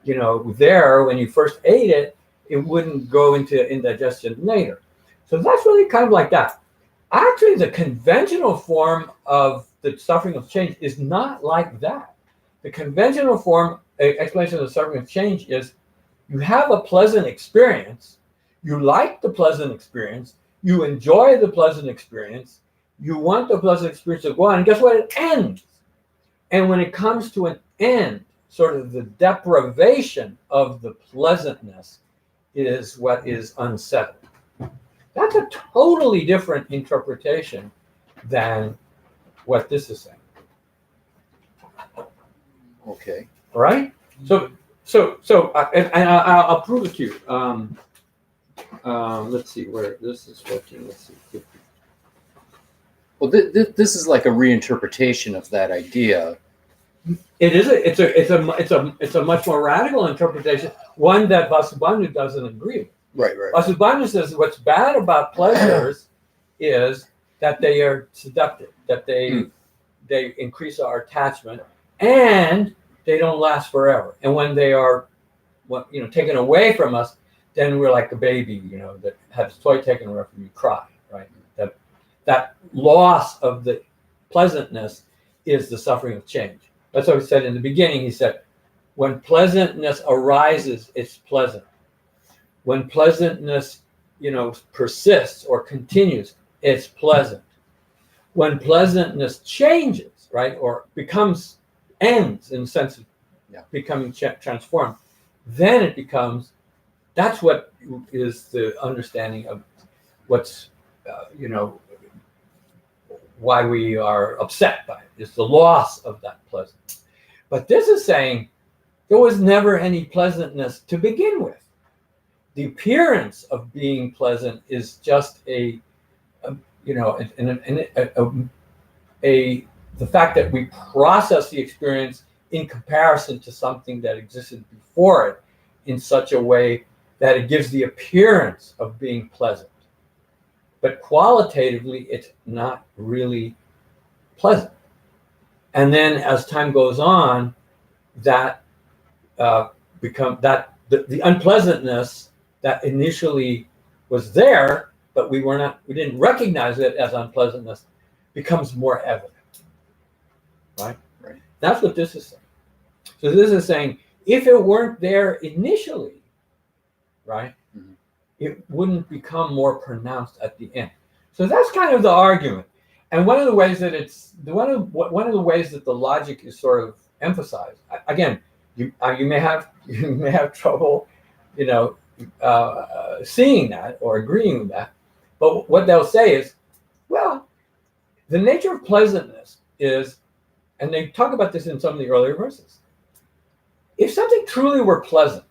there when you first ate it, it wouldn't go into indigestion later. So that's really kind of like that. Actually, the conventional form of the suffering of change is not like that. The conventional form explanation of the suffering of change is you have a pleasant experience, you like the pleasant experience, you enjoy the pleasant experience, you want the pleasant experience to go on, and guess what? It ends. And when it comes to an end, sort of the deprivation of the pleasantness is what is unsettled. That's a totally different interpretation than what this is saying. Okay. All right? So, I'll prove it to you. Let's see where this is 14. Let's see. 50. Well, this is like a reinterpretation of that idea. It is. It's a much more radical interpretation. One that Vasubandhu doesn't agree with. Right. Vasubandhu says what's bad about pleasures is that they are seductive, that they increase our attachment, and they don't last forever. And when they are, taken away from us, then we're like a baby, that has its toy taken away from you, cry, right? That loss of the pleasantness is the suffering of change. That's what he said in the beginning. He said, when pleasantness arises, it's pleasant. When pleasantness, persists or continues, it's pleasant. When pleasantness changes, right, or ends in the sense of becoming transformed, then it becomes, that's what is the understanding of what's, why we are upset by it. It's the loss of that pleasantness. But this is saying there was never any pleasantness to begin with. The appearance of being pleasant is just the fact that we process the experience in comparison to something that existed before it in such a way that it gives the appearance of being pleasant. But qualitatively, it's not really pleasant. And then as time goes on, the unpleasantness that initially was there, but we didn't recognize it as unpleasantness, becomes more evident. Right? That's what this is saying. So this is saying, if it weren't there initially, right, it wouldn't become more pronounced at the end. So that's kind of the argument. And one of the ways that one of the ways that the logic is sort of emphasized, again, you may have trouble, seeing that or agreeing with that, but what they'll say is, well, the nature of pleasantness is, and they talk about this in some of the earlier verses. If something truly were pleasant,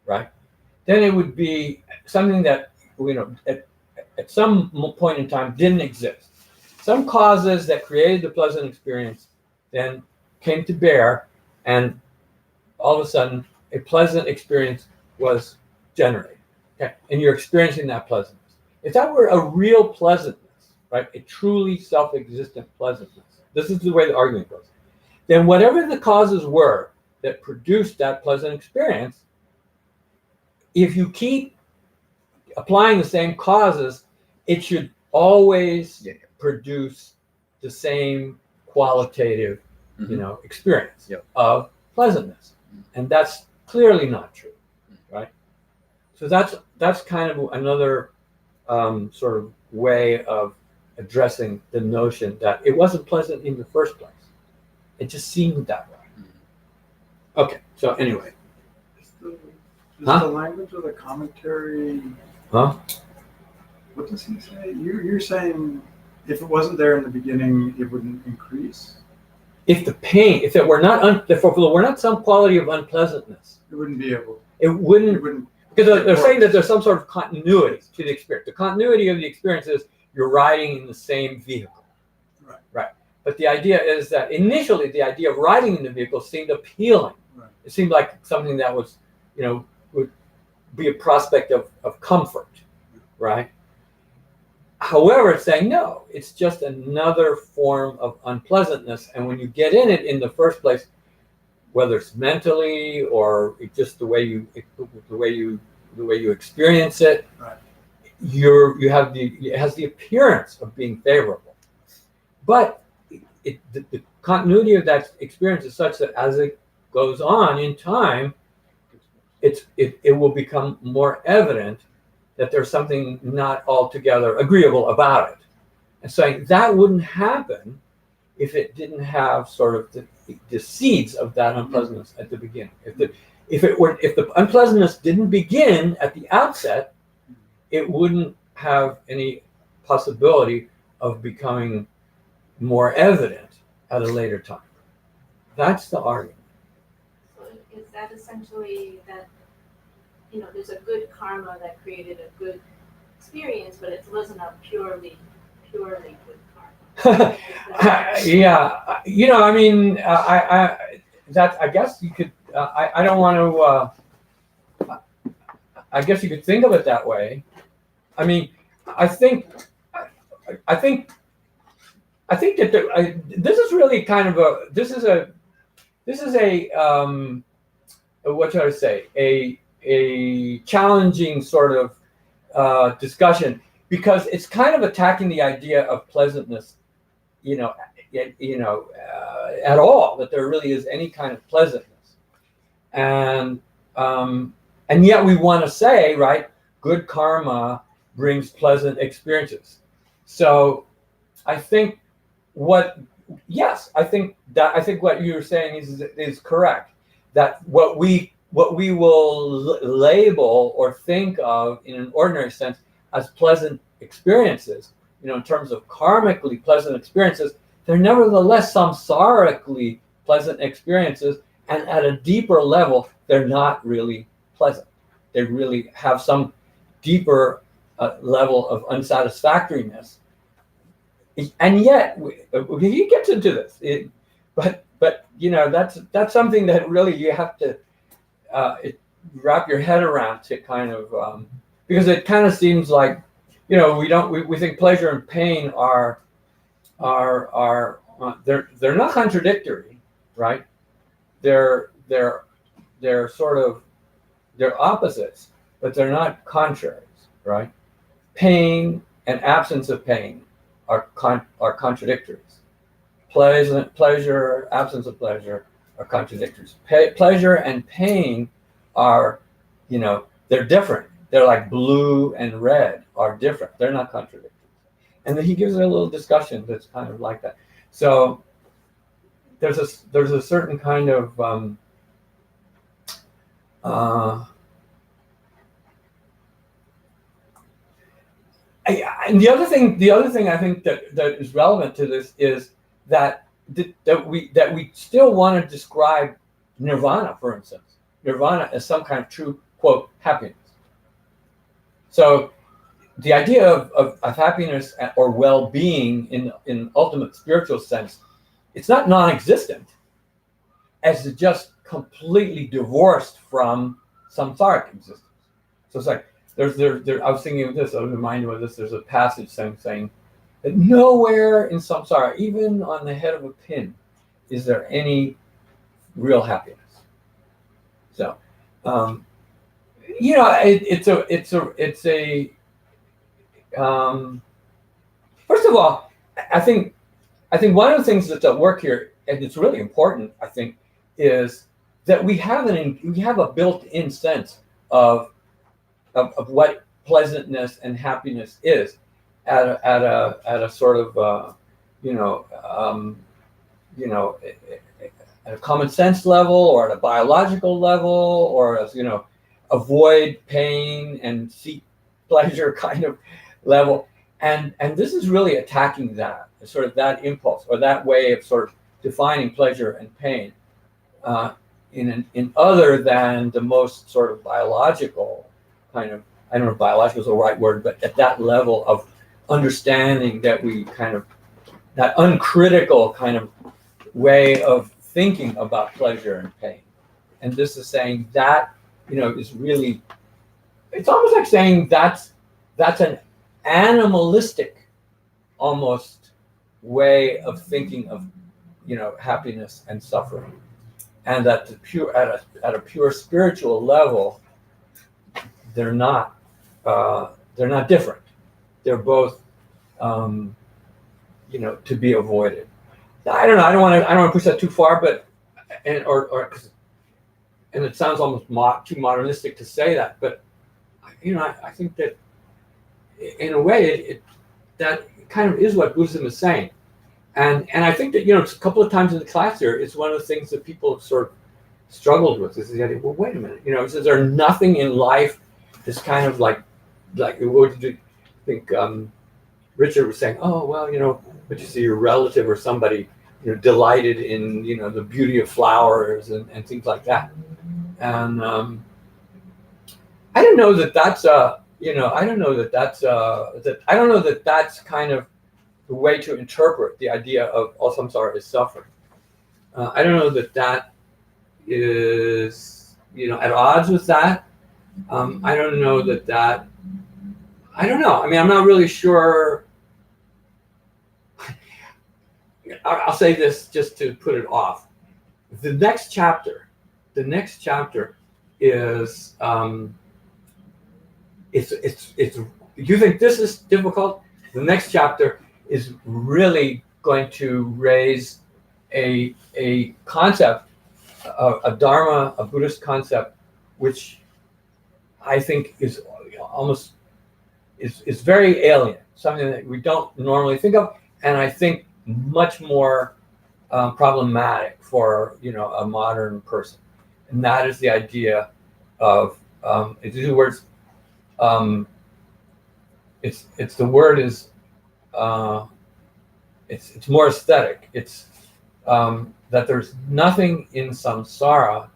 right, then it would be something that at some point in time didn't exist. Some causes that created the pleasant experience then came to bear, and all of a sudden a pleasant experience was generated. Okay, and you're experiencing that pleasantness. If that were a real pleasantness, right, a truly self-existent pleasantness, this is the way the argument goes, then whatever the causes were that produced that pleasant experience, if you keep applying the same causes, it should always produce the same qualitative, experience of pleasantness, and that's clearly not true, right? So that's kind of another sort of way of addressing the notion that it wasn't pleasant in the first place. It just seemed that way. Okay, so anyway. Is the language of the commentary? Huh? What does he say? You're saying if it wasn't there in the beginning, it wouldn't increase? If there were not some quality of unpleasantness, It wouldn't be able. it wouldn't, because they're saying that there's some sort of continuity to the experience. The continuity of the experience is you're riding in the same vehicle. Right. But the idea is that initially the idea of riding in the vehicle seemed appealing. Right. It seemed like something that was, would be a prospect of comfort, right? However, it's saying no, it's just another form of unpleasantness. And when you get in it in the first place, whether it's mentally or just the way you experience it, Right. it has the appearance of being favorable, but the continuity of that experience is such that as it goes on in time, it will become more evident that there's something not altogether agreeable about it. And saying that wouldn't happen if it didn't have sort of the seeds of that unpleasantness at the beginning. If the unpleasantness didn't begin at the outset, it wouldn't have any possibility of becoming more evident at a later time. That's the argument. So is that essentially that, there's a good karma that created a good experience, but it wasn't a purely good karma? Yeah, I guess you could. I don't want to. I guess you could think of it that way. I mean, I think that this is really kind of this is a what should I say, a challenging sort of discussion, because it's kind of attacking the idea of pleasantness, at all, that there really is any kind of pleasantness, and yet we want to say, right, good karma brings pleasant experiences. So I think what you're saying is correct, that what we will label or think of in an ordinary sense as pleasant experiences, in terms of karmically pleasant experiences, they're nevertheless samsarically pleasant experiences, and at a deeper level, they're not really pleasant. They really have some deeper level of unsatisfactoriness. And yet, he gets into this, but that's something that really you have to wrap your head around to kind of, because it kind of seems like, we think pleasure and pain are they're not contradictory, right? They're sort of, they're opposites, but they're not contraries, right? Pain and absence of pain are contradictories. Pleasure, absence of pleasure are contradictories. Pleasure and pain are, they're different. They're like blue and red are different. They're not contradictory. And then he gives it a little discussion that's kind of like that. So there's a certain kind of and the other thing I think that is relevant to this is that we still want to describe nirvana, for instance, nirvana as some kind of true, quote, happiness. So the idea of happiness or well-being in ultimate spiritual sense, it's not non-existent, as it's just completely divorced from samsaric existence. So it's like I was thinking of this. I was reminded of this. There's a passage saying that nowhere in samsara, even on the head of a pin, is there any real happiness. So, it's a first of all, I think one of the things that's at work here, and it's really important, I think, is that we have a built-in sense of what pleasantness and happiness is at a sort of at a common sense level, or at a biological level, or as avoid pain and seek pleasure kind of level. And this is really attacking that sort of that impulse, or that way of sort of defining pleasure and pain in other than the most sort of biological kind of, I don't know if biological is the right word, but at that level of understanding that we kind of, that uncritical kind of way of thinking about pleasure and pain. And this is saying that, is really, it's almost like saying that's an animalistic almost way of thinking of, happiness and suffering. And that at a pure spiritual level, they're not different. They're both, to be avoided. I don't know. I don't want to push that too far, but and it sounds almost too modernistic to say that. But I think that in a way that kind of is what Buddhism is saying. And I think that a couple of times in the class here, it's one of the things that people have sort of struggled with is the idea. Well, wait a minute. Is there nothing in life that's kind of like what did you think? Richard was saying, oh well, but you see your relative or somebody, delighted in the beauty of flowers and things like that. And I don't know that that's I don't know that that's kind of the way to interpret the idea of all samsara is suffering. I don't know that is at odds with that. I don't know that. I don't know. I mean, I'm not really sure. I'll say this just to put it off. The next chapter is it's. You think this is difficult? The next chapter is really going to raise a concept, a dharma, a Buddhist concept, which I think is almost is very alien, something that we don't normally think of, and I think much more problematic for a modern person, and that is the idea of it's two words. It's the word is it's more aesthetic. It's that there's nothing in samsara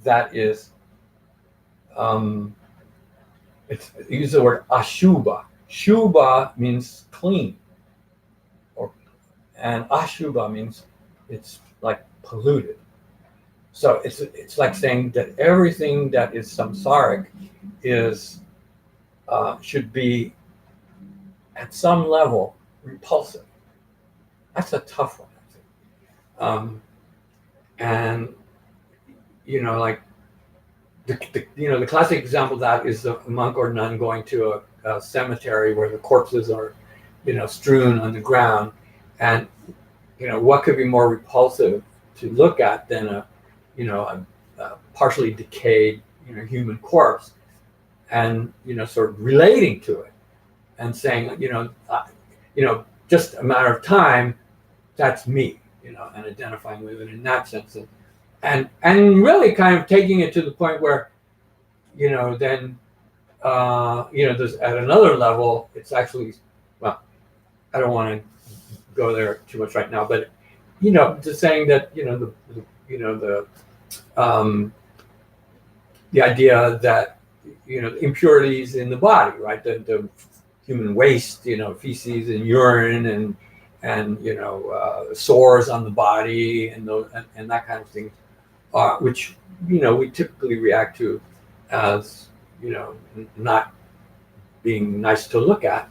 that is use the word ashubha. Shubha means clean, and ashubha means it's like polluted. So it's like saying that everything that is samsaric is should be at some level repulsive. That's a tough one, I think. And like the classic example of that is a monk or nun going to a cemetery where the corpses are strewn on the ground, and what could be more repulsive to look at than a partially decayed human corpse, and sort of relating to it and saying just a matter of time, that's me, and identifying with it in that sense. And really kind of taking it to the point where, then, there's at another level, it's actually, well, I don't want to go there too much right now, but, just saying that, the idea that, impurities in the body, right? The human waste, feces and urine and sores on the body and those and that kind of thing, which we typically react to as not being nice to look at.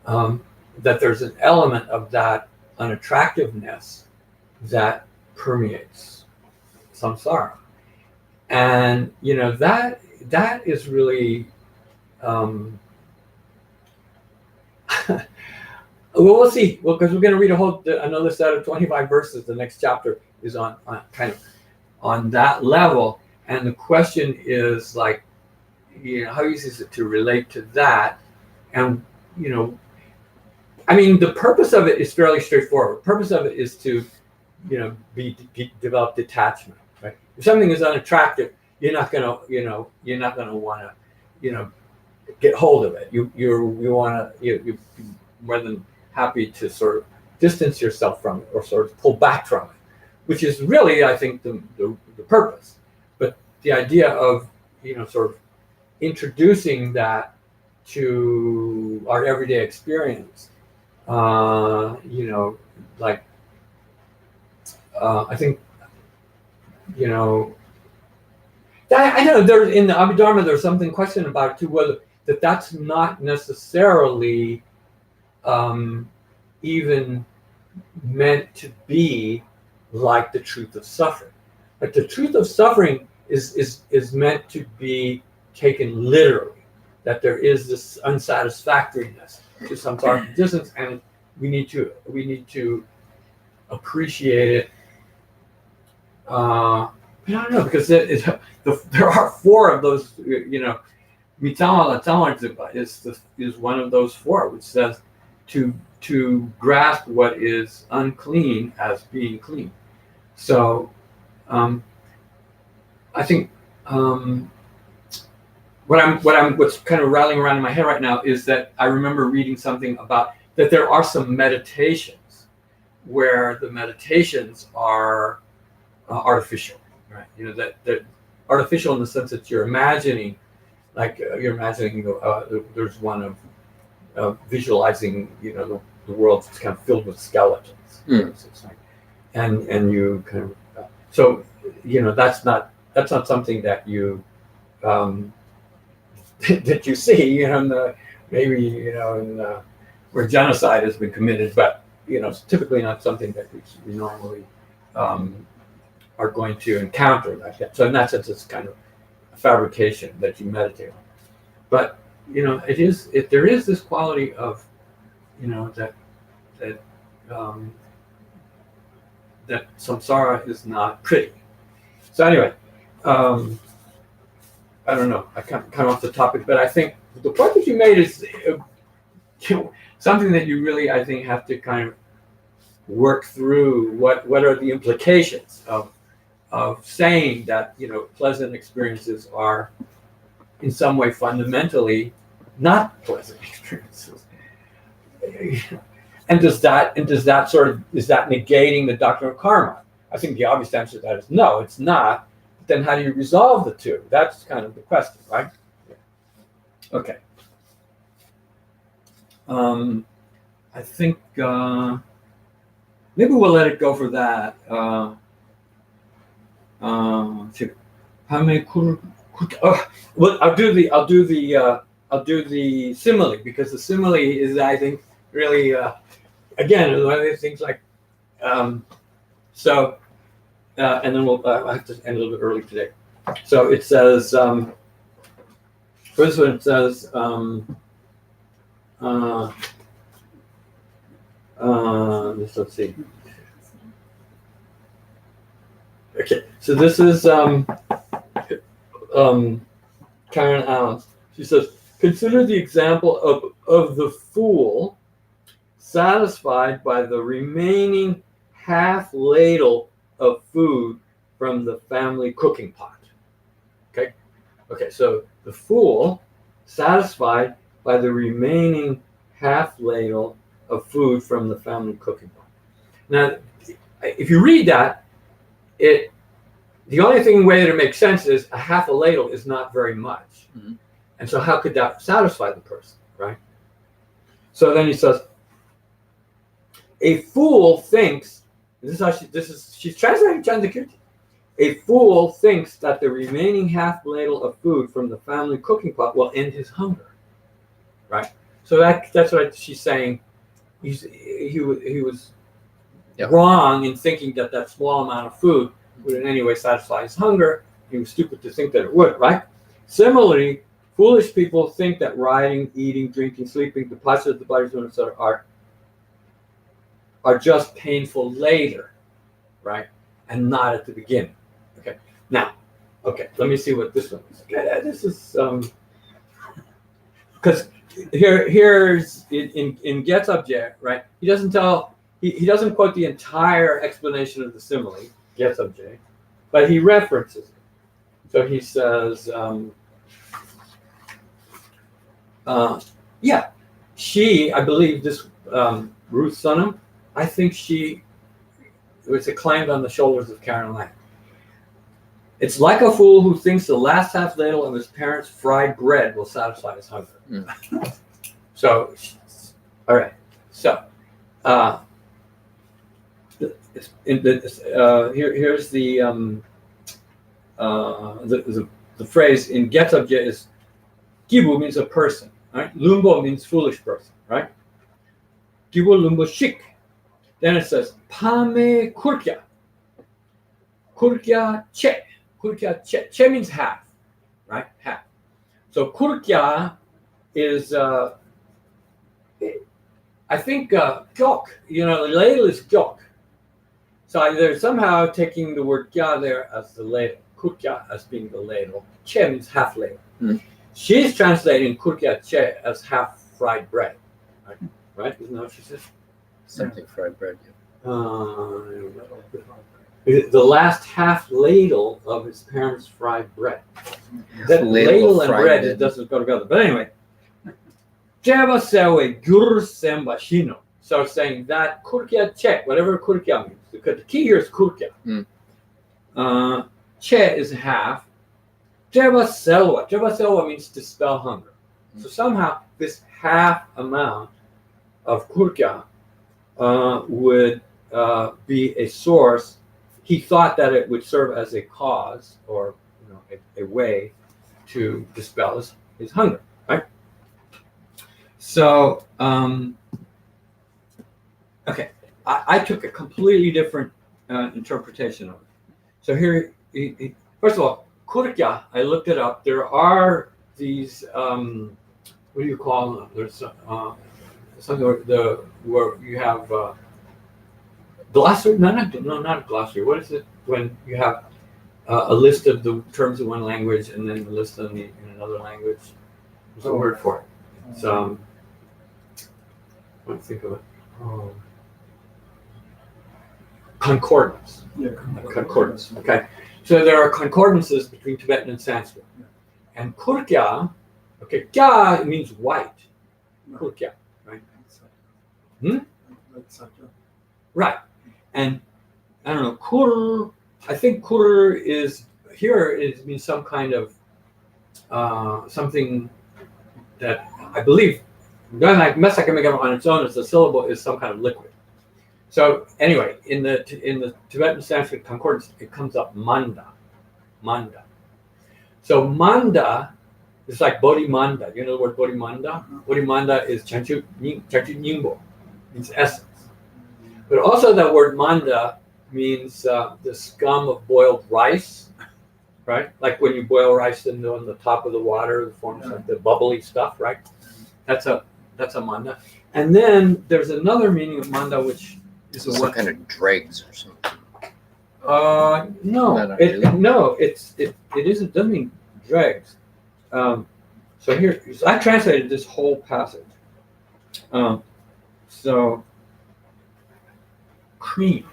That there's an element of that unattractiveness that permeates samsara, and that is really. Well, we'll see. Well, because we're going to read another set of 25 verses. The next chapter is on kind of on that level, and the question is like, how easy is it to relate to that? And I mean, the purpose of it is fairly straightforward. The purpose of it is to, develop detachment. Right? If something is unattractive, you're not gonna want to, get hold of it. You want to you're more than happy to sort of distance yourself from it or sort of pull back from it, which is really, I think, the purpose. But the idea of sort of introducing that to our everyday experience, like I think I know there's in the Abhidharma there's something question about it too, whether that's not necessarily even meant to be like the truth of suffering. Like the truth of suffering is meant to be taken literally, that there is this unsatisfactoriness to samsara existence, and we need to appreciate it. I don't know, because there are four of those. Mitama Latama is one of those four, which says to grasp what is unclean as being clean. So I think what's kind of rattling around in my head right now is that I remember reading something about that there are some meditations where the meditations are artificial, right? That they're artificial in the sense that you're imagining, there's one of visualizing, the world that's kind of filled with skeletons. It's like, and you kind of so that's not something that you that you see, where genocide has been committed, but it's typically not something that we normally are going to encounter like that. So in that sense, it's kind of a fabrication that you meditate on. But there is this quality of that samsara is not pretty. So anyway, I don't know. I kind of off the topic, but I think the point that you made is something that you really, I think, have to kind of work through. What are the implications of saying that pleasant experiences are in some way fundamentally not pleasant experiences? And is that negating the doctrine of karma? I think the obvious answer to that is no, it's not. But then how do you resolve the two? That's kind of the question, right? Okay. I think maybe we'll let it go for that. Well, I'll do the simile, because the simile is, I think, really again one of these things like and then I have to end a little bit early today. So it says first one, it says let's see. Okay, so this is Karen Allen. She says, consider the example of the fool satisfied by the remaining half ladle of food from the family cooking pot. Okay, so the fool satisfied by the remaining half ladle of food from the family cooking pot. Now, if you read that, the only way that it makes sense is a half a ladle is not very much. Mhm. And so how could that satisfy the person, right? So then he says, a fool thinks, she's translating Chandakirti. A fool thinks that the remaining half ladle of food from the family cooking pot will end his hunger, right? So that's what she's saying. He was Yep. wrong in thinking that small amount of food would in any way satisfy his hunger. He was stupid to think that it would, right? Similarly, foolish people think that riding, eating, drinking, sleeping, deposits of the body's etc. are just painful later, right? And not at the beginning. Okay. Now, let me see what this one is. Okay, this is because here's in Gets Object, right? He doesn't quote the entire explanation of the simile, Gets Object, but he references it. So he says, she, I believe this Ruth Sunham, I think she was acclaimed on the shoulders of Karen Lang. It's like a fool who thinks the last half ladle of his parents' fried bread will satisfy his hunger. So, all right. So, here's the phrase in Gets Object is Gibu means a person, right? Lumbo means foolish person, right? Gibu lumbo shik. Then it says Pame kurkya. Kurkya che. Kurkya che. Che means half, right? Half. So kurkya is I think gyok. The ladle is gyok. So they're somehow taking the word kya there as the ladle, kurkya as being the ladle. Che means half ladle. She's translating kurkya che as half fried bread. Right? Isn't that what she says? Something fried bread. The last half ladle of his parents' fried bread. That ladle and bread, it doesn't go together. But anyway, so saying that kurkya che, whatever kurkya means, because the key here is kurkya. Che is half. Jeva selwa means to spell hunger. So somehow this half amount of kurkya would be a source. He thought that it would serve as a cause or a way to dispel his hunger, right? So, I took a completely different interpretation of it. So here, first of all, kurkya, I looked it up. There are these, what do you call them? There's something where you have glossary? No, not glossary. What is it when you have a list of the terms in one language and then a list in another language? There's a word for it. It's I don't think of it. Concordance. Yeah, Concordance. Okay. So there are concordances between Tibetan and Sanskrit. And kurkya, kya means white. Kurkya, right? Right. And I don't know, kur, I think kur is, here it means some kind of, something that I believe, the best I can make it on its own as a syllable is some kind of liquid. So anyway, in the Tibetan Sanskrit concordance, it comes up manda. So manda is like bodhimanda. You know the word bodhimanda? Bodhimanda is chanchu nyingbo, means essence. But also that word manda means the scum of boiled rice, right? Like when you boil rice on the top of the water, it forms like the bubbly stuff, right? That's a manda. And then there's another meaning of manda, which is some kind of dregs or something. No, it isn't. Doesn't mean dregs. So here, I translated this whole passage. So cream.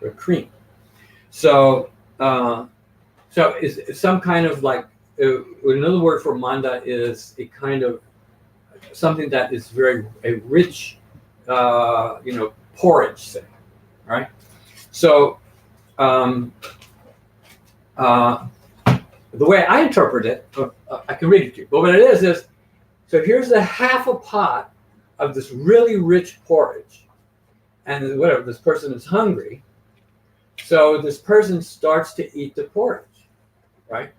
Or cream. So so it's some kind of like another word for manda is a kind of something that is a rich porridge thing, right? So the way I interpret it, I can read it to you. But what it is so here's a half a pot of this really rich porridge, and whatever, this person is hungry, so this person starts to eat the porridge, right?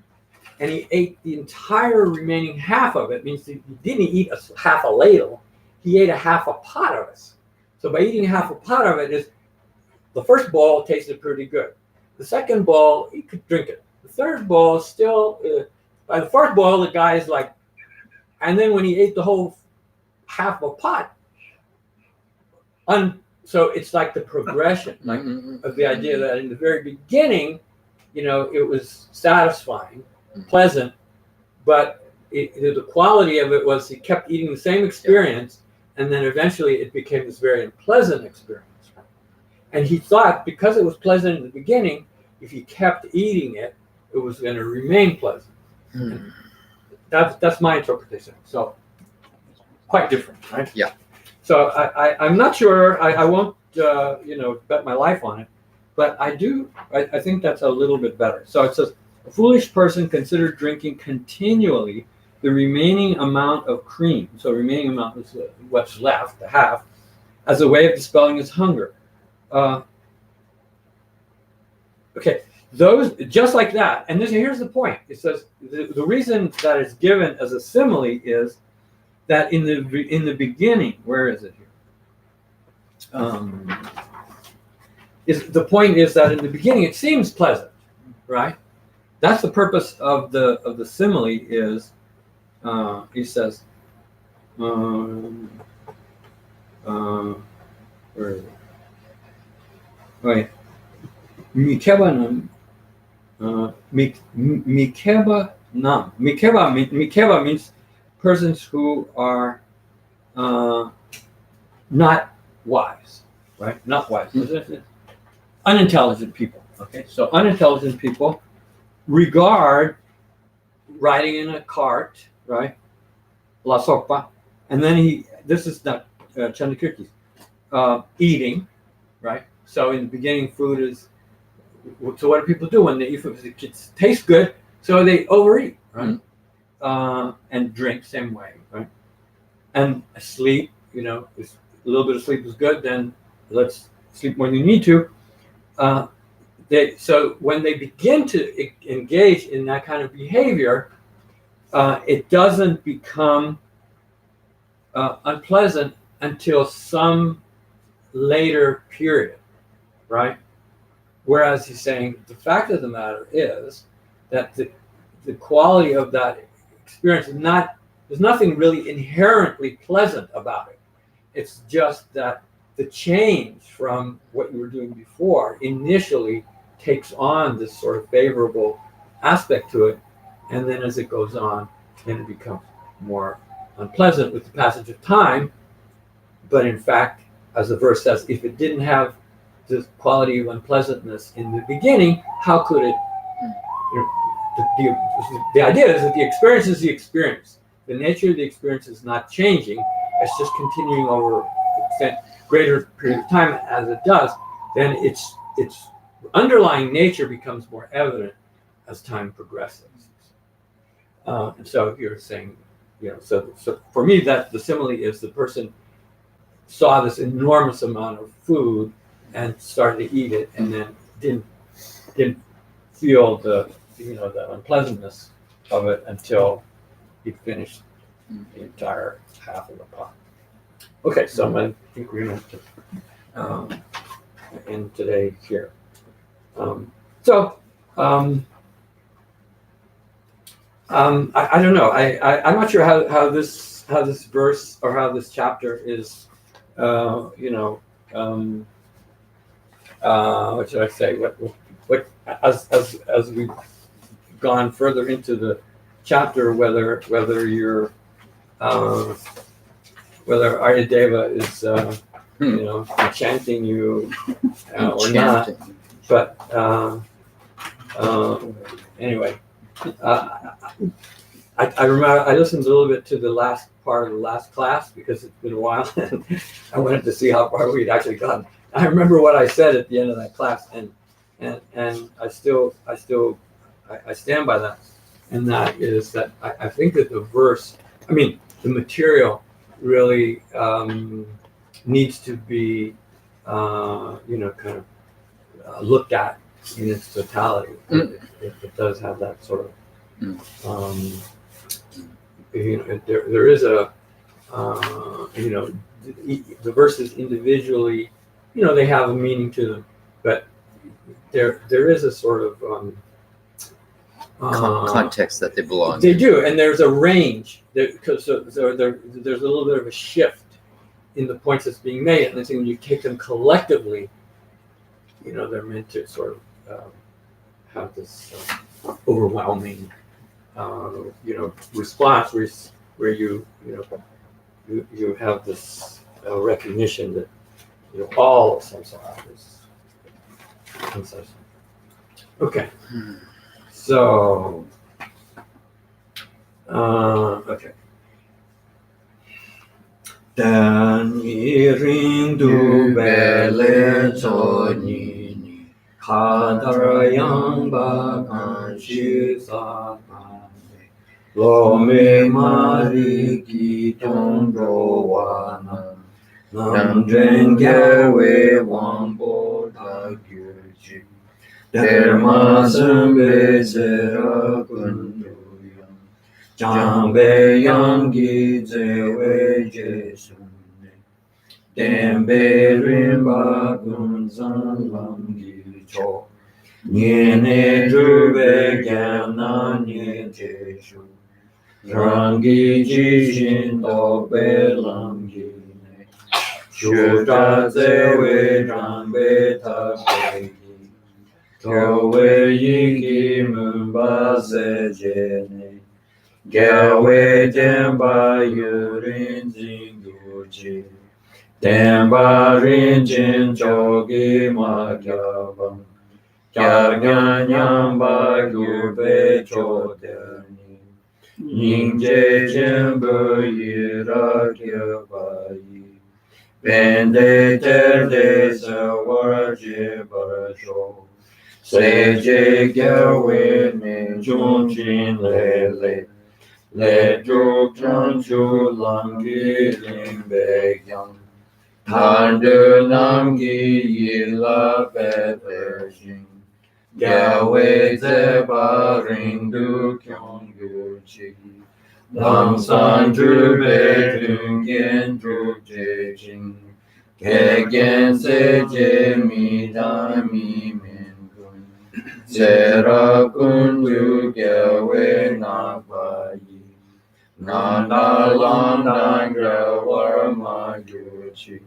And he ate the entire remaining half of it. Means he didn't eat half a ladle; he ate a half a pot of it. So by eating half a pot of it, the first bowl tasted pretty good. The second bowl, he could drink it. The third bowl still. By the fourth bowl, the guy is like, and then when he ate the whole half of a pot, so it's like the progression, like of the idea that in the very beginning, it was satisfying, pleasant, but the quality of it was he kept eating the same experience, and then eventually it became this very unpleasant experience. And he thought because it was pleasant in the beginning, if he kept eating it, it was going to remain pleasant. That's my interpretation. So quite different, right? Yeah. So I'm not sure. I won't bet my life on it, but I think that's a little bit better. So it says a foolish person considered drinking continually the remaining amount of cream. So remaining amount is what's left, the half, as a way of dispelling his hunger. Okay, those just like that. And here's the point. It says the reason that it's given as a simile is that in the beginning, where is it here? The point is that in the beginning it seems pleasant, right? That's the purpose of the simile. Is he says, where is it? Right. Mikeba nam. Mikeba means persons who are not wise, right? Not wise. Unintelligent people. Okay, so unintelligent people regard riding in a cart, right? La sopa, and then this is not Chandakirti's, eating, right? So in the beginning, food is. So what do people do when they eat food? It tastes good, so they overeat, right? And drink same way, right? And sleep, a little bit of sleep is good. Then let's sleep when you need to. So when they begin to engage in that kind of behavior, it doesn't become unpleasant until some later period, right? Whereas he's saying the fact of the matter is that the quality of that experience there's nothing really inherently pleasant about it. It's just that the change from what you were doing before initially takes on this sort of favorable aspect to it, and then as it goes on, then it becomes more unpleasant with the passage of time. But in fact, as the verse says, if it didn't have the quality of unpleasantness in the beginning, how could it? The idea is that the experience is the experience. The nature of the experience is not changing. It's just continuing over a greater period of time. As it does, then its underlying nature becomes more evident as time progresses. And so you're saying, so for me, that the simile is the person saw this enormous amount of food and started to eat it, and then didn't feel the unpleasantness of it until he finished the entire half of the pot. Okay, so I think we're going to end today here. I don't know. I'm not sure how this verse or how this chapter is. What should I say? What as we've gone further into the chapter, whether you're whether Aryadeva is enchanting you or not. Enchanting. But anyway, I remember I listened a little bit to the last part of the last class because it's been a while, and I wanted to see how far we'd actually gotten. I remember what I said at the end of that class, and I stand by that, and that is that I think that the verse, I mean, the material really needs to be kind of looked at in its totality. It does have that sort of there is a the verses individually, they have a meaning to them, but there is a sort of Context that they belong. they do, and there's a range because there's a little bit of a shift in the points that's being made, and I think when you take them collectively, they're meant to sort of have this overwhelming response where you have this recognition that all of samsara is incessant. Okay, so okay. Dan irindu bele toni kadarayang bagan shisa Lome mariki tondro wana Namdren gawe wambo da gyurji Derma sambe zera kunduyam Jambe yangi zewe jesune Dembe rimba gunzan lamgi cho Nyene drube gyana nye jeshu Rangi jishin dobe lamgi ne Shuta zewe jambe tabegi Towe yiki mumba zejene Gawe demba yurin zinguji Demba rinjin jogi magyabam Gyanyamba gyube chodani Ningje jembo yira gyabayi Bende terde zawarje barasho Seje gyawe ne junjin lele Le juk janju langi limbegyam Tandu namgi yila beverjin Gawe zeba rindu kyongguchi Lamsan drube dungen drujejin Kegen seje midami mingun Zera kundu gawe nabayi Nana landan gawar magyuchi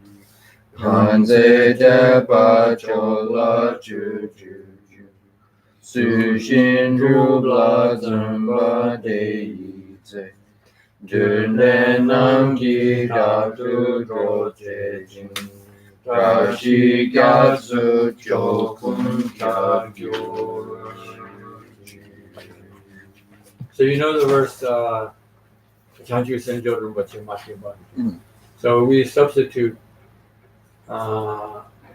Kanze jeba chola juju Sushin rubla zamba deyize Dunle namgi ratu drojejin Rashi gyatsu chokun kyagyo. So you know the verse Chanchu Senjo Rumbache Makiba. So we substitute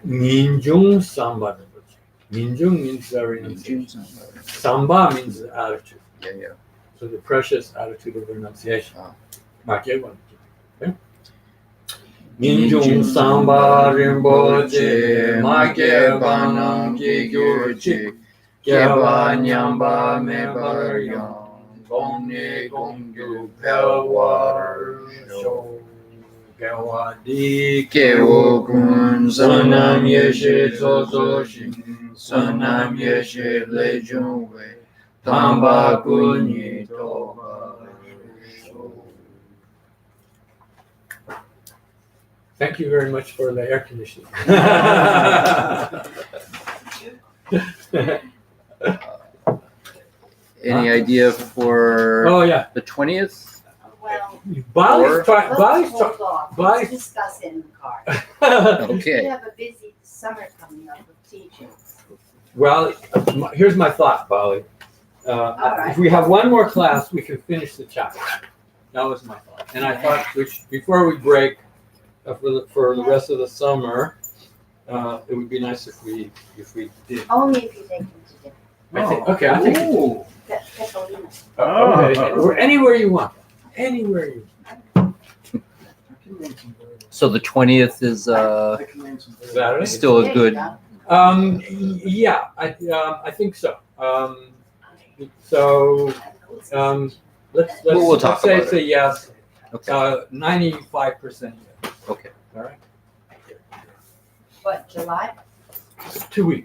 Ninjung Samba. Ninjung means renunciation. Samba means attitude. Yeah. So the precious attitude of renunciation. Makiba. Okay? Ninjung Samba Rimboche Makiba Namki Gyurchi Gyaba Nyamba Mebaryam Gongni Gongyu Pelwater Show Gawadi Kewogun Sanam Yeshe Zozoshin Sanam Yeshe Lejunwe Tamba Kunyi Toba. Thank you very much for the air conditioning. Any idea for Oh yeah. the 20th? Well, Bali's trying. Let's Bali's hold off. Bali- Let's discuss it in the car. trying. We Okay. have a busy summer coming up with teaching. Well, here's my thought, Bali. right. If we have one more class, we can finish the chapter. That was my thought. And I thought before we break for the rest of the summer, it would be nice if we did. Only if you take them to dinner. I think it. Ooh. Catalina. Okay. Or anywhere you want. Anywhere you want. I can name some very- So the 20th is I can name some very- Saturday? still There a you good. go. Yeah, I think so. So let's We'll talk say about it's a yes. Okay. 95% yes. Okay. All right. What, July? 2 weeks.